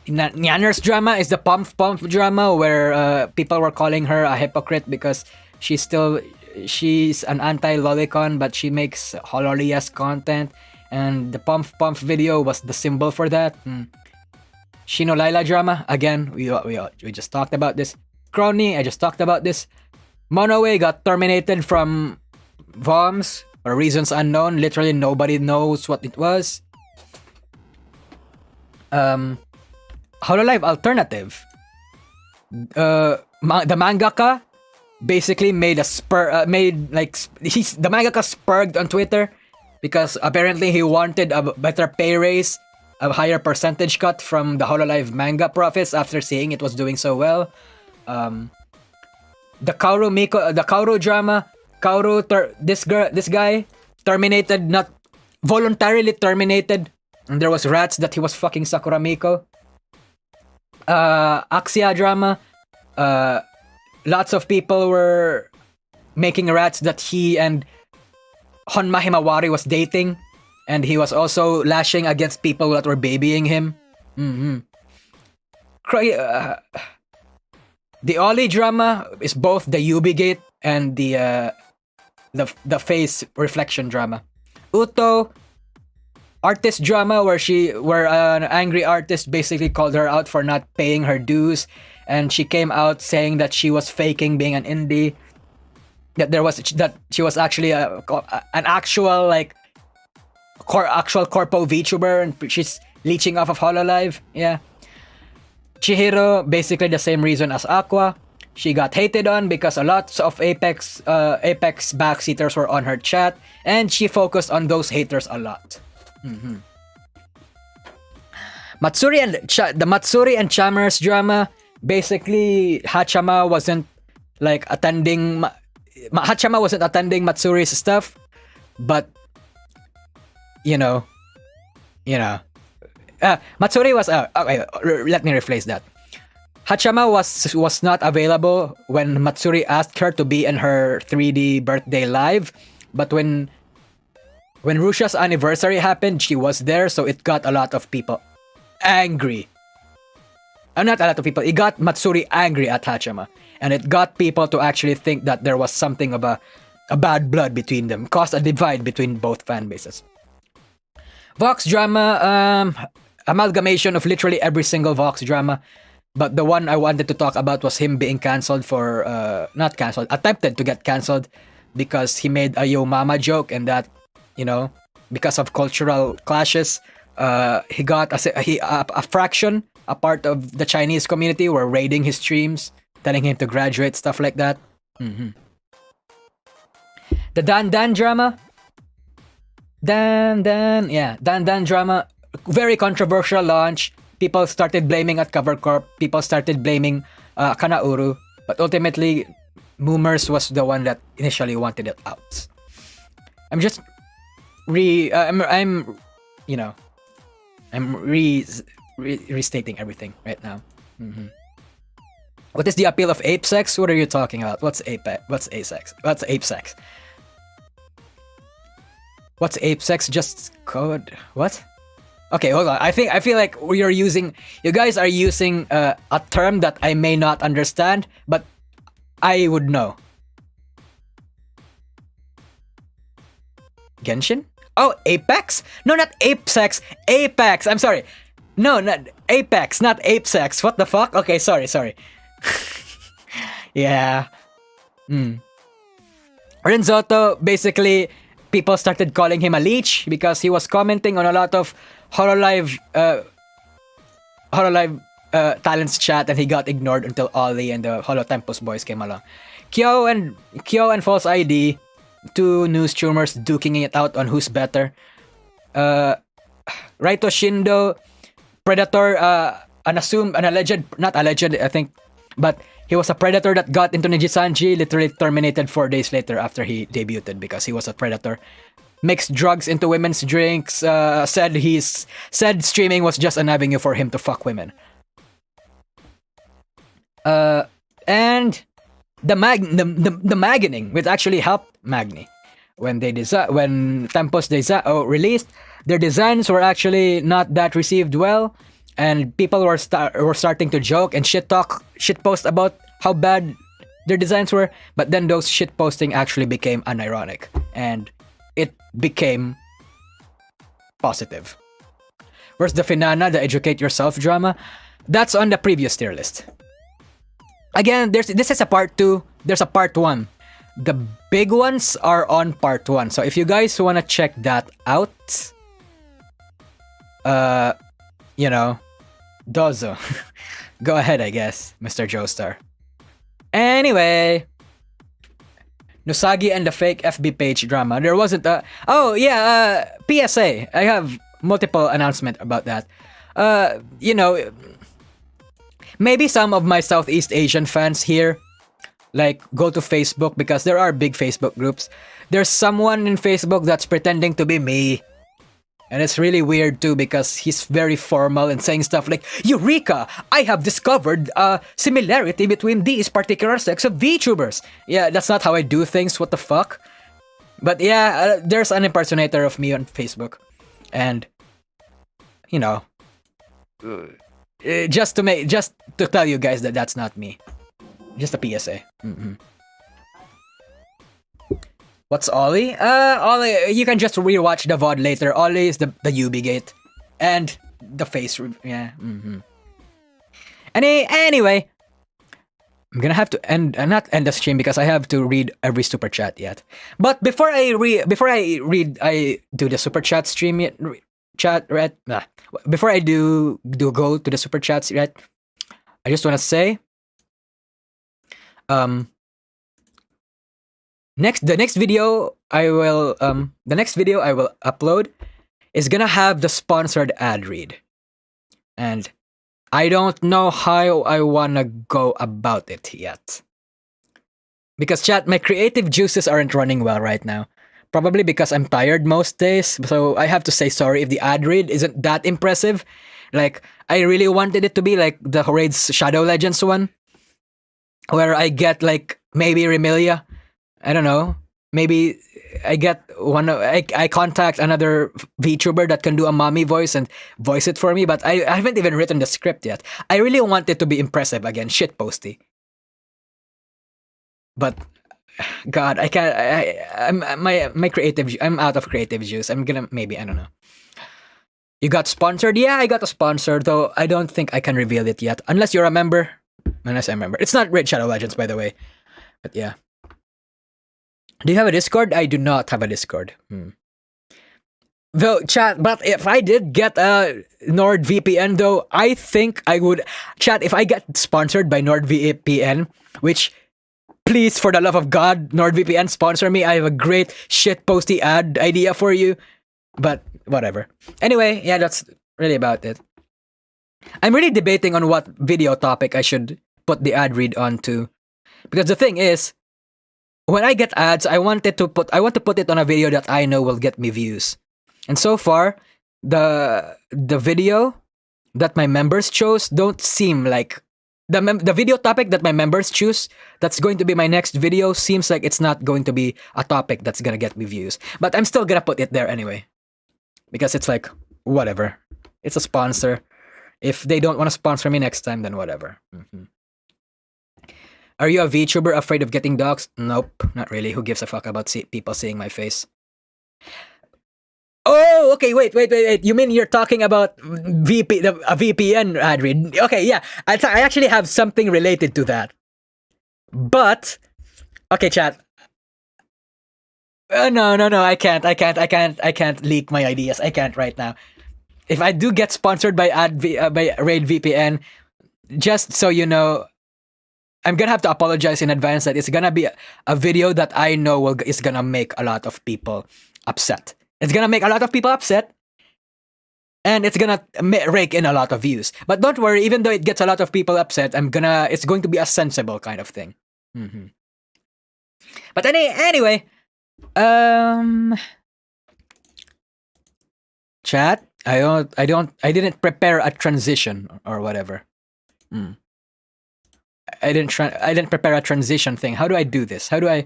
Nyanners drama is the pump drama where people were calling her a hypocrite because she's an anti-lolicon but she makes Hololive content, and the pump video was the symbol for that. Shino Laila drama, again, we just talked about this. Kronii, I just talked about this. Monoe got terminated from VOMs for reasons unknown. Literally nobody knows what it was. Hololive Alternative. The mangaka basically made the mangaka spurred on Twitter because apparently he wanted a better pay raise, a higher percentage cut from the Hololive manga profits after seeing it was doing so well. The Kaoru drama. This guy terminated, not voluntarily terminated. And there was rats that he was fucking Sakura Miko. Axia drama. Lots of people were making rats that he and Honma Himawari was dating, and he was also lashing against people that were babying him. The Ollie drama is both the Ubigate and the face reflection drama. Uto artist drama where an angry artist basically called her out for not paying her dues, and she came out saying that she was faking being an indie, that she was actually an actual corpo VTuber, and she's leeching off of Hololive. Yeah. Chihiro, basically the same reason as Aqua. She got hated on because a lot of Apex backseaters were on her chat, and she focused on those haters a lot. Matsuri and Haachama's drama. Basically, Haachama wasn't attending Matsuri's stuff, but Matsuri was okay, let me rephrase that. Haachama was not available when Matsuri asked her to be in her 3D birthday live, but when Rusha's anniversary happened, she was there, so it got a lot of people angry. Not a lot of people. It got Matsuri angry at Haachama, and it got people to actually think that there was something of a bad blood between them, caused a divide between both fan bases. Vox drama, amalgamation of literally every single Vox drama, but the one I wanted to talk about was him being cancelled for, attempted to get cancelled because he made a Yo Mama joke, and that, because of cultural clashes, he got a fraction, a part of the Chinese community were raiding his streams, telling him to graduate, stuff like that. The Dan drama. Dan drama, very controversial launch. People started blaming at Cover Corp. People started blaming Kaoru, but ultimately, Moomers was the one that initially wanted it out. I'm just I'm you know, I'm restating everything right now. What is the appeal of ape sex? What are you talking about? What's ape sex? What's ape sex? What's ape sex? Just code. What? Okay, hold on. I feel like you guys are using a term that I may not understand, but I would know. Genshin? Oh, Apex? No, not ape sex. Apex. I'm sorry. No, not Apex, not ape sex. What the fuck? Okay, sorry. Yeah. Ren Zotto, basically, people started calling him a leech because he was commenting on a lot of Hololive talents chat, and he got ignored until Ollie and the Tempus boys came along. Kyo and FalseID, two news tumors duking it out on who's better. Raito Shindo, Predator, an alleged, not alleged, I think, but he was a predator that got into Nijisanji, literally terminated 4 days later after he debuted because he was a predator. Mixed drugs into women's drinks, said streaming was just an avenue for him to fuck women. And the Maganing, which actually helped Magni. When Tempus released, their designs were actually not that received well, and people were starting to joke and shit post about how bad their designs were. But then those shit posting actually became unironic, and it became positive. Where's the Finana, the educate yourself drama? That's on the previous tier list. Again, this is a part 2. There's a part 1. The big ones are on part 1. So if you guys want to check that out, dozo. Go ahead, I guess, Mr. Joestar. Anyway, Nusagi and the fake FB page drama. There wasn't a... Oh, yeah, PSA. I have multiple announcements about that. Maybe some of my Southeast Asian fans here, go to Facebook because there are big Facebook groups. There's someone in Facebook that's pretending to be me. And it's really weird too because he's very formal and saying stuff like, Eureka! I have discovered a similarity between these particular sects of VTubers. Yeah, that's not how I do things, what the fuck? But yeah, there's an impersonator of me on Facebook. And, just to tell you guys that that's not me. Just a PSA. What's Ollie? Ollie, you can just rewatch the VOD later. Ollie is the UB gate. And the face. Yeah. Anyway, I'm gonna have to not end the stream because I have to read every super chat yet. But before I do the super chat stream yet. Before I do go to the super chats yet, I just want to say, the next video I will upload is gonna have the sponsored ad read, and I don't know how I wanna go about it yet, because chat, my creative juices aren't running well right now. Probably because I'm tired most days, so I have to say sorry if the ad read isn't that impressive. I really wanted it to be like the Horade's Shadow Legends one, where I get maybe Remilia. I don't know. Maybe I get I contact another VTuber that can do a mommy voice and voice it for me, but I haven't even written the script yet. I really want it to be impressive again, shitposty. But God, I can't. My creative. I'm out of creative juice. I'm gonna maybe, I don't know. You got sponsored? Yeah, I got a sponsor, though I don't think I can reveal it yet, unless you're a member. Unless I remember, it's not Red Shadow Legends, by the way. But yeah. Do you have a Discord? I do not have a Discord. Though, chat, but if I did get a NordVPN, though, I think I would. Chat, if I get sponsored by NordVPN, which. Please, for the love of God, NordVPN, sponsor me. I have a great shitposty ad idea for you. But, whatever. Anyway, yeah, that's really about it. I'm really debating on what video topic I should put the ad read onto. Because the thing is, when I get ads, I want to put it on a video that I know will get me views. And so far, the video that my members chose don't seem like the video topic that my members choose that's going to be my next video seems like it's not going to be a topic that's gonna get me views. But I'm still gonna put it there anyway. Because it's like, whatever. It's a sponsor. If they don't want to sponsor me next time, then whatever. Are you a VTuber afraid of getting doxxed? Nope, not really. Who gives a fuck about people seeing my face? Oh, okay, wait. You mean you're talking about a VPN ad read? Okay, yeah. I actually have something related to that. But, okay, chat. No, I can't leak my ideas. I can't right now. If I do get sponsored by by Raid VPN, just so you know, I'm gonna have to apologize in advance that it's gonna be a video that I know is gonna make a lot of people upset. It's gonna make a lot of people upset, and it's gonna rake in a lot of views. But don't worry, even though it gets a lot of people upset, it's going to be a sensible kind of thing. But anyway, chat. I didn't prepare a transition or whatever. I didn't prepare a transition thing. How do I do this? I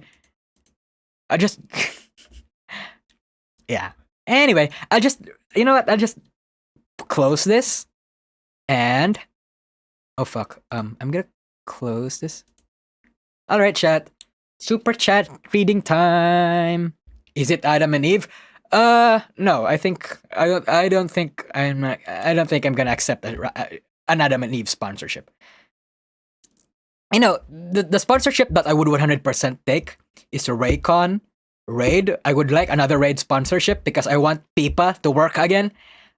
just yeah. Anyway, I'll just close this and oh fuck. I'm gonna close this. All right, chat. Super chat reading time. Is it Adam and Eve? No. I don't think I'm gonna accept an Adam and Eve sponsorship. You know, the sponsorship that I would 100% take is a Raycon Raid. I would like another Raid sponsorship because I want Pipa to work again.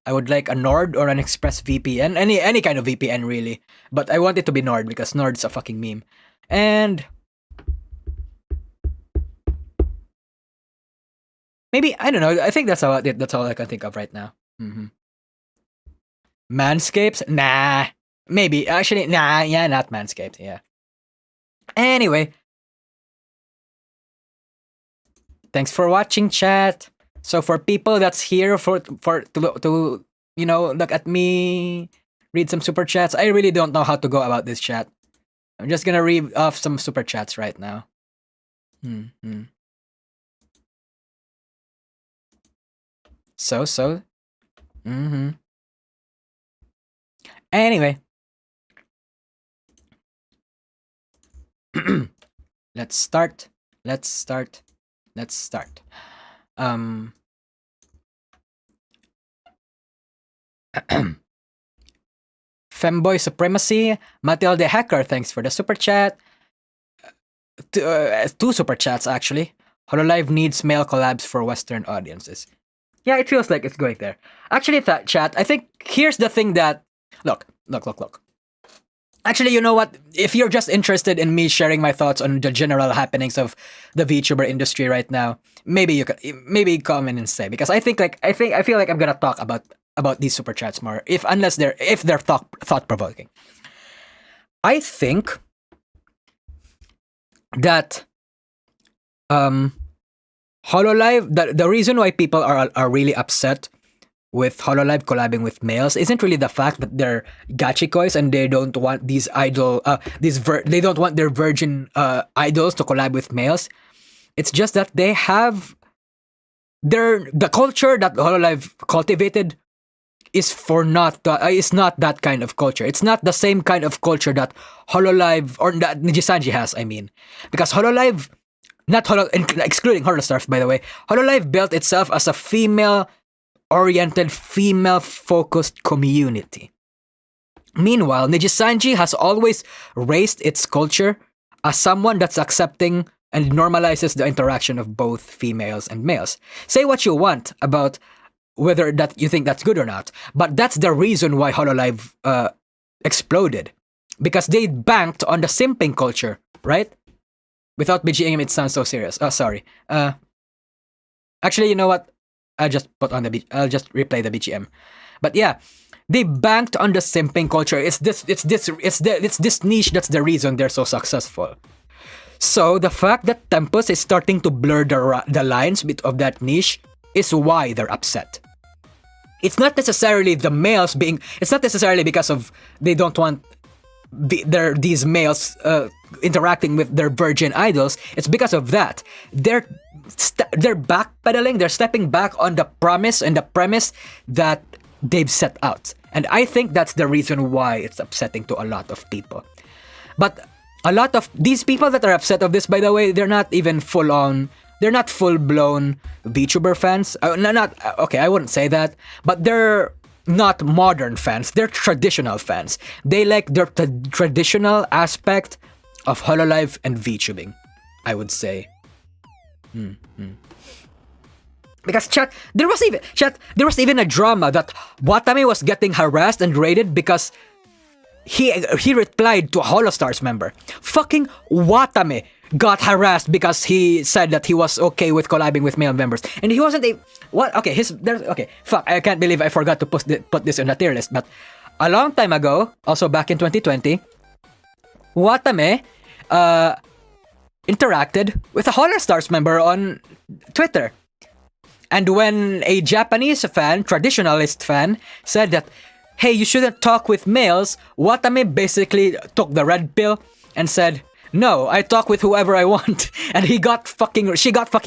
I would like a Nord or an Express VPN, any kind of VPN really. But I want it to be Nord because Nord's a fucking meme. And maybe, I don't know, I think that's all I can think of right now. Manscapes? Nah. Maybe. Actually, nah, yeah, not Manscaped, yeah. Anyway. Thanks for watching, chat. So for people that's here to look at me, read some super chats, I really don't know how to go about this chat. I'm just gonna read off some super chats right now. So. Anyway. Let's start. Femboy Supremacy, Matilde Hacker, thanks for the super chat. Two super chats actually. Hololive needs male collabs for Western audiences. Yeah, it feels like it's going there. Actually, that chat, I think here's the thing that look. Actually, you know what? If you're just interested in me sharing my thoughts on the general happenings of the VTuber industry right now, maybe you could come in and say, because I feel like I'm gonna talk about these super chats more if they're thought provoking. I think that Hololive, the reason why people are really upset with Hololive collabing with males isn't really the fact that they're gachikois and they don't want these they don't want their virgin idols to collab with males. It's just that they have the culture that Hololive cultivated is not that kind of culture. It's not the same kind of culture that Hololive or that Nijisanji has, I mean. Because Hololive, excluding Holostars, by the way, Hololive built itself as a female-oriented, female-focused community. Meanwhile, Nijisanji has always raised its culture as someone that's accepting and normalizes the interaction of both females and males. Say what you want about whether that you think that's good or not, but that's the reason why Hololive exploded. Because they banked on the simping culture, right? Without BGM, it sounds so serious. Oh, sorry. Actually, you know what? I'll just replay the BGM. But yeah, they banked on the simping culture. It's this niche that's the reason they're so successful. So the fact that Tempus is starting to blur the lines of that niche is why they're upset. It's not necessarily the males being. It's not necessarily because of they don't want these males interacting with their virgin idols. It's because of that. They're backpedaling. They're stepping back on the promise and the premise that they've set out. And I think that's the reason why it's upsetting to a lot of people. But a lot of these people that are upset of this, by the way, they're not even full-on. They're not full-blown VTuber fans. Okay, I wouldn't say that. But they're not modern fans. They're traditional fans. They like the traditional aspect of Hololive and VTubing, I would say. Because there was even a drama that Watame was getting harassed and raided because he replied to a Holostars member. Fucking Watame got harassed because he said that he was okay with collabing with male members, and he wasn't what? Okay, fuck, I can't believe I forgot to put this on the tier list. But a long time ago, also back in 2020, Watame interacted with a Holostars member on Twitter. And when a Japanese fan, traditionalist fan, said that, hey, you shouldn't talk with males, Watame basically took the red pill and said, no, I talk with whoever I want. And she got fucking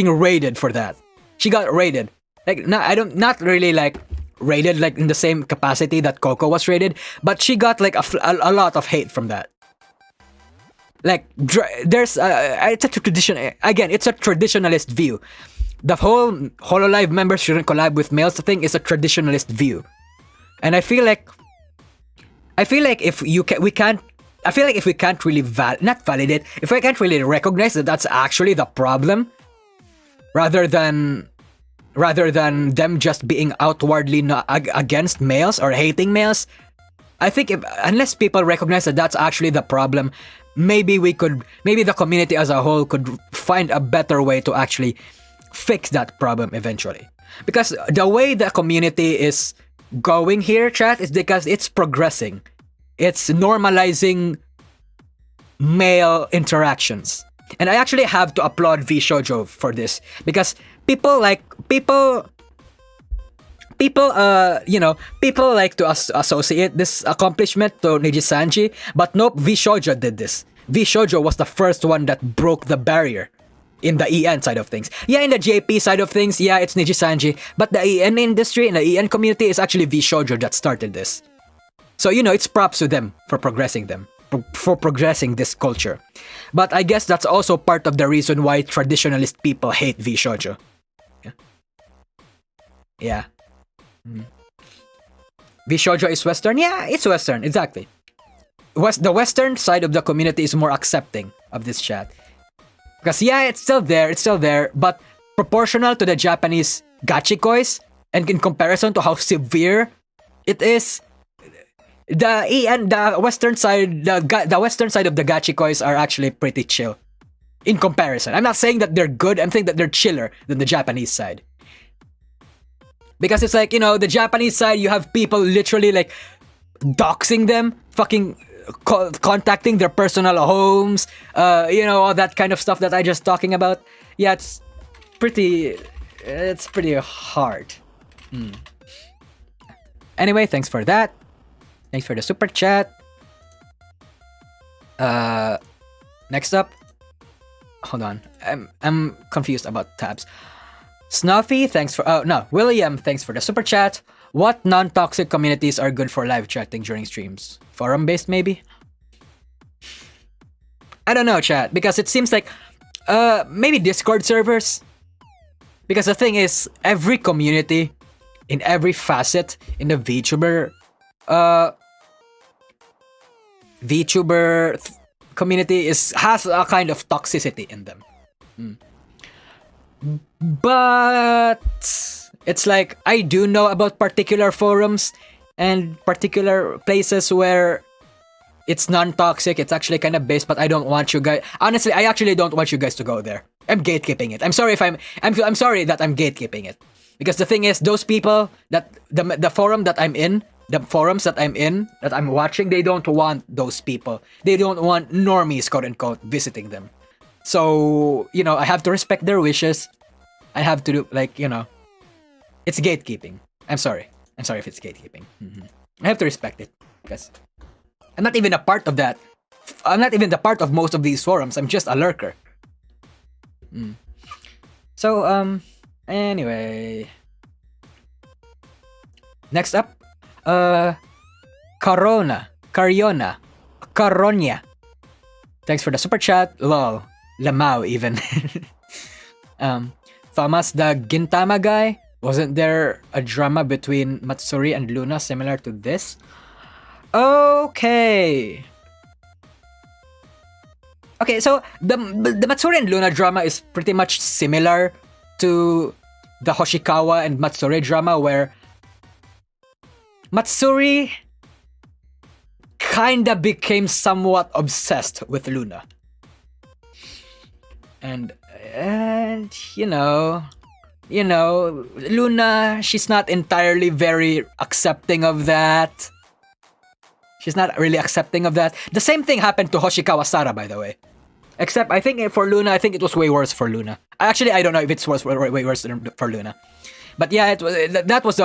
raided for that. She got raided. Like, not really like raided like in the same capacity that Coco was raided, but she got like a lot of hate from that. Like, there's it's a tradition. Again, it's a traditionalist view. The whole Hololive members shouldn't collab with males thing is a traditionalist view, and I feel like if we can't really not validate, if we can't really recognize that that's actually the problem, rather than them just being outwardly against males or hating males, I think unless people recognize that that's actually the problem, maybe the community as a whole could find a better way to actually fix that problem eventually. Because the way the community is going here, chat, is because it's progressing. It's normalizing male interactions. And I actually have to applaud VShojo for this, because people like to associate this accomplishment to Nijisanji, but nope, VShojo did this. VShojo was the first one that broke the barrier in the EN side of things. Yeah, in the JP side of things, yeah, it's Nijisanji, but the EN industry and the EN community is actually VShojo that started this. So, it's props to them for progressing this culture. But I guess that's also part of the reason why traditionalist people hate VShojo. Yeah. VShojo is Western? Yeah, it's Western, exactly. The Western side of the community is more accepting of this chat. Because yeah, it's still there, but proportional to the Japanese gachikois, and in comparison to how severe it is, the Western side of the gachikois are actually pretty chill. In comparison. I'm not saying that they're good, I'm saying that they're chiller than the Japanese side. Because it's like, the Japanese side, you have people literally like doxing them, fucking contacting their personal homes, all that kind of stuff that I just talking about. Yeah, it's pretty hard. Anyway, thanks for that. Thanks for the super chat. Next up, hold on, I'm confused about tabs. Snuffy, thanks for William, thanks for the super chat. What non-toxic communities are good for live chatting during streams? Forum-based, maybe? I don't know, chat, because it seems like maybe Discord servers. Because the thing is, every community in every facet in the VTuber community has a kind of toxicity in them. But it's like, I do know about particular forums and particular places where it's non-toxic, it's actually kind of based, but I don't want you guys... Honestly, I actually don't want you guys to go there. I'm gatekeeping it. I'm sorry if I'm sorry that I'm gatekeeping it. Because the thing is, those people, that the forums that I'm in, that I'm watching, they don't want those people. They don't want normies, quote-unquote, visiting them. So, I have to respect their wishes. I have to do, it's gatekeeping. I'm sorry if it's gatekeeping. I have to respect it because I'm not even a part of that. I'm not even the part of most of these forums. I'm just a lurker. So, anyway. Next up, Caronia. Thanks for the super chat. Lol. Lamau even. Thomas the Gintama guy. Wasn't there a drama between Matsuri and Luna similar to this? Okay, so the Matsuri and Luna drama is pretty much similar to the Hoshikawa and Matsuri drama, where Matsuri kinda became somewhat obsessed with Luna. And Luna, she's not entirely very accepting of that. She's not really accepting of that. The same thing happened to Hoshikawa Sara, by the way. Except I think for Luna, I think it was way worse for Luna. Actually, I don't know if it's way worse for Luna. But yeah, that was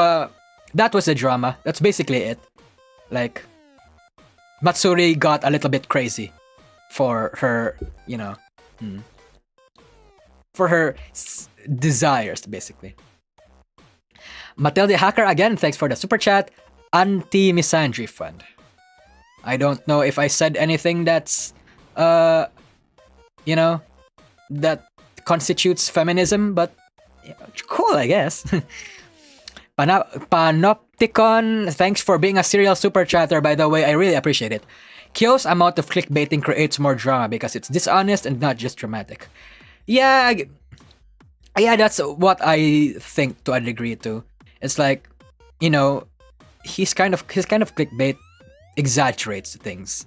a drama. That's basically it. Like, Matsuri got a little bit crazy for her, for her desires, basically. Matilde Hacker, again, thanks for the super chat. Anti-misandry fund. I don't know if I said anything that's, that constitutes feminism, but cool, I guess. Panopticon, thanks for being a serial super chatter, by the way. I really appreciate it. Kyo's amount of clickbaiting creates more drama because it's dishonest and not just dramatic. Yeah, that's what I think to a degree too. It's like, his kind of clickbait exaggerates things.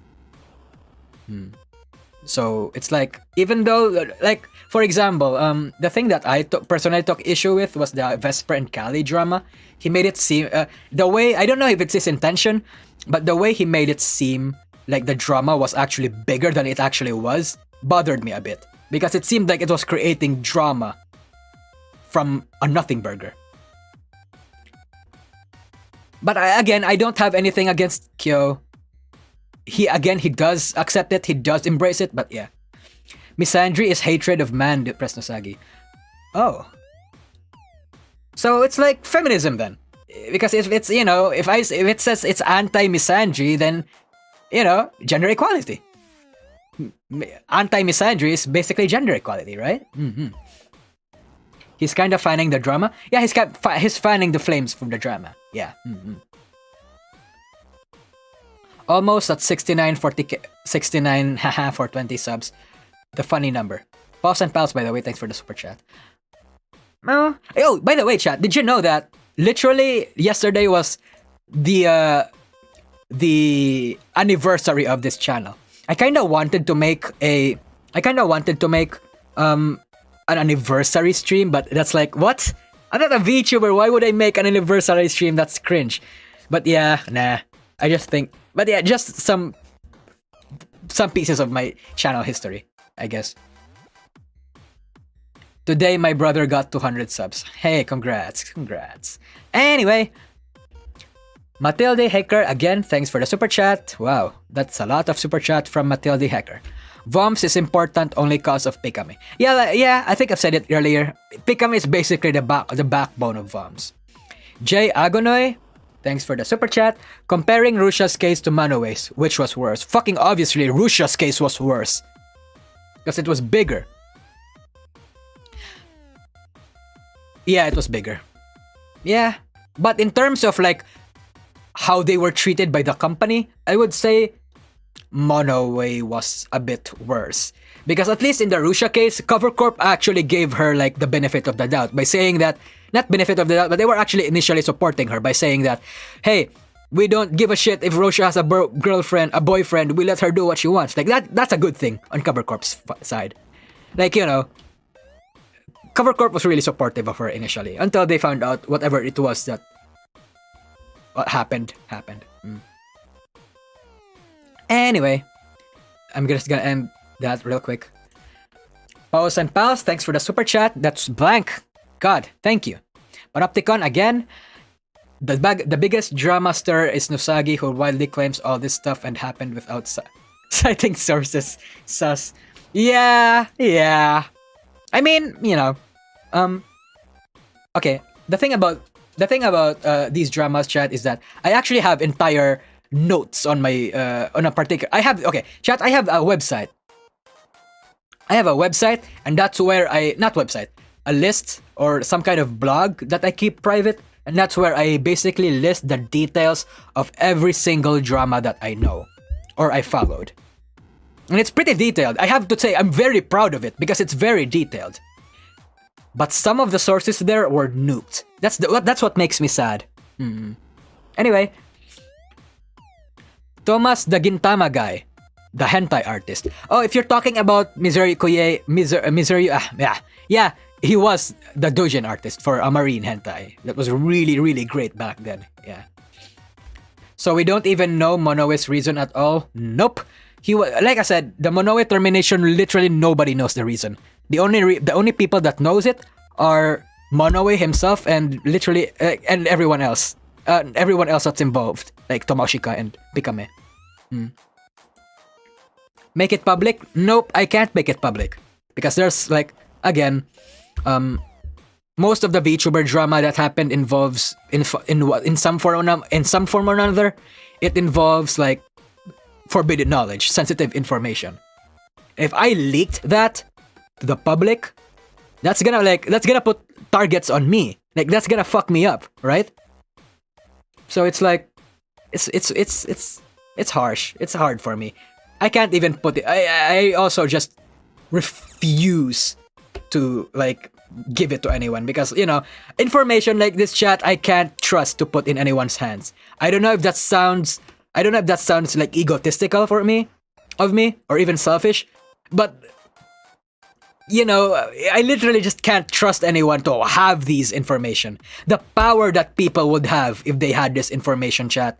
So it's like, even though, like, for example, the thing that I personally took issue with was the Vesper and Kali drama. He made it seem, the way, I don't know if it's his intention, but the way he made it seem like the drama was actually bigger than it actually was bothered me a bit. Because it seemed like it was creating drama from a nothing burger. But I don't have anything against Kyo. He does accept it, he does embrace it, but yeah. Misandry is hatred of man, Presnosagi. Oh. So it's like feminism then. Because if it's, if it says it's anti-misandry, then, gender equality. Anti-misandry is basically gender equality, right? He's kind of fanning the drama. Yeah, he's fanning the flames from the drama. Yeah. Almost at 69 for 20 subs. The funny number. Pause and Pals, by the way, thanks for the super chat. Oh, by the way, chat, did you know that literally yesterday was the anniversary of this channel? I kind of wanted to make an anniversary stream, but that's like, what? I'm not a VTuber, why would I make an anniversary stream? That's cringe. But yeah, nah. I just think, but yeah, just some pieces of my channel history, I guess. Today, my brother got 200 subs. Hey, congrats. Anyway, Matilde Hacker, again, thanks for the super chat. Wow, that's a lot of super chat from Matilde Hacker. VOMS is important only cause of Pikami. Yeah, I think I've said it earlier. Pikami is basically the backbone of VOMS. Jay Agonoy, thanks for the super chat. Comparing Russia's case to Monoe's, which was worse? Fucking obviously, Russia's case was worse. Because it was bigger. Yeah, it was bigger. Yeah, but in terms of like how they were treated by the company, I would say Monoe was a bit worse. Because at least in the Russia case, Cover Corp actually gave her like the benefit of the doubt by saying that, not benefit of the doubt, but they were actually initially supporting her by saying that, hey, we don't give a shit if Russia has a boyfriend, we let her do what she wants. Like that's a good thing on Cover Corp's side. Like, Cover Corp was really supportive of her initially until they found out whatever it was that happened. Anyway, I'm just gonna end that real quick. Paus and Pals, thanks for the super chat. That's blank. God, thank you. Panopticon again. The biggest drama stir is Nosagi, who widely claims all this stuff and happened without citing sources. Sus. Yeah. I mean, okay. The thing about these dramas, chat, is that I actually have entire notes on my on a particular. Chat. I have a website. And that's where a list or some kind of blog that I keep private, and that's where I basically list the details of every single drama that I know or I followed. And it's pretty detailed. I have to say I'm very proud of it because it's very detailed. But some of the sources there were nuked. That's what makes me sad. Anyway, Thomas the Gintama guy, the hentai artist. Oh, if you're talking about Misery Koye, yeah, he was the doujin artist for a marine hentai. That was really, really great back then. Yeah. So we don't even know Monoe's reason at all. Nope. He was, like I said, the Monoe termination. Literally nobody knows the reason. The only people that knows it are Monoe himself and literally and everyone else. Everyone else that's involved, like Tomoshika and Pikame. Make it public? Nope, I can't make it public because there's again, most of the VTuber drama that happened involves in some form or another, it involves forbidden knowledge, sensitive information. If I leaked that to the public, that's gonna put targets on me. That's gonna fuck me up, right? So it's harsh. It's hard for me. I can't even put it. I also just refuse to give it to anyone because information like this, chat, I can't trust to put in anyone's hands. I don't know if that sounds egotistical of me or even selfish, but I literally just can't trust anyone to have these information. The power that people would have if they had this information, chat.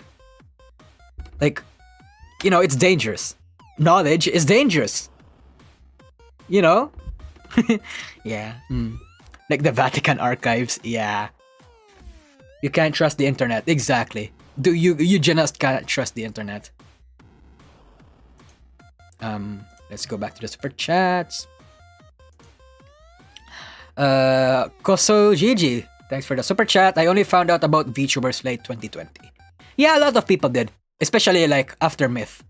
It's dangerous. Knowledge is dangerous. Yeah. Like the Vatican archives. Yeah. You can't trust the internet. Exactly. You just can't trust the internet. Let's go back to the super chats. Koso Gigi, thanks for the super chat. I only found out about VTubers late 2020. Yeah, a lot of people did, especially after Myth.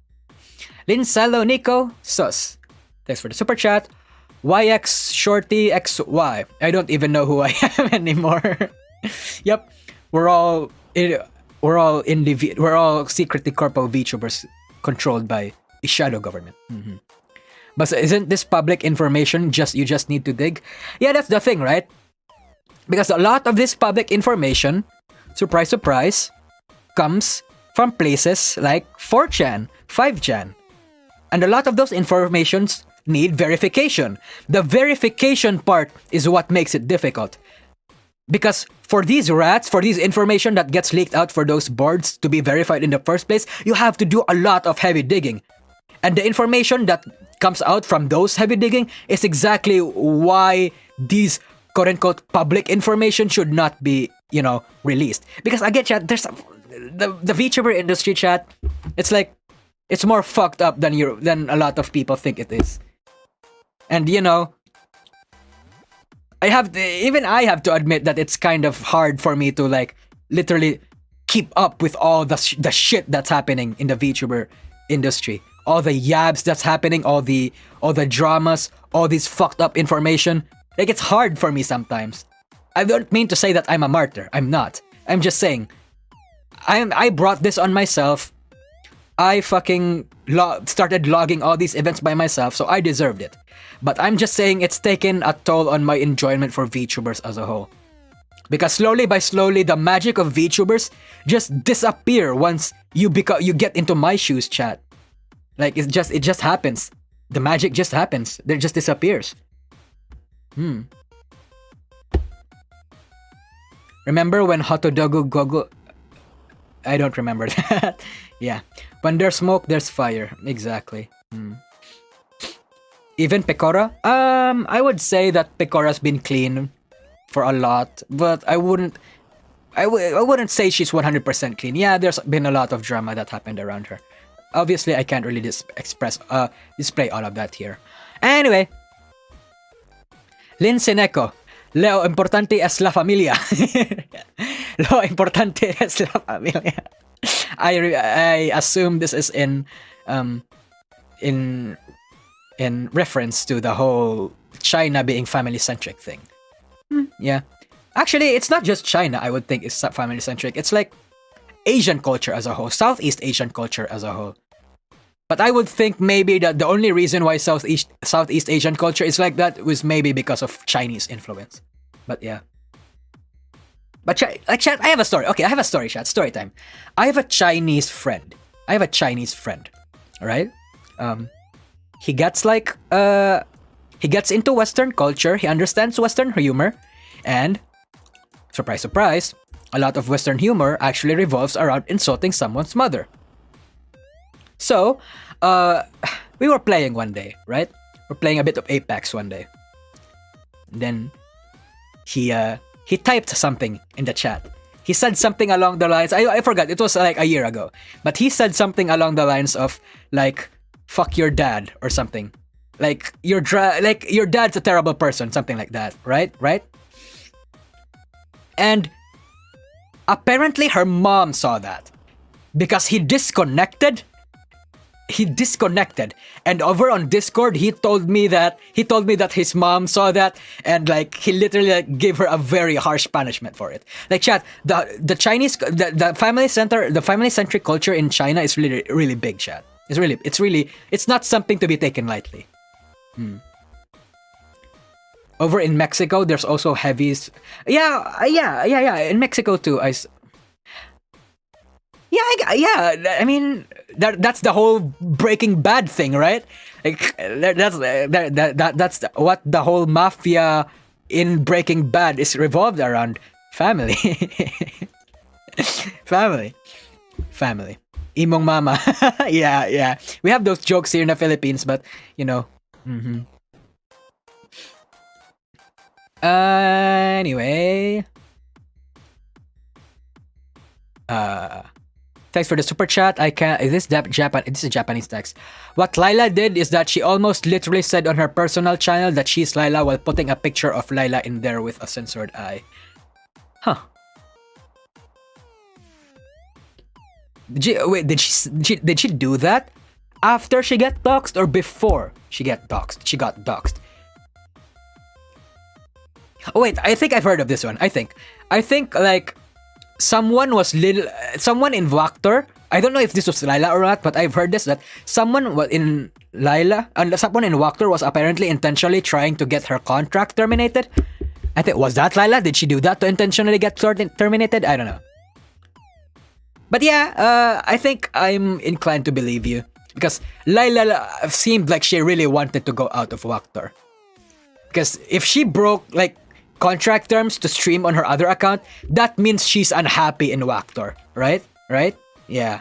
Linsalo Nico, sus. Thanks for the super chat. YX Shorty XY. I don't even know who I am anymore. Yep, we're all secretly corpo VTubers controlled by the shadow government. But isn't this public information you just need to dig? Yeah, that's the thing, right? Because a lot of this public information, surprise, surprise, comes from places like 4chan, 5chan. And a lot of those informations need verification. The verification part is what makes it difficult. Because for these information that gets leaked out for those boards to be verified in the first place, you have to do a lot of heavy digging. And the information that comes out from those heavy digging is exactly why these quote-unquote public information should not be, released. Because again, chat, there's the VTuber industry, chat, it's more fucked up than a lot of people think it is. And I have to admit that it's kind of hard for me to literally keep up with all the shit that's happening in the VTuber industry. All the yabs that's happening, all the dramas, all this fucked up information. It's hard for me sometimes. I don't mean to say that I'm a martyr. I'm not. I'm just saying I brought this on myself. I fucking started logging all these events by myself, so I deserved it. But I'm just saying it's taken a toll on my enjoyment for VTubers as a whole. Because slowly by slowly, the magic of VTubers just disappear once you get into my shoes, chat. It just happens. The magic just happens. It just disappears. Remember when Hotodogu Gogo... I don't remember that. Yeah. When there's smoke, there's fire. Exactly. Even Pecora? I would say that Pecora's been clean for a lot, but I wouldn't say she's 100% clean. Yeah, there's been a lot of drama that happened around her. Obviously, I can't really display all of that here. Anyway, Lin Seneco. Lo importante es la familia. Lo importante es la familia. I assume this is in reference to the whole China being family-centric thing. Yeah. Actually, it's not just China, I would think, is family-centric. It's like Asian culture as a whole, Southeast Asian culture as a whole. But I would think maybe that the only reason why Southeast Asian culture is like that was maybe because of Chinese influence. But yeah. But chat, I have a story. Okay, I have a story, chat. Story time. I have a Chinese friend. Alright? He gets into Western culture. He understands Western humor. And, surprise, surprise, a lot of Western humor actually revolves around insulting someone's mother. So, we were playing one day, right? We're playing a bit of Apex one day. Then, he typed something in the chat. He said something along the lines, I forgot, it was like a year ago. But he said something along the lines of, like, fuck your dad, or something. Like, your dad's a terrible person, something like that, right? And apparently her mom saw that. Because he disconnected. And over on Discord, he told me that his mom saw that, and like he literally like, gave her a very harsh punishment for it. Like chat, the Chinese the family centric culture in China is really really big, chat. It's not something to be taken lightly. Over in Mexico, there's also heavies. Yeah. In Mexico too, I mean, that's the whole Breaking Bad thing, right? Like that's what the whole mafia in Breaking Bad is revolved around. Family. Family. Imong mama. Yeah. We have those jokes here in the Philippines, but you know. Anyway. Thanks for the super chat. This is a Japanese text. What Laila did is that she almost literally said on her personal channel that she's Laila while putting a picture of Laila in there with a censored eye. Huh. Did she do that after she got doxed or before she got doxed? She got doxed. Oh wait, I think I've heard of this one. I think like someone in Vactor. I don't know if this was Laila or not, but I've heard this that someone was in Laila and someone in Vactor was apparently intentionally trying to get her contract terminated. I think was that Laila? Did she do that to intentionally get terminated? I don't know. But yeah, I think I'm inclined to believe you because Laila seemed like she really wanted to go out of Vactor. Because if she broke like contract terms to stream on her other account, that means she's unhappy in Vactor, right? Yeah.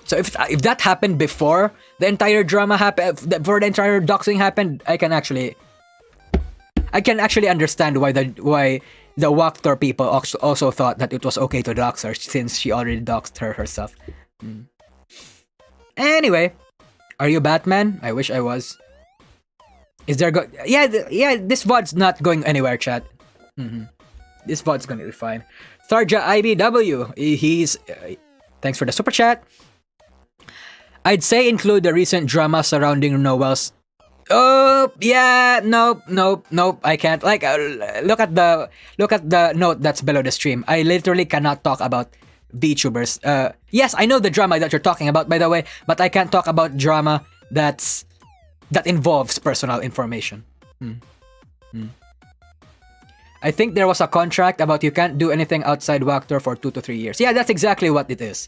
So if that happened before the entire drama happened, before the entire doxing happened, I can actually understand why the Vactor people also thought that it was okay to dox her since she already doxed her herself. Anyway, are you Batman? I wish I was. Is there this VOD's not going anywhere, chat. This VOD's gonna be fine. Tharja IBW, he's thanks for the super chat. I'd say include the recent drama surrounding Noel's. Oh yeah, nope. I can't. Like, look at the note that's below the stream. I literally cannot talk about VTubers. Yes, I know the drama that you're talking about, by the way, but I can't talk about drama that involves personal information. I think there was a contract about you can't do anything outside Vactor for 2 to 3 years. Yeah, that's exactly what it is.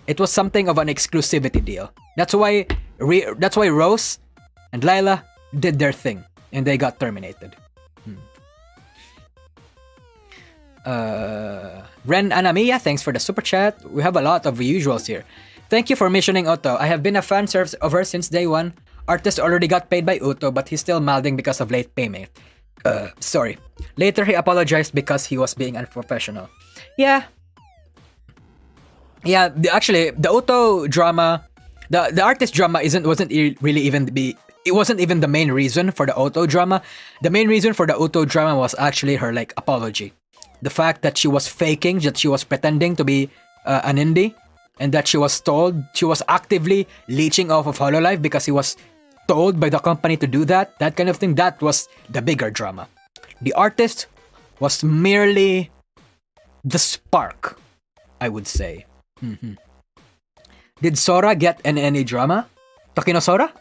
It was something of an exclusivity deal. That's why Rose and Laila did their thing and they got terminated. Ren Anamiya, thanks for the super chat. We have a lot of usuals here. Thank you for mentioning Uto. I have been a fan of her since day one. Artist already got paid by Uto, but he's still malding because of late payment. Sorry. Later, he apologized because he was being unprofessional. Yeah. Yeah, actually, the Uto drama, the artist drama wasn't really even it wasn't even the main reason for the Uto drama. The main reason for the Uto drama was actually her like apology. The fact that she was faking, that she was pretending to be an indie, and that she was told she was actively leeching off of Hololive because he was told by the company to do that kind of thing. That was the bigger drama. The artist was merely the spark, I would say. Mm-hmm. Did Sora get any drama? Tokinosora?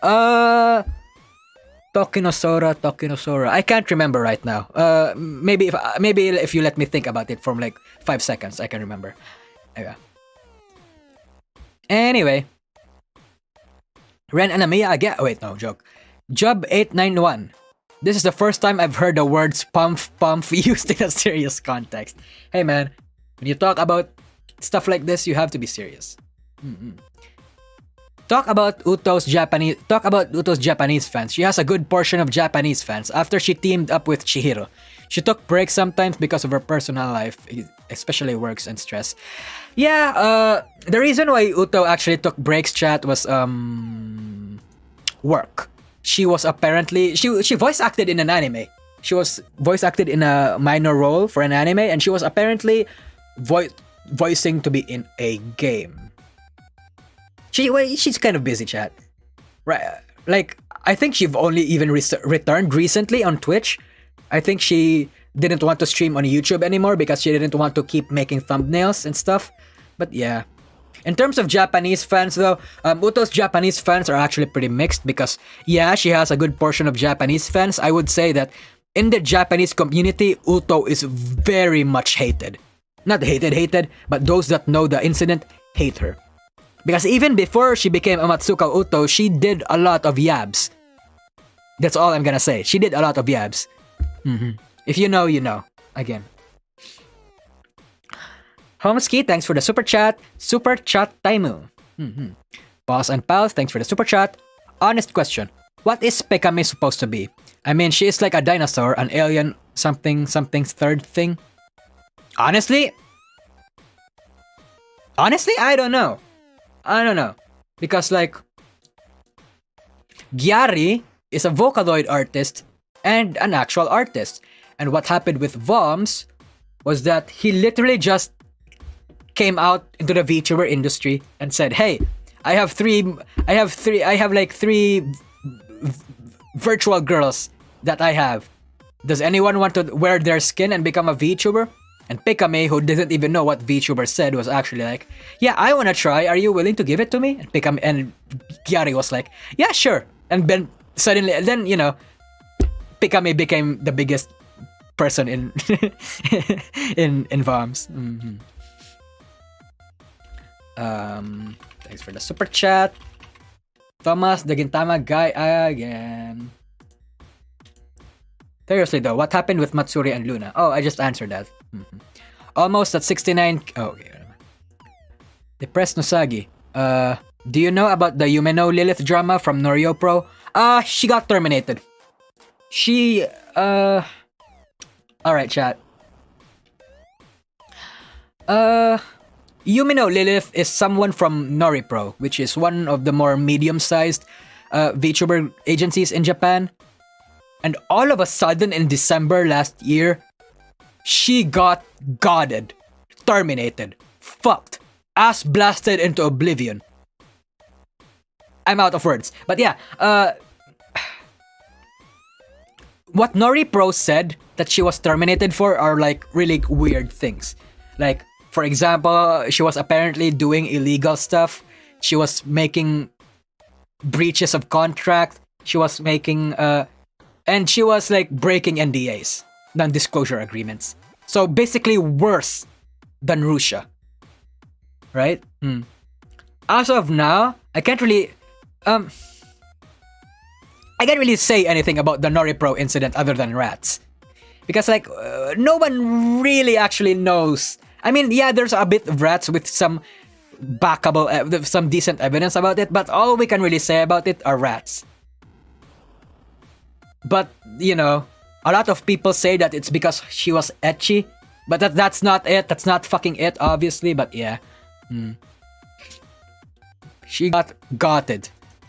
Tokinosora. I can't remember right now. Maybe if you let me think about it from like 5 seconds, I can remember. Yeah. Anyway. Ren and Amiya again. Oh, wait, no, joke. Job891. This is the first time I've heard the words pump used in a serious context. Hey man, when you talk about stuff like this, you have to be serious. Mm-hmm. Talk about Uto's Japanese fans. She has a good portion of Japanese fans after she teamed up with Chihiro. She took breaks sometimes because of her personal life, especially works and stress. Yeah, the reason why Uto actually took breaks, chat, was work. She was apparently she voice acted in an anime. She was voice acted in a minor role for an anime, and she was apparently voicing to be in a game. She's kind of busy, chat. Right? Like, I think she've only even returned recently on Twitch. I think she didn't want to stream on YouTube anymore because she didn't want to keep making thumbnails and stuff. But yeah. In terms of Japanese fans though, Uto's Japanese fans are actually pretty mixed because, yeah, she has a good portion of Japanese fans. I would say that in the Japanese community, Uto is very much hated. Not hated, but those that know the incident hate her. Because even before she became Amatsuka Uto, she did a lot of yabs. That's all I'm gonna say. She did a lot of yabs. Mm-hmm. If you know, you know. Again. Homeski, thanks for the super chat. Super chat Taimu. Mm-hmm. Boss and Pals, thanks for the super chat. Honest question. What is Pekame supposed to be? I mean, she is like a dinosaur, an alien, something third thing. Honestly, I don't know. Because like, Gyari is a Vocaloid artist and an actual artist. And what happened with Voms was that he literally just came out into the VTuber industry and said, "Hey, I have three virtual girls that I have. Does anyone want to wear their skin and become a VTuber?" And Pekame, who didn't even know what VTuber said, was actually like, "Yeah, I wanna try. Are you willing to give it to me?" And Gyari was like, "Yeah, sure." And then suddenly, Pekame became the biggest person in in Voms. Mm-hmm. Thanks for the super chat. Thomas the Gintama guy again. Seriously though, what happened with Matsuri and Luna? Oh, I just answered that. Mm-hmm. Almost at 69. Oh, okay. Depressed Nosagi. Do you know about the Yumeno Lilith drama from Norio Pro? She got terminated. Alright, chat. Yumeno Lilith is someone from Noripro, which is one of the more medium-sized VTuber agencies in Japan. And all of a sudden, in December last year, she got godded, terminated, fucked, ass blasted into oblivion. I'm out of words. But yeah, what Noripro said that she was terminated for are like really weird things. Like, for example, she was apparently doing illegal stuff. She was making breaches of contract. She was making, and she was like breaking NDAs, non-disclosure agreements. So basically worse than Russia. Right? As of now, I can't really say anything about the Noripro incident other than rats. Because like, no one really actually knows. I mean, yeah, there's a bit of rats with some backable, some decent evidence about it, but all we can really say about it are rats. But, you know, a lot of people say that it's because she was ecchi. But that's not it. That's not fucking it, obviously. But yeah. She got gotted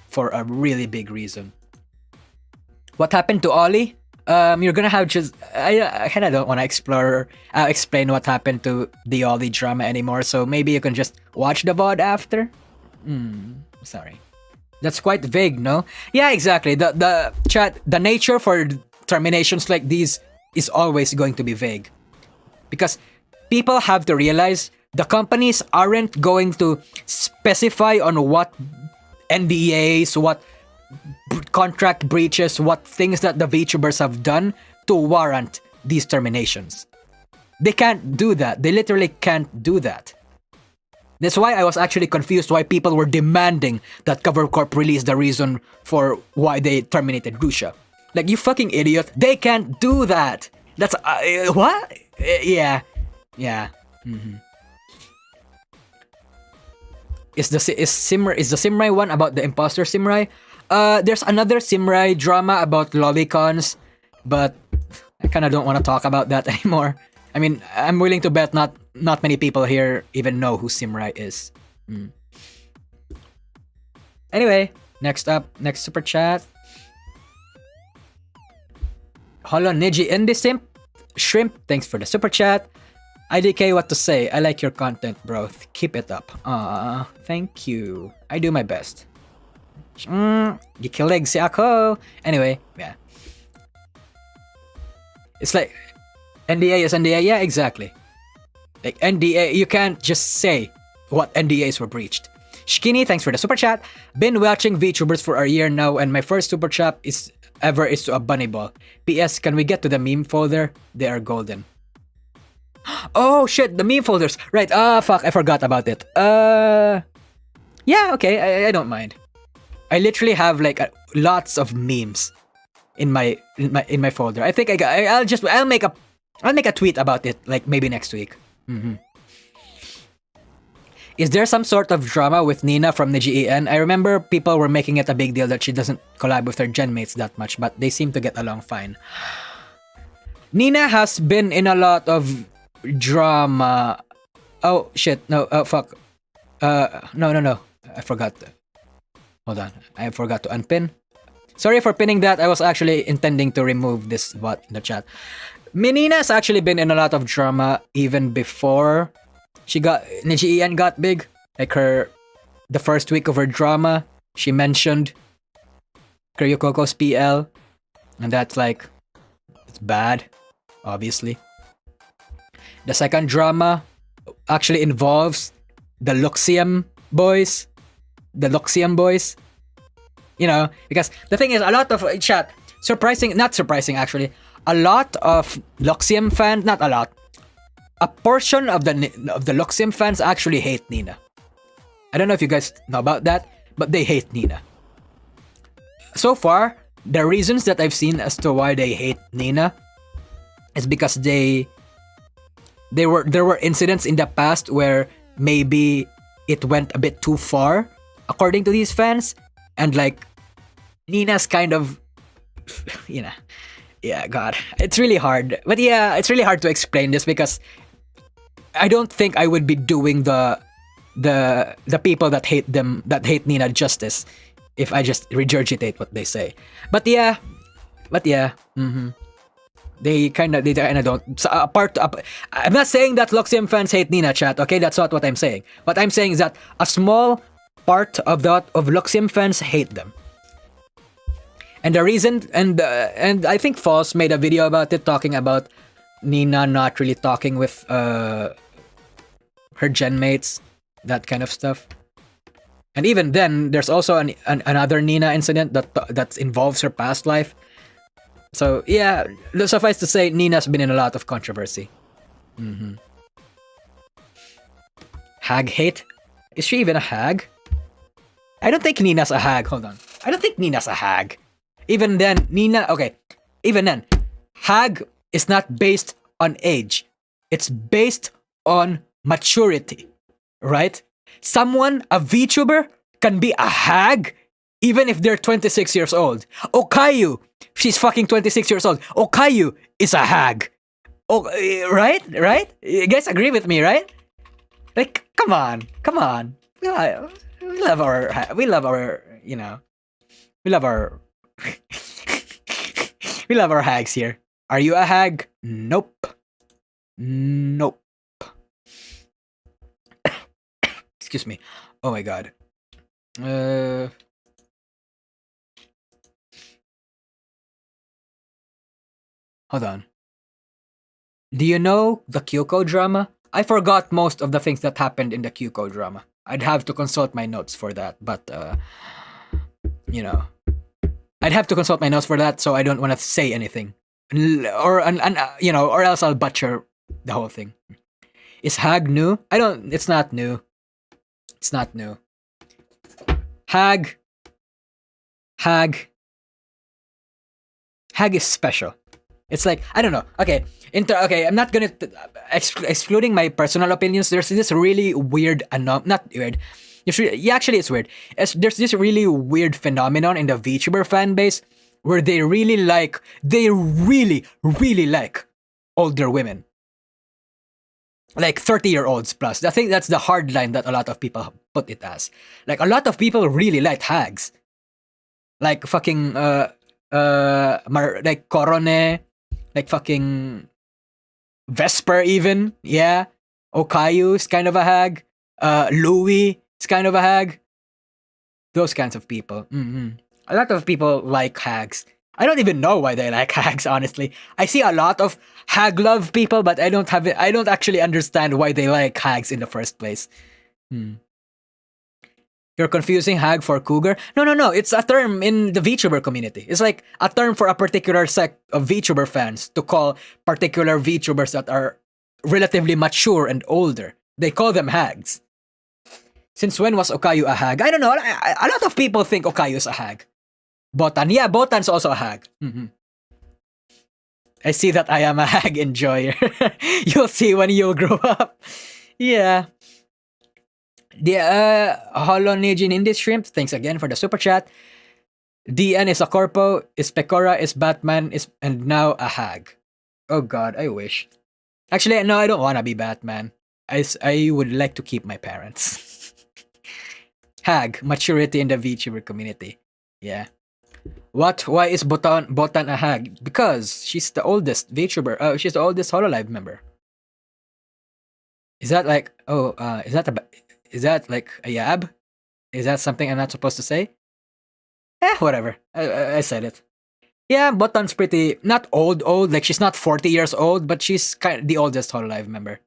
for a really big reason. What happened to Ollie? You're gonna have just... I kinda don't want to explain what happened to the Ollie drama anymore. So maybe you can just watch the VOD after? Sorry. That's quite vague, no? Yeah, exactly. The nature for terminations like these is always going to be vague. Because people have to realize the companies aren't going to specify on what NDAs, what contract breaches, what things that the VTubers have done to warrant these terminations. They can't do that. They literally can't do that. That's why I was actually confused why people were demanding that Cover Corp release the reason for why they terminated Grusha. Like, you fucking idiot. They can't do that. That's... what? Yeah. Is the Simrai one about the imposter Simrai? There's another Simrai drama about lolicons, but I kind of don't want to talk about that anymore. I mean, I'm willing to bet not many people here even know who Simrai is. Anyway, next super chat. Holo Niji Indie Shrimp, thanks for the super chat. IDK, what to say? I like your content, bro. Keep it up. Thank you. I do my best. Gikilig si ako. Anyway, yeah. It's like NDA is NDA. Yeah, exactly. Like NDA, you can't just say what NDAs were breached. Shikini, thanks for the super chat. Been watching VTubers for a year now, and my first super chat is to a bunny ball. PS, can we get to the meme folder? They are golden. Oh shit, the meme folders. Right, fuck, I forgot about it. Yeah, okay, I don't mind. I literally have like lots of memes in my folder. I think I'll make a tweet about it like maybe next week. Is there some sort of drama with Nina from the GEN? I remember people were making it a big deal that she doesn't collab with her genmates that much, but they seem to get along fine. Nina has been in a lot of drama. Oh shit, no, oh fuck. No. I forgot. Hold on, I forgot to unpin. Sorry for pinning that. I was actually intending to remove this bot in the chat. Nina's actually been in a lot of drama even before Nijian got big. Like the first week of her drama, she mentioned Ryukoko's PL, and that's like, it's bad, obviously. The second drama actually involves the Luxium boys. You know, because the thing is, a lot of chat, not surprising actually, a lot of Luxium fans, not a lot, a portion of the Luxium fans actually hate Nina. I don't know if you guys know about that, but they hate Nina. So far, the reasons that I've seen as to why they hate Nina is because there were incidents in the past where maybe it went a bit too far, according to these fans, and like Nina's kind of, you know, yeah, God, it's really hard. But yeah, it's really hard to explain this because I don't think I would be doing the people that hate Nina justice if I just regurgitate what they say. But yeah. They kind of don't. So I'm not saying that Luxium fans hate Nina, chat. Okay, that's not what I'm saying. What I'm saying is that a small part of Luxium fans hate them. And the reason, and I think False made a video about it, talking about Nina not really talking with her genmates, that kind of stuff. And even then, there's also another Nina incident that involves her past life. So yeah, suffice to say, Nina's been in a lot of controversy. Hag hate? Is she even a hag? I don't think Nina's a hag. Hold on. I don't think Nina's a hag. Even then, hag is not based on age. It's based on maturity, right? A VTuber can be a hag Even if they're 26 years old. Okayu, she's fucking 26 years old. Okayu is a hag. Oh, right? Right? You guys agree with me, right? Like, come on. We love our, we love our we love our hags here. Are you a hag? Nope. Excuse me. Oh my god. Hold on. Do you know the Kyoko drama? I forgot most of the things that happened in the Kyoko drama. I'd have to consult my notes for that, but I'd have to consult my notes for that, so I don't want to say anything, or else I'll butcher the whole thing. Is hag new? It's not new. It's not new. Hag is special. It's like, I don't know. Okay, I'm not gonna excluding my personal opinions. There's this really weird, not weird. Actually, it's weird. There's this really weird phenomenon in the VTuber fan base where they really like older women, like 30-year-olds plus. I think that's the hard line that a lot of people put it as. Like, a lot of people really like hags, like fucking like Krone, like fucking Vesper even, yeah. Okayu's kind of a hag. Louis is kind of a hag. Those kinds of people. A lot of people like hags. I don't even know why they like hags, honestly. I see a lot of hag love people, but I don't actually understand why they like hags in the first place. You're confusing hag for cougar? No. It's a term in the VTuber community. It's like a term for a particular sect of VTuber fans to call particular VTubers that are relatively mature and older. They call them hags. Since when was Okayu a hag? I don't know. A lot of people think Okayu is a hag. Botan. Yeah, Botan's also a hag. I see that I am a hag enjoyer. You'll see when you grow up. Yeah. The Holonijin Indie Shrimp, thanks again for the super chat. DN is a corpo, is Pecora, is Batman, and now a hag. Oh god, I wish. Actually, no, I don't want to be Batman. I would like to keep my parents. Hag, maturity in the VTuber community. Yeah. What? Why is Botan a hag? Because she's the oldest VTuber. She's the oldest Hololive member. Is that like? Is that like a yab? Is that something I'm not supposed to say? Whatever. I said it. Yeah, Botan's pretty not old. Like, she's not 40 years old, but she's kind of the oldest Hololive member.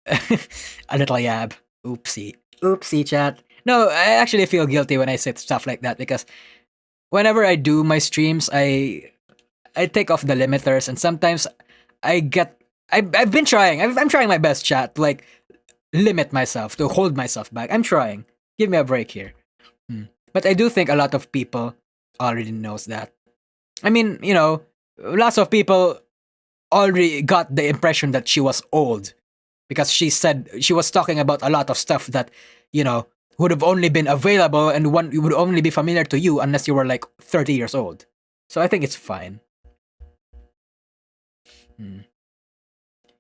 A little yab. Oopsie, chat. No, I actually feel guilty when I say stuff like that, because whenever I do my streams, I take off the limiters, and sometimes I've been trying. I'm trying my best, chat, to like limit myself, to hold myself back. I'm trying. Give me a break here. But I do think a lot of people already knows that. I mean, lots of people already got the impression that she was old, because she said she was talking about a lot of stuff that, would have only been available and would only be familiar to you unless you were like 30 years old. So I think it's fine.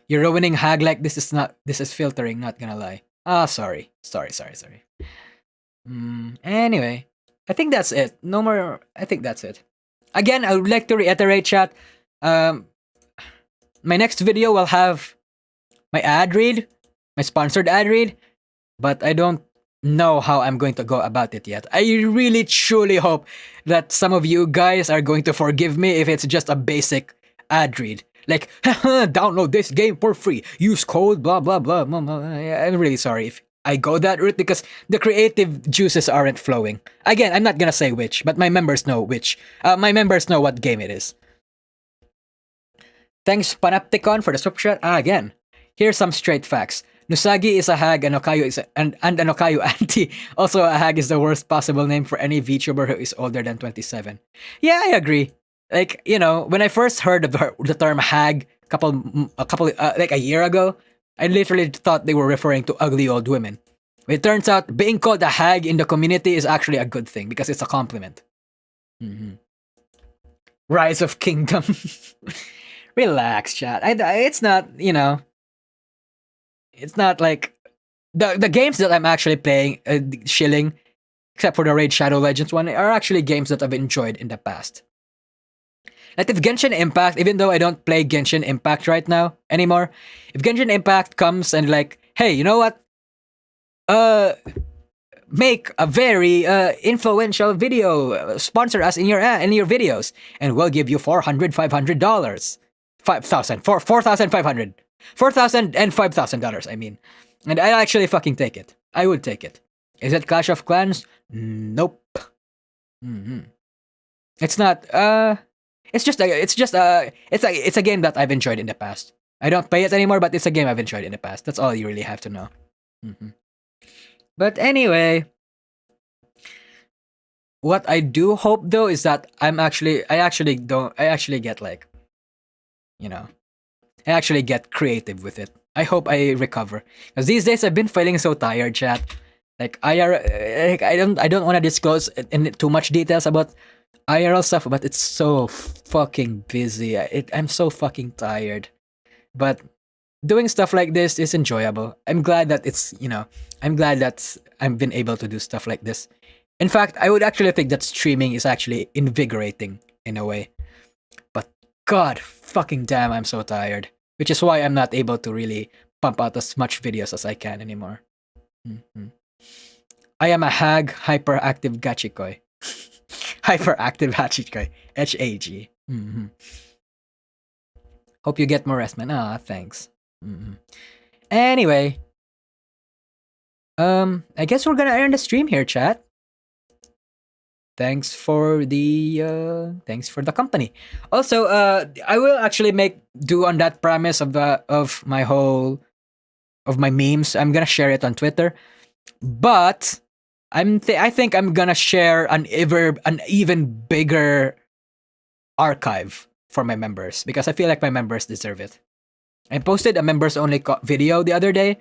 You're ruining hag like this is filtering, not gonna lie. Sorry. Anyway, I think that's it. No more. I think that's it. Again, I would like to reiterate, chat. My next video will have my ad read, my sponsored ad read, but I don't know how I'm going to go about it yet. I really truly hope that some of you guys are going to forgive me if it's just a basic ad read. Like, download this game for free. Use code, blah, blah, blah. I'm really sorry if I go that route, because the creative juices aren't flowing. Again, I'm not gonna say which, but my members know which. My members know what game it is. Thanks, Panopticon, for the super chat. Again, here's some straight facts. Nusagi is a hag, and Okayu is and an Okayu auntie. Also, a hag is the worst possible name for any VTuber who is older than 27. Yeah, I agree. Like, when I first heard of the term hag a couple like a year ago, I literally thought they were referring to ugly old women. It turns out being called a hag in the community is actually a good thing because it's a compliment. Mm-hmm. Rise of Kingdom. Relax, chat. It's not, it's not like the games that I'm actually playing, shilling, except for the Raid Shadow Legends one, are actually games that I've enjoyed in the past. Like if Genshin Impact, even though I don't play Genshin Impact right now anymore, if Genshin Impact comes and like, hey, you know what? Make a very influential video, sponsor us in your videos, and we'll give you $400, $500, $4,500, $4,000 and $5,000. I mean, and I actually fucking take it. I would take it. Is it Clash of Clans? Nope. Mm-hmm. It's not. It's a game that I've enjoyed in the past. I don't play it anymore, but it's a game I've enjoyed in the past. That's all you really have to know. Mm-hmm. But anyway, what I do hope though is that I actually get like, I actually get creative with it. I hope I recover because these days I've been feeling so tired, chat. Like I don't want to disclose in too much details about IRL stuff, but it's so fucking busy. I'm so fucking tired. But doing stuff like this is enjoyable. I'm glad that I'm glad that I've been able to do stuff like this. In fact, I would actually think that streaming is actually invigorating in a way. But god fucking damn, I'm so tired. Which is why I'm not able to really pump out as much videos as I can anymore. Mm-hmm. I am a hag hyperactive gachikoi. Hyperactive hachikoi. HAG. Mm-hmm. Hope you get more rest, man. Thanks. Mm-hmm. Anyway, I guess we're gonna end the stream here, chat. Thanks for the company. Also, I will actually do on that premise of my memes. I'm gonna share it on Twitter, but I think I'm gonna share an even bigger archive for my members because I feel like my members deserve it. I posted a members only video the other day,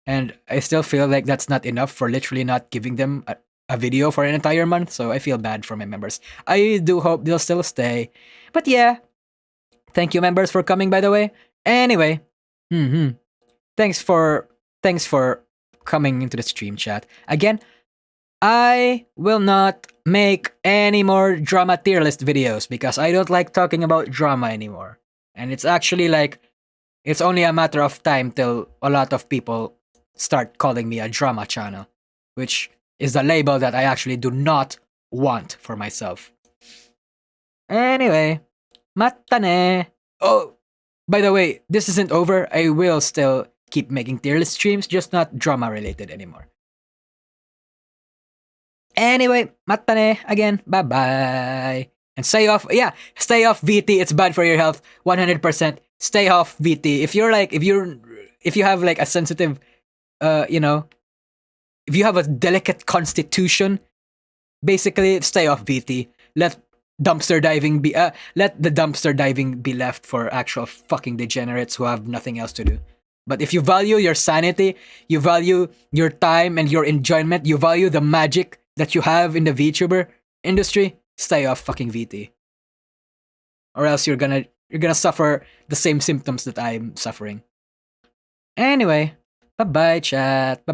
and I still feel like that's not enough for literally not giving them a video for an entire month, so I feel bad for my members. I do hope they'll still stay. But yeah, thank you members for coming, by the way. Anyway, thanks for coming into the stream, chat. Again, I will not make any more drama tier list videos because I don't like talking about drama anymore. And it's actually like, it's only a matter of time till a lot of people start calling me a drama channel, which is the label that I actually do not want for myself. Anyway, mata ne. Oh, by the way, this isn't over. I will still keep making tier list streams, just not drama related anymore. Anyway, mata ne again. Bye bye. And stay off VT. It's bad for your health. 100%. Stay off VT. If you have like a sensitive, if you have a delicate constitution, basically stay off VT. Let the dumpster diving be left for actual fucking degenerates who have nothing else to do. But if you value your sanity, you value your time and your enjoyment, you value the magic that you have in the VTuber industry, stay off fucking VT. Or else you're gonna suffer the same symptoms that I'm suffering. Anyway, bye-bye, chat. Bye.